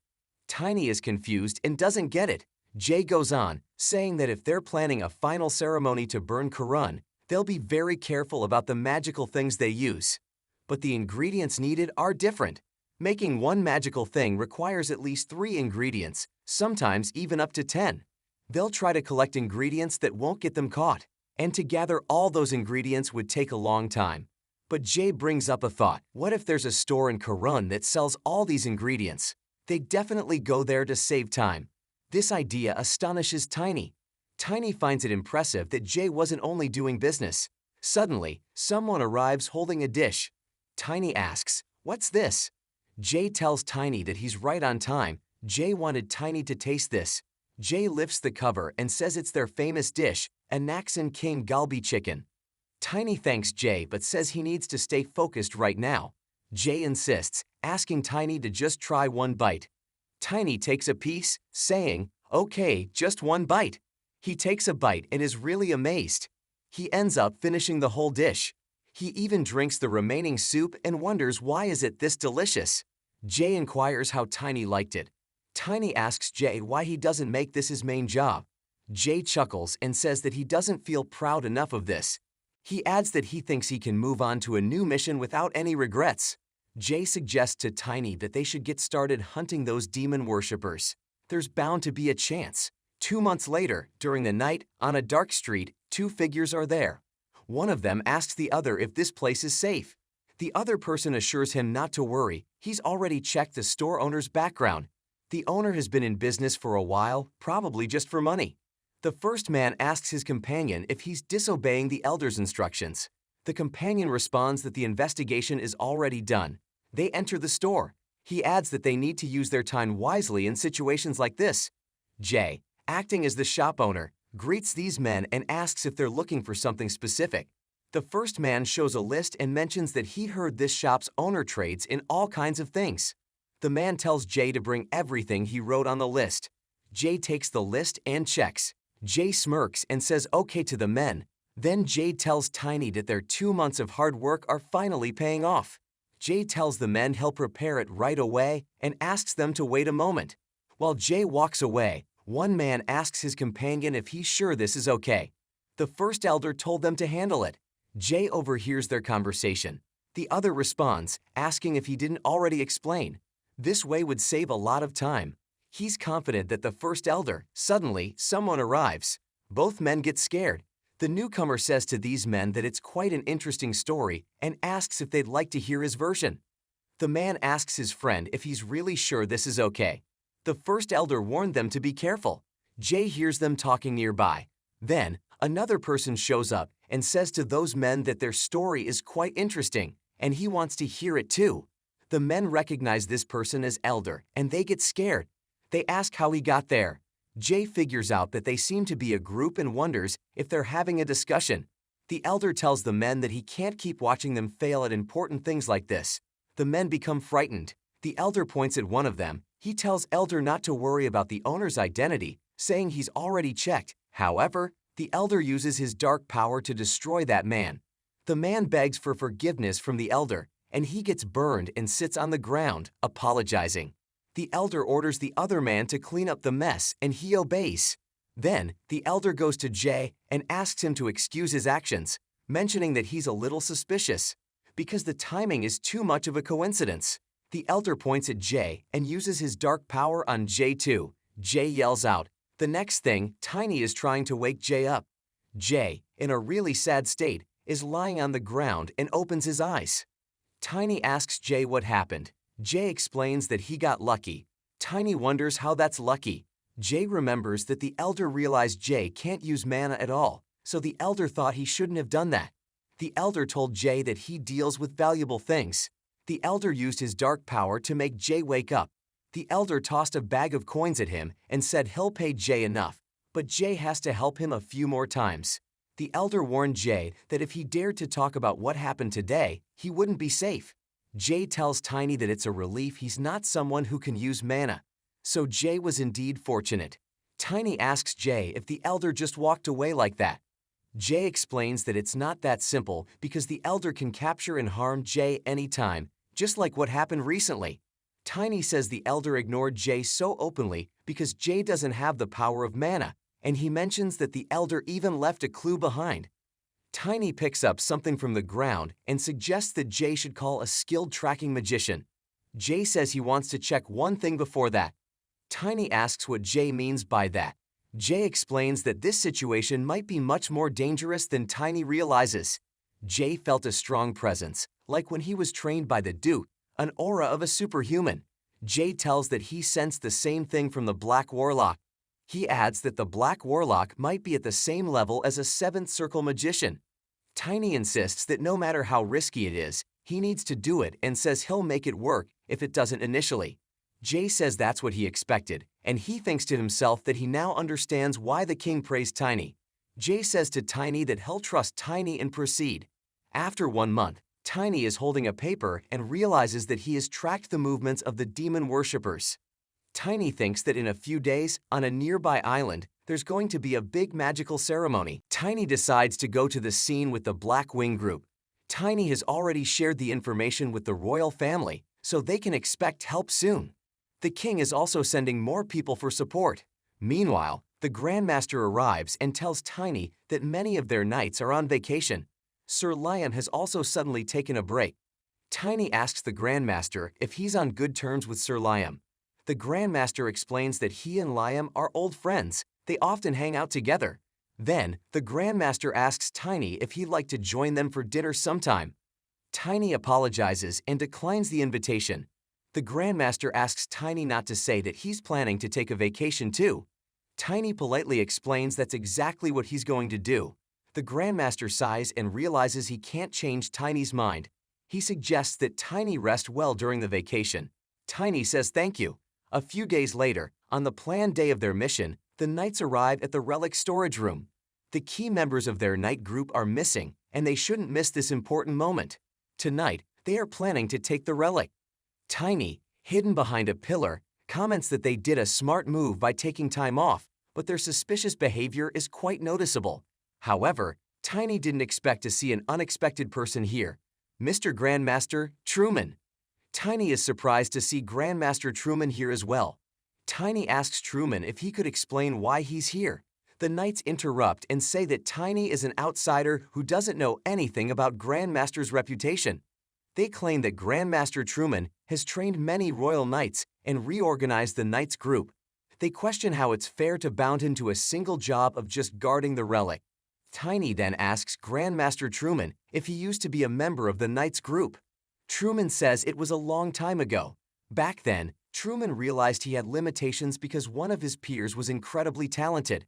Tiny is confused and doesn't get it. Jay goes on, saying that if they're planning a final ceremony to burn Karun, they'll be very careful about the magical things they use. But the ingredients needed are different. Making one magical thing requires at least 3 ingredients, sometimes even up to 10. They'll try to collect ingredients that won't get them caught, and to gather all those ingredients would take a long time. But Jay brings up a thought. What if there's a store in Karun that sells all these ingredients? They'd definitely go there to save time. This idea astonishes Tiny. Tiny finds it impressive that Jay wasn't only doing business. Suddenly, someone arrives holding a dish. Tiny asks, "What's this?" Jay tells Tiny that he's right on time. Jay wanted Tiny to taste this. Jay lifts the cover and says it's their famous dish, a Naxon King Galbi chicken. Tiny thanks Jay but says he needs to stay focused right now. Jay insists, asking Tiny to just try one bite. Tiny takes a piece, saying, "Okay, just one bite." He takes a bite and is really amazed. He ends up finishing the whole dish. He even drinks the remaining soup and wonders why is it this delicious. Jay inquires how Tiny liked it. Tiny asks Jay why he doesn't make this his main job. Jay chuckles and says that he doesn't feel proud enough of this. He adds that he thinks he can move on to a new mission without any regrets. Jay suggests to Tiny that they should get started hunting those demon worshippers. There's bound to be a chance. 2 months later, during the night, on a dark street, 2 figures are there. One of them asks the other if this place is safe. The other person assures him not to worry. He's already checked the store owner's background. The owner has been in business for a while, probably just for money. The first man asks his companion if he's disobeying the elder's instructions. The companion responds that the investigation is already done. They enter the store. He adds that they need to use their time wisely in situations like this. Jay, acting as the shop owner, greets these men and asks if they're looking for something specific. The first man shows a list and mentions that he heard this shop's owner trades in all kinds of things. The man tells Jay to bring everything he wrote on the list. Jay takes the list and checks. Jay smirks and says okay to the men. Then Jay tells Tiny that their 2 months of hard work are finally paying off. Jay tells the men he'll prepare it right away and asks them to wait a moment. While Jay walks away, One man asks his companion if he's sure this is okay. The first elder told them to handle it. Jay overhears their conversation. The other responds, asking if he didn't already explain. This way would save a lot of time. He's confident that the first elder. Suddenly, someone arrives. Both men get scared. The newcomer says to these men that it's quite an interesting story and asks if they'd like to hear his version. The man asks his friend if he's really sure this is okay. The first elder warned them to be careful. Jay hears them talking nearby. Then, another person shows up and says to those men that their story is quite interesting, and he wants to hear it too. The men recognize this person as elder, and they get scared. They ask how he got there. Jay figures out that they seem to be a group and wonders if they're having a discussion. The elder tells the men that he can't keep watching them fail at important things like this. The men become frightened. The elder points at one of them. He tells elder not to worry about the owner's identity, saying he's already checked. However, the elder uses his dark power to destroy that man. The man begs for forgiveness from the elder, and he gets burned and sits on the ground, apologizing. The elder orders the other man to clean up the mess, and he obeys. Then, the elder goes to Jay and asks him to excuse his actions, mentioning that he's a little suspicious, because the timing is too much of a coincidence. The elder points at Jay and uses his dark power on Jay too. Jay yells out. The next thing, Tiny is trying to wake Jay up. Jay, in a really sad state, is lying on the ground and opens his eyes. Tiny asks Jay what happened. Jay explains that he got lucky. Tiny wonders how that's lucky. Jay remembers that the elder realized Jay can't use mana at all, so the elder thought he shouldn't have done that. The elder told Jay that he deals with valuable things. The elder used his dark power to make Jay wake up. The elder tossed a bag of coins at him and said he'll pay Jay enough, but Jay has to help him a few more times. The elder warned Jay that if he dared to talk about what happened today, he wouldn't be safe. Jay tells Tiny that it's a relief he's not someone who can use mana. So Jay was indeed fortunate. Tiny asks Jay if the elder just walked away like that. Jay explains that it's not that simple because the elder can capture and harm Jay anytime, just like what happened recently. Tiny says the elder ignored Jay so openly because Jay doesn't have the power of mana, and he mentions that the elder even left a clue behind. Tiny picks up something from the ground and suggests that Jay should call a skilled tracking magician. Jay says he wants to check one thing before that. Tiny asks what Jay means by that. Jay explains that this situation might be much more dangerous than Tiny realizes. Jay felt a strong presence, like when he was trained by the Duke, an aura of a superhuman. Jay tells that he sensed the same thing from the Black Warlock. He adds that the Black Warlock might be at the same level as a Seventh Circle magician. Tiny insists that no matter how risky it is, he needs to do it and says he'll make it work if it doesn't initially. Jay says that's what he expected, and he thinks to himself that he now understands why the king praised Tiny. Jay says to Tiny that he'll trust Tiny and proceed. After 1 month, Tiny is holding a paper and realizes that he has tracked the movements of the demon worshippers. Tiny thinks that in a few days, on a nearby island, there's going to be a big magical ceremony. Tiny decides to go to the scene with the Black Wing group. Tiny has already shared the information with the royal family, so they can expect help soon. The king is also sending more people for support. Meanwhile, the Grandmaster arrives and tells Tiny that many of their knights are on vacation. Sir Liam has also suddenly taken a break. Tiny asks the Grandmaster if he's on good terms with Sir Liam. The Grandmaster explains that he and Liam are old friends. They often hang out together. Then, the Grandmaster asks Tiny if he'd like to join them for dinner sometime. Tiny apologizes and declines the invitation. The Grandmaster asks Tiny not to say that he's planning to take a vacation too. Tiny politely explains that's exactly what he's going to do. The Grandmaster sighs and realizes he can't change Tiny's mind. He suggests that Tiny rest well during the vacation. Tiny says thank you. A few days later, on the planned day of their mission, the knights arrive at the relic storage room. The key members of their knight group are missing, and they shouldn't miss this important moment. Tonight, they are planning to take the relic. Tiny, hidden behind a pillar, comments that they did a smart move by taking time off, but their suspicious behavior is quite noticeable. However, Tiny didn't expect to see an unexpected person here, Mr. Grandmaster Truman. Tiny is surprised to see Grandmaster Truman here as well. Tiny asks Truman if he could explain why he's here. The knights interrupt and say that Tiny is an outsider who doesn't know anything about Grandmaster's reputation. They claim that Grandmaster Truman has trained many royal knights and reorganized the knights group. They question how it's fair to bound him to a single job of just guarding the relic. Tiny then asks Grandmaster Truman if he used to be a member of the knights group. Truman says it was a long time ago. Back then, Truman realized he had limitations because one of his peers was incredibly talented.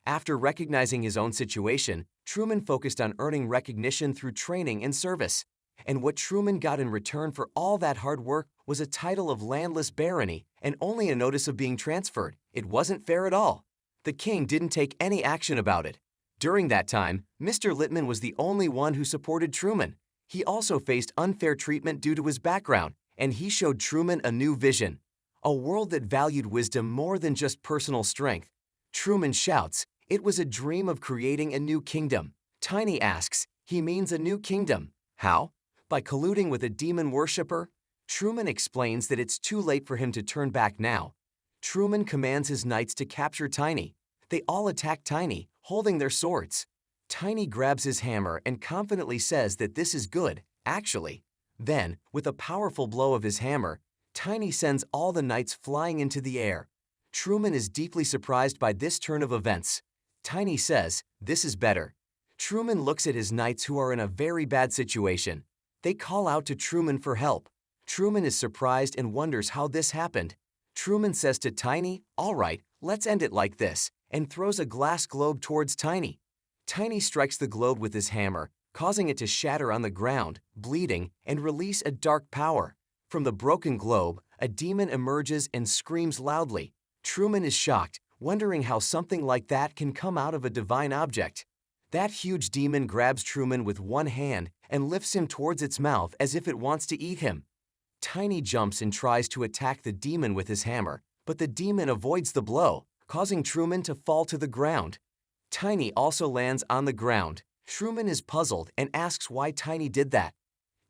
After recognizing his own situation, Truman focused on earning recognition through training and service. And what Truman got in return for all that hard work was a title of landless barony and only a notice of being transferred. It wasn't fair at all. The king didn't take any action about it. During that time, Mr. Littman was the only one who supported Truman. He also faced unfair treatment due to his background, and he showed Truman a new vision. A world that valued wisdom more than just personal strength. Truman shouts, "It was a dream of creating a new kingdom." Tiny asks, "He means a new kingdom. How? By colluding with a demon worshipper?" Truman explains that it's too late for him to turn back now. Truman commands his knights to capture Tiny. They all attack Tiny, holding their swords. Tiny grabs his hammer and confidently says that this is good, actually. Then, with a powerful blow of his hammer, Tiny sends all the knights flying into the air. Truman is deeply surprised by this turn of events. Tiny says, "This is better." Truman looks at his knights who are in a very bad situation. They call out to Truman for help. Truman is surprised and wonders how this happened. Truman says to Tiny, "All right, let's end it like this," and throws a glass globe towards Tiny. Tiny strikes the globe with his hammer, causing it to shatter on the ground, bleeding, and release a dark power. From the broken globe, a demon emerges and screams loudly. Truman is shocked, wondering how something like that can come out of a divine object. That huge demon grabs Truman with one hand and lifts him towards its mouth as if it wants to eat him. Tiny jumps and tries to attack the demon with his hammer, but the demon avoids the blow, causing Truman to fall to the ground. Tiny also lands on the ground. Truman is puzzled and asks why Tiny did that.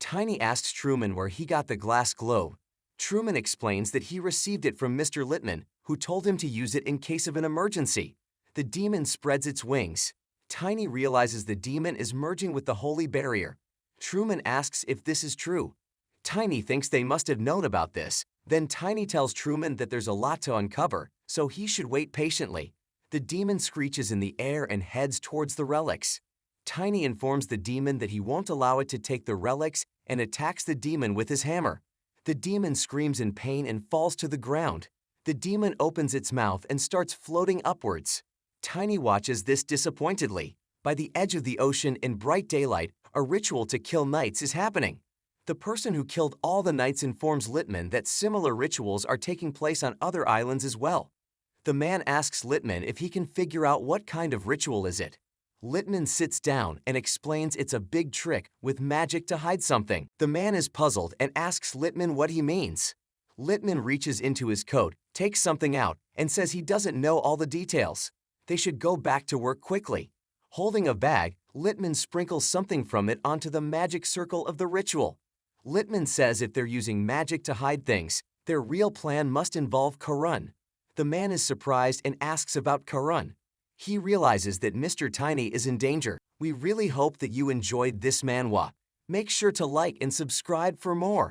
Tiny asks Truman where he got the glass globe. Truman explains that he received it from Mr. Littman, who told him to use it in case of an emergency. The demon spreads its wings. Tiny realizes the demon is merging with the holy barrier. Truman asks if this is true. Tiny thinks they must have known about this. Then Tiny tells Truman that there's a lot to uncover, so he should wait patiently. The demon screeches in the air and heads towards the relics. Tiny informs the demon that he won't allow it to take the relics and attacks the demon with his hammer. The demon screams in pain and falls to the ground. The demon opens its mouth and starts floating upwards. Tiny watches this disappointedly. By the edge of the ocean in bright daylight, a ritual to kill knights is happening. The person who killed all the knights informs Littman that similar rituals are taking place on other islands as well. The man asks Littman if he can figure out what kind of ritual is it. Littman sits down and explains it's a big trick with magic to hide something. The man is puzzled and asks Littman what he means. Littman reaches into his coat, takes something out, and says he doesn't know all the details. They should go back to work quickly. Holding a bag, Littman sprinkles something from it onto the magic circle of the ritual. Littman says if they're using magic to hide things, their real plan must involve Karun. The man is surprised and asks about Karun. He realizes that Mr. Tiny is in danger. We really hope that you enjoyed this manhwa. Make sure to like and subscribe for more.